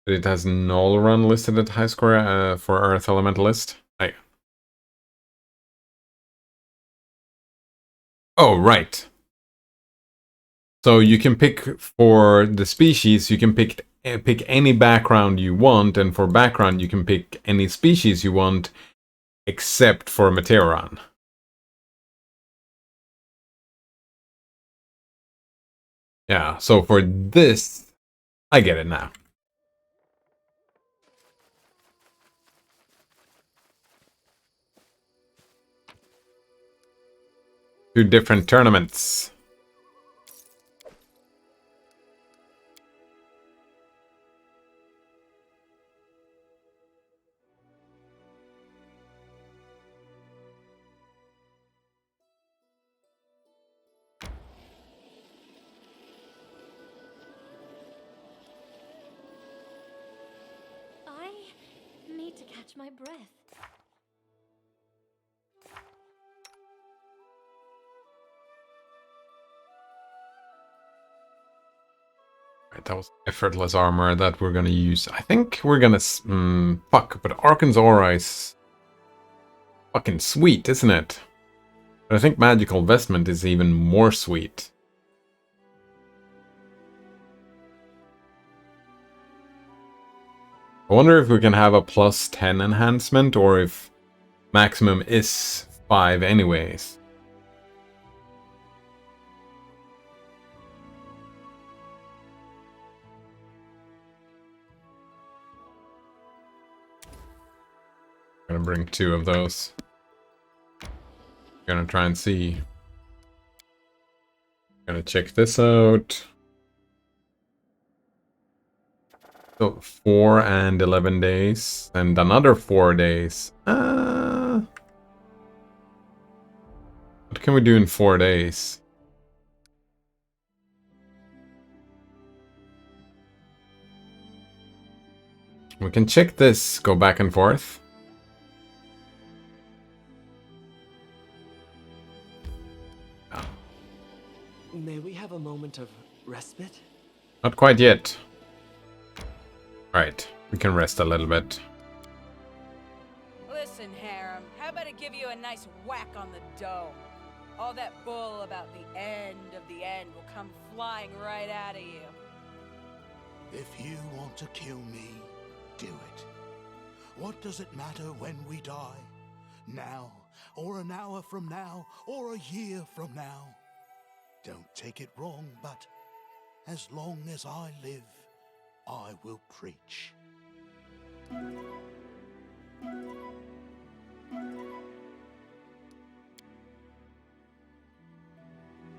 Speaker 1: It has null run listed at high score for Earth Elementalist. Hey. Oh, right. So you can pick for the species, you can pick any background you want, and for background you can pick any species you want, except for Meteoron. Yeah, so for this, I get it now. Two different tournaments.
Speaker 3: I need to catch my breath.
Speaker 1: Right, that was effortless armor that we're gonna use. I think we're gonna... fuck, but Arkan's aura is fucking sweet, isn't it? But I think Magical Vestment is even more sweet. I wonder if we can have a +10 enhancement, or if maximum is 5 anyways. I'm gonna bring 2 of those. Gonna try and see. Gonna check this out. So 4 and 11 days, and another 4 days. What can we do in 4 days? We can check this, go back and forth.
Speaker 4: May we have a moment of respite?
Speaker 1: Not quite yet. Right, we can rest a little bit.
Speaker 6: Listen, Harem, how about I give you a nice whack on the dome? All that bull about the end of the end will come flying right out of you.
Speaker 2: If you want to kill me, do it. What does it matter when we die? Now, or an hour from now, or a year from now? Don't take it wrong, but as long as I live, I will preach.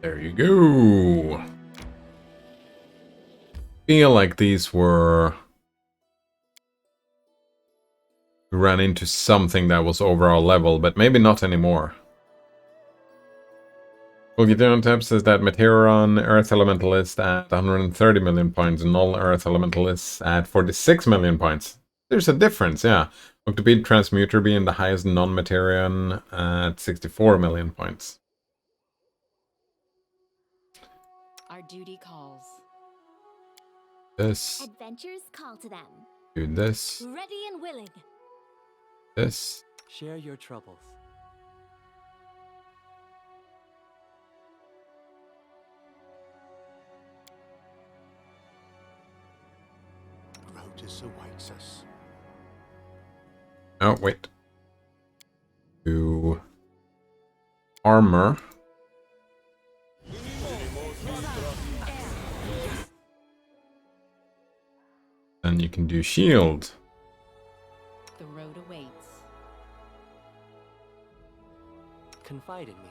Speaker 1: There you go. Feel like these were... We ran into something that was overall level, but maybe not anymore. Boogie Tab says that Meteoron Earth Elementalist at 130 million points, and Null Earth Elementalist at 46 million points. There's a difference, yeah. Octopede Transmuter being the highest non-Meteoron at 64 million points.
Speaker 5: Our duty calls.
Speaker 1: This.
Speaker 3: Adventures call to them.
Speaker 1: Do this.
Speaker 3: Ready and willing.
Speaker 1: This.
Speaker 4: Share your troubles.
Speaker 2: Grotus awaits us.
Speaker 1: Oh, wait. Do armor. Then you can do shield.
Speaker 5: The road awaits.
Speaker 4: Confide in me.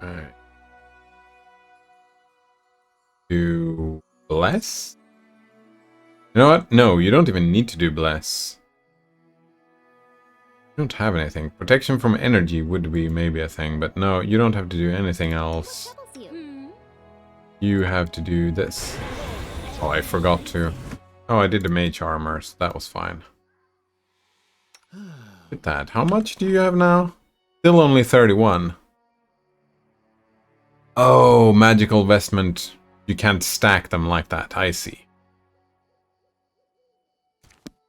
Speaker 1: Alright. Do bless? You know what? No, you don't even need to do bless. You don't have anything. Protection from energy would be maybe a thing, but no, you don't have to do anything else.
Speaker 3: What troubles you?
Speaker 1: You have to do this. Oh, I forgot to. Oh, I did the mage armor, so that was fine. Look at that. How much do you have now? Still only 31. Oh, magical vestment. You can't stack them like that. I see.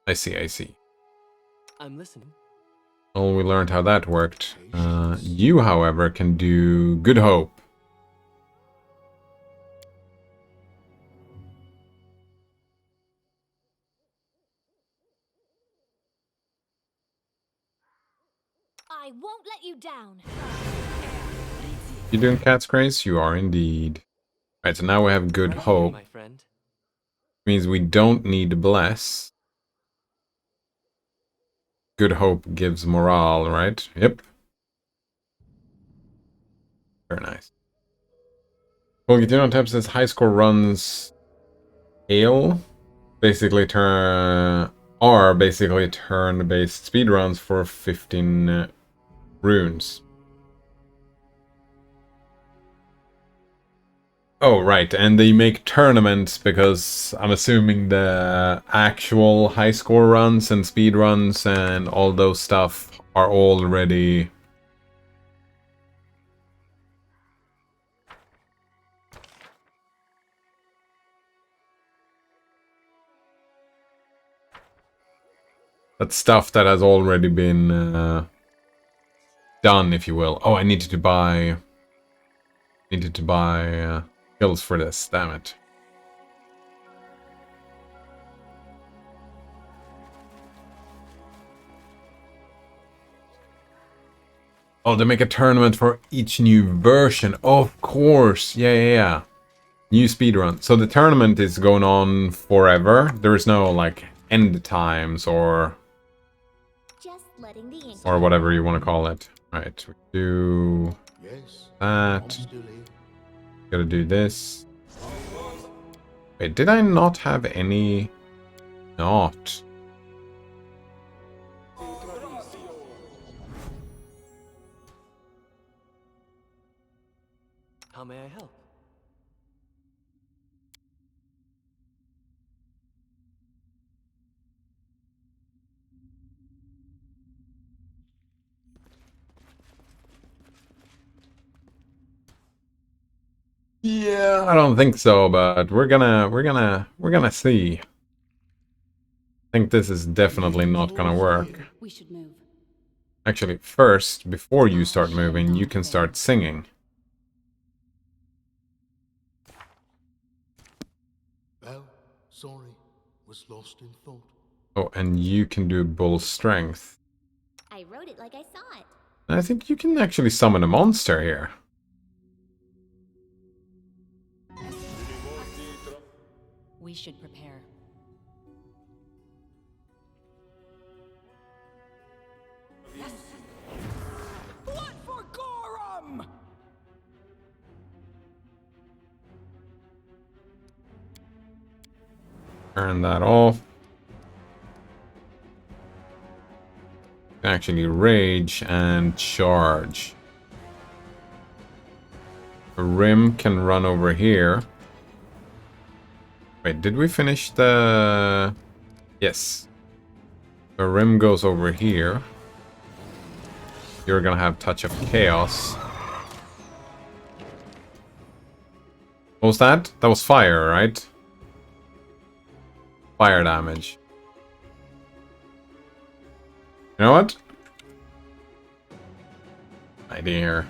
Speaker 1: I see.
Speaker 4: I'm listening.
Speaker 1: Well, we learned how that worked. You, however, can do Good Hope.
Speaker 3: I won't let you down.
Speaker 1: You doing Cat's Grace? You are indeed. Right, so now we have Good
Speaker 4: Right here,
Speaker 1: Hope.
Speaker 4: my friend.
Speaker 1: Means we don't need Bless. Good Hope gives morale, right? Yep. Very nice. Well, Getino Tab says high score runs are basically turn-based speedruns for 15 runes. Oh, right, and they make tournaments because I'm assuming the actual high score runs and speed runs and all those stuff are already... That's stuff that has already been done, if you will. Oh, I needed to buy skills for this, damn it. Oh, they make a tournament for each new version. Of course. Yeah. New speedrun. So the tournament is going on forever. There is no, like, end times or
Speaker 3: Just letting the ink.
Speaker 1: whatever you want to call it. Right, we do
Speaker 2: Yes,
Speaker 1: that.
Speaker 2: I'm still here.
Speaker 1: Gotta do this. Wait, did I not have any? Not.
Speaker 4: How may I help?
Speaker 1: Yeah, I don't think so, but we're gonna see. I think this is definitely not gonna work.
Speaker 5: We should move.
Speaker 1: Actually, first, before you start moving, you can start singing.
Speaker 2: Well, sorry, was lost in thought.
Speaker 1: Oh, and you can do bull strength.
Speaker 3: I wrote it like I saw it.
Speaker 1: I think you can actually summon a monster here.
Speaker 5: We should prepare.
Speaker 6: What for Gorum?
Speaker 1: Turn that off. Actually rage and charge. The rim can run over here. Wait, did we finish the... Yes. The rim goes over here. You're gonna have Touch of Chaos. What was that? That was fire, right? Fire damage. You know what? Idea.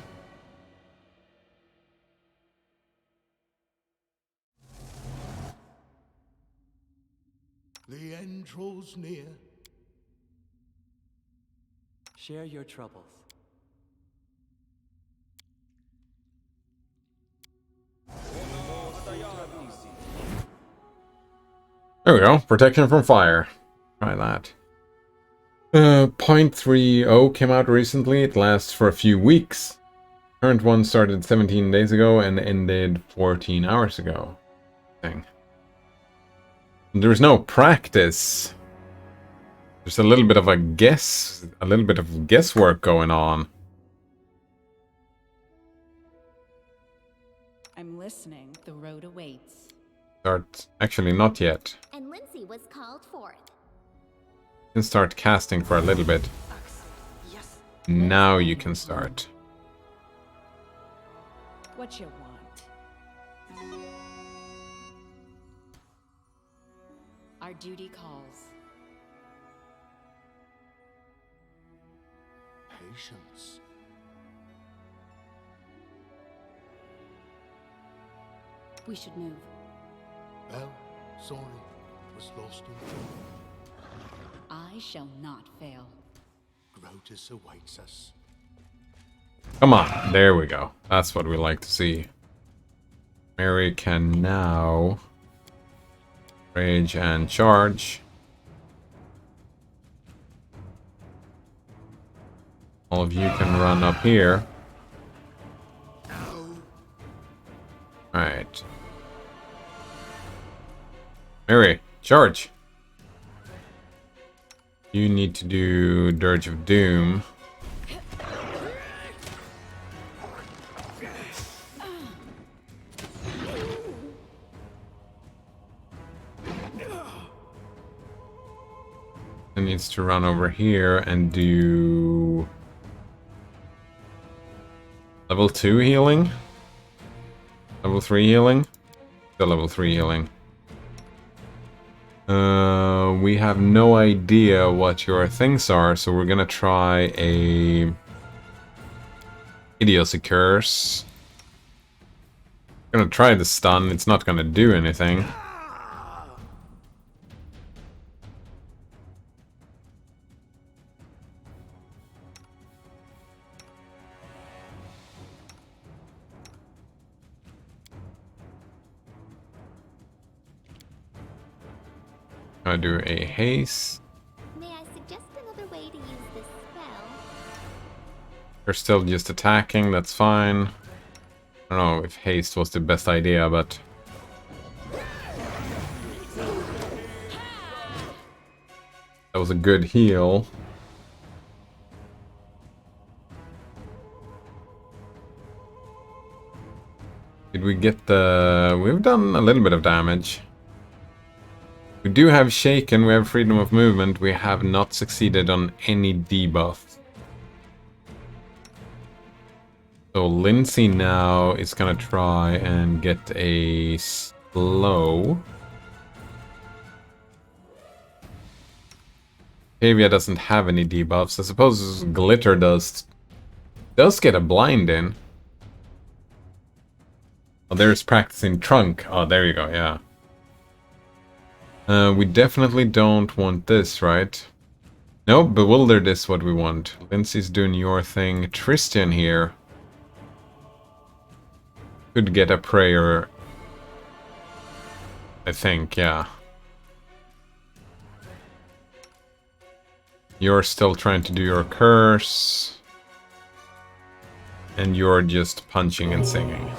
Speaker 2: The end draws near.
Speaker 4: Share your troubles.
Speaker 1: There we go. Protection from fire. Try that. 0.30 came out recently. It lasts for a few weeks. Current one started 17 days ago and ended 14 hours ago. Thing. There's no practice. There's a little bit of a guesswork going on.
Speaker 5: I'm listening. The road awaits.
Speaker 1: Actually, not yet.
Speaker 7: And Lindsay was called forth.
Speaker 1: You can start casting for a little bit.
Speaker 4: Yes.
Speaker 1: Now you can start.
Speaker 5: What you want? Our duty calls.
Speaker 2: Patience.
Speaker 5: We should move.
Speaker 2: Well, sorry, was lost in thought.
Speaker 5: I shall not fail.
Speaker 2: Grotus awaits us.
Speaker 1: Come on, there we go. That's what we like to see. Mary can now rage and charge. All of you can run up here. Alright. Mary, charge! You need to do Dirge of Doom. It needs to run over here and do level 2 healing? Level 3 healing? The level 3 healing. We have no idea what your things are, so we're gonna try a Idiocy Curse. Gonna try the stun, it's not gonna do anything. I do a haste.
Speaker 7: May I suggest another way to use this spell?
Speaker 1: They're still just attacking, that's fine. I don't know if haste was the best idea, but... that was a good heal. Did we get the... we've done a little bit of damage. We do have Shaken, we have freedom of movement, we have not succeeded on any debuff. So Lindsay now is gonna try and get a slow. Pavia doesn't have any debuffs. I suppose Glitter does get a blind in. Oh, there's practicing Trunk. Oh, there you go, yeah. We definitely don't want this, right? No, Bewildered is what we want. Lindsay's doing your thing. Tristan here could get a prayer, I think, yeah. You're still trying to do your curse. And you're just punching and singing.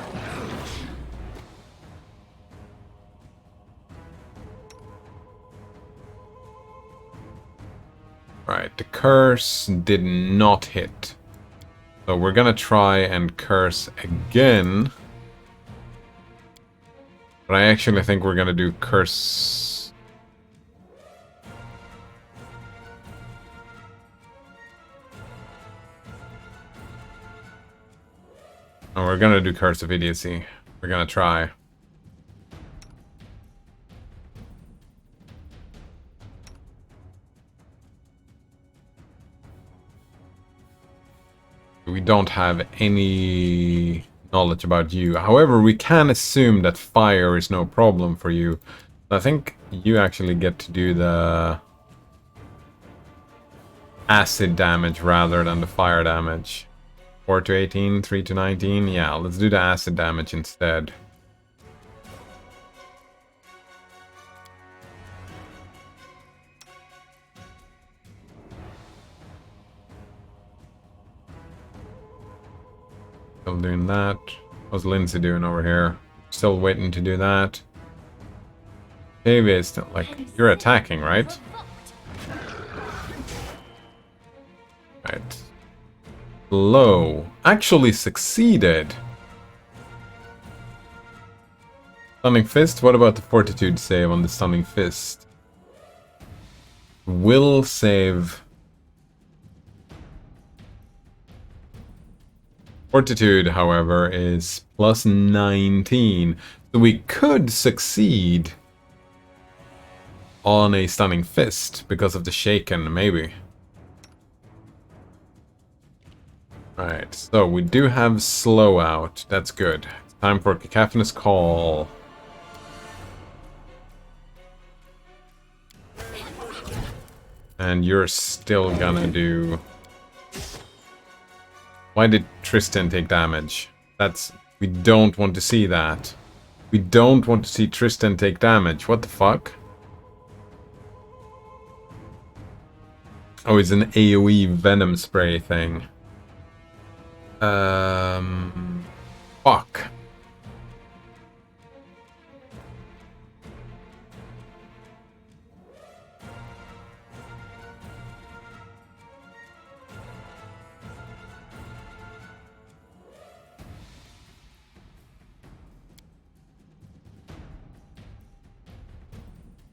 Speaker 1: Right, the curse did not hit. So we're gonna try and curse again. But I actually think we're gonna do curse... oh, we're gonna do Curse of Idiocy. We're gonna try. don't have any knowledge about you. However, we can assume that fire is no problem for you. I think you actually get to do the acid damage rather than the fire damage. 4 to 18, 3 to 19. Yeah, let's do the acid damage instead. Still doing that. What's Lindsay doing over here? Still waiting to do that. Davey is still, like, you're attacking, right? Right. Low. Actually succeeded. Stunning Fist? What about the Fortitude save on the Stunning Fist? Will save. Fortitude, however, is plus 19. So we could succeed on a Stunning Fist because of the Shaken, maybe. Alright, so we do have Slow Out. That's good. It's time for Cacophonous Call. And you're still gonna do... Why did Tristan take damage? That's... We don't want to see that. We don't want to see Tristan take damage. What the fuck? Oh, it's an AoE Venom Spray thing. Fuck.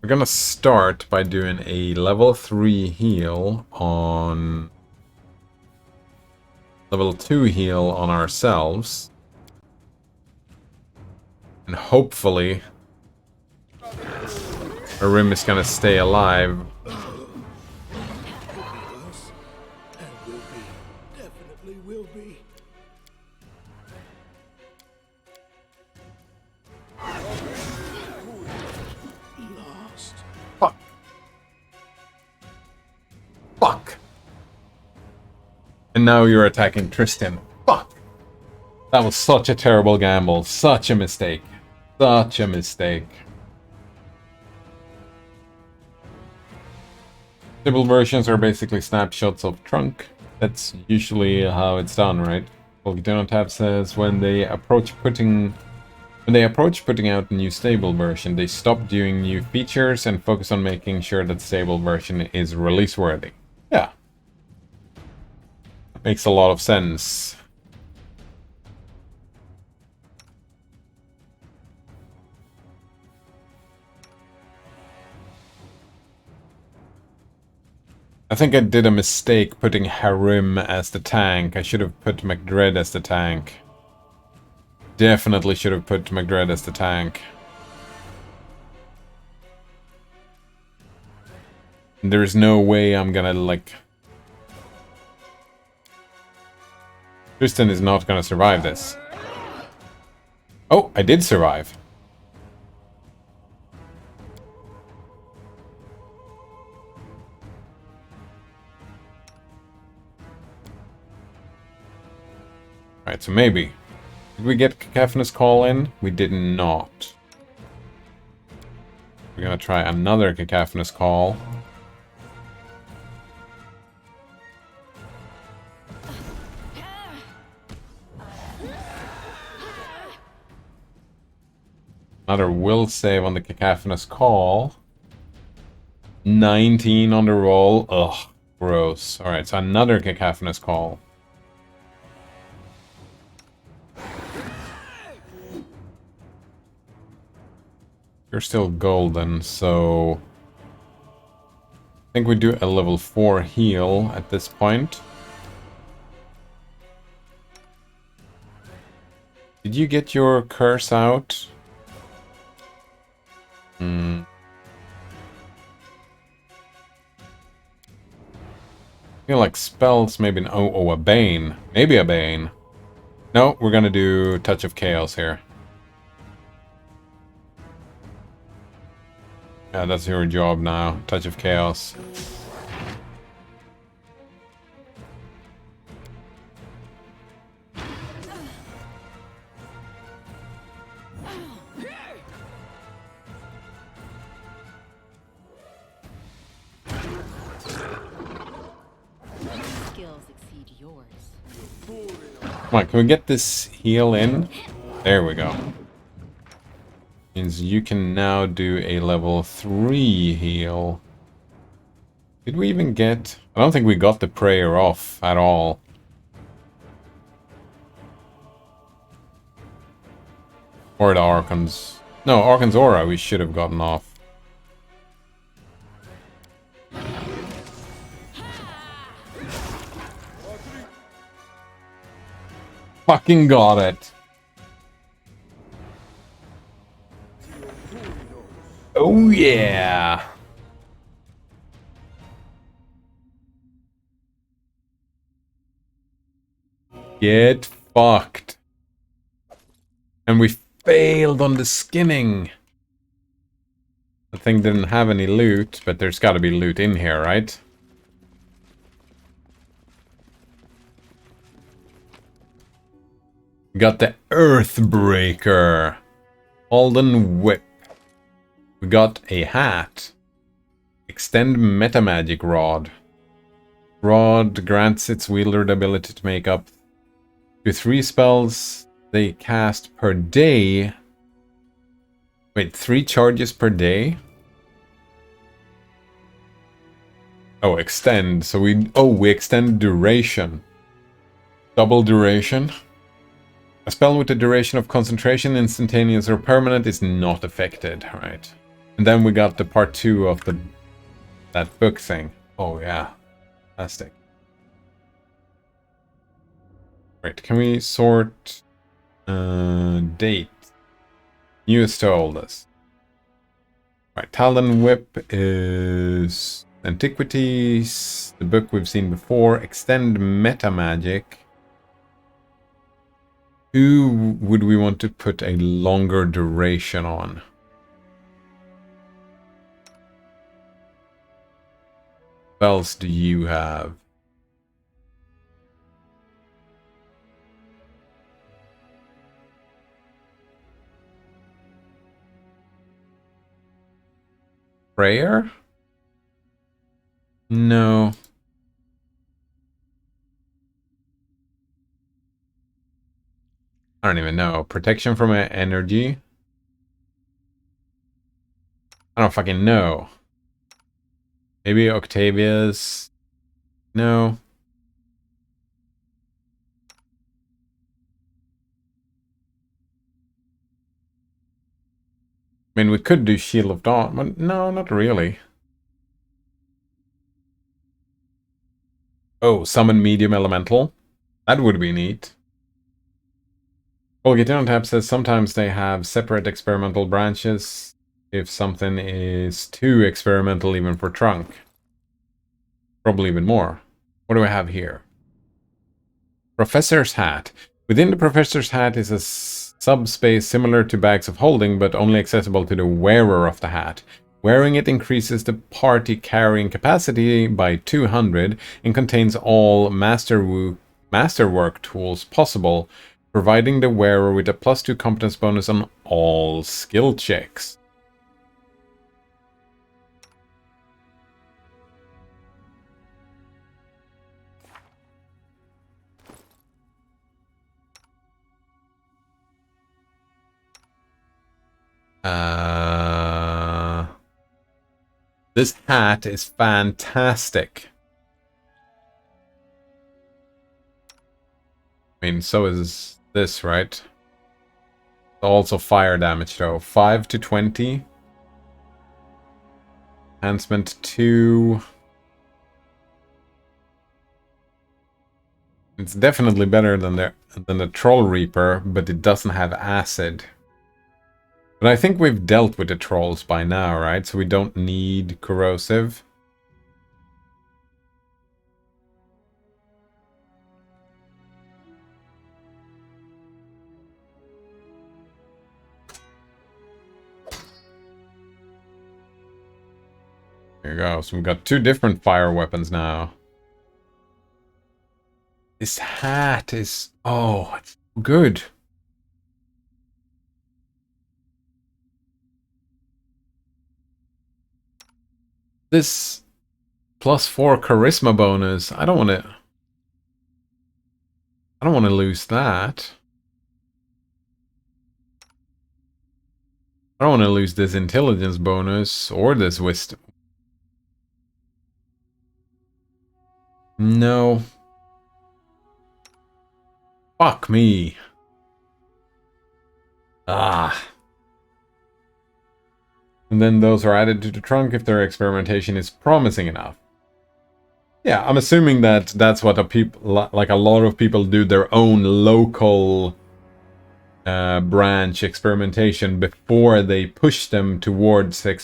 Speaker 1: We're gonna start by doing a level 3 heal on... level 2 heal on ourselves. And hopefully... Arim is gonna stay alive.
Speaker 2: Definitely will be. Lost.
Speaker 1: Fuck. Fuck. And now you're attacking Tristan. Fuck. That was such a terrible gamble. Such a mistake. Such a mistake. Stable versions are basically snapshots of trunk. That's usually how it's done, right? Well, Tab says when they approach putting out a new stable version, they stop doing new features and focus on making sure that stable version is release worthy. Yeah. Makes a lot of sense. I think I did a mistake putting Harim as the tank. I should have put McDread as the tank. Definitely should have put McDread as the tank. There's no way I'm gonna, like... Tristan is not gonna survive this. Oh, I did survive. Right, so maybe. Did we get Cacophonous Call in? We did not. We're gonna try another Cacophonous Call. Another will save on the Cacophonous Call. 19 on the roll. Ugh, gross. Alright, so another Cacophonous Call. You're still golden, so... I think we do a level 4 heal at this point. Did you get your curse out? I feel like spells, maybe a Bane. Maybe a Bane. No, we're gonna do Touch of Chaos here. Yeah, that's your job now. Touch of Chaos.
Speaker 5: Skills exceed yours.
Speaker 1: Come on, can we get this heal in? There we go. Means you can now do a level 3 heal. Did we even get... I don't think we got the prayer off at all. Or the Archon's... No, Archon's Aura we should have gotten off. Fucking got it. Oh yeah. Get fucked. And we failed on the skinning. The thing didn't have any loot, but there's got to be loot in here, right? We got the Earthbreaker. Alden Whip. We got a hat. Extend Metamagic Rod. Rod grants its wielder the ability to make up to 3 spells they cast per day. Wait, 3 charges per day? Oh, extend. So we extend duration. Double duration. A spell with the duration of concentration, instantaneous or permanent, is not affected. Right. And then we got the part 2 of that book thing. Oh yeah. Fantastic. Right, can we sort date? Newest to oldest. Right, Talon Whip is Antiquities, the book we've seen before. Extend Metamagic. Who would we want to put a longer duration on? What else do you have? Prayer? No. I don't even know. Protection from energy? I don't fucking know. Maybe Octavia's... No. I mean, we could do Shield of Dawn, but no, not really. Oh, summon Medium Elemental? That would be neat. Colgate on Tap says sometimes they have separate experimental branches if something is too experimental even for Trunk. Probably even more. What do I have here? Professor's Hat. Within the Professor's Hat is a subspace similar to Bags of Holding, but only accessible to the wearer of the hat. Wearing it increases the party carrying capacity by 200 and contains all masterwork tools possible, providing the wearer with a +2 competence bonus on all skill checks. This hat is fantastic. I mean, so is this, right? Also fire damage though. 5 to 20. Enhancement 2. It's definitely better than the Troll Reaper, but it doesn't have acid. But I think we've dealt with the trolls by now, right? So we don't need corrosive. There you go. So we've got 2 different fire weapons now. This hat is... oh, it's good. This +4 charisma bonus, I don't want to lose that. I don't want to lose this intelligence bonus or this wisdom. No. Fuck me. Ah. And then those are added to the trunk if their experimentation is promising enough. Yeah, I'm assuming that that's what like a lot of people do, their own local branch experimentation before they push them towards their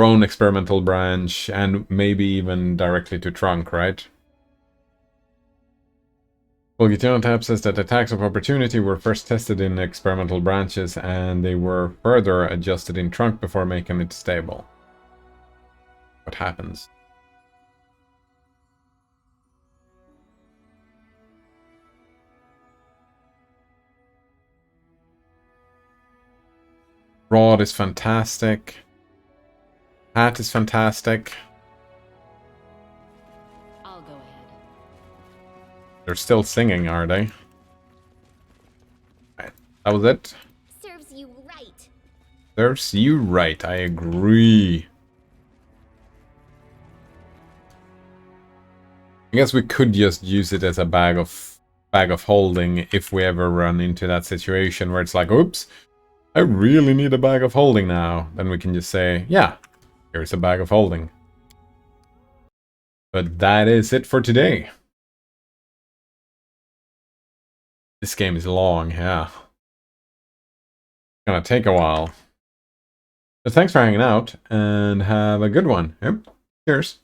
Speaker 1: own experimental branch, and maybe even directly to trunk, right? Volgitino Tab says that attacks of opportunity were first tested in experimental branches and they were further adjusted in trunk before making it stable. What happens? Rod is fantastic. Hat is fantastic.
Speaker 5: I'll go ahead.
Speaker 1: They're still singing, are they? Right, that was it.
Speaker 7: Serves you right.
Speaker 1: Serves you right, I agree. I guess we could just use it as a bag of holding if we ever run into that situation where it's like, oops, I really need a bag of holding now. Then we can just say, yeah, here's a bag of holding. But that is it for today. This game is long, yeah. It's gonna take a while. But thanks for hanging out, and have a good one. Yep. Cheers.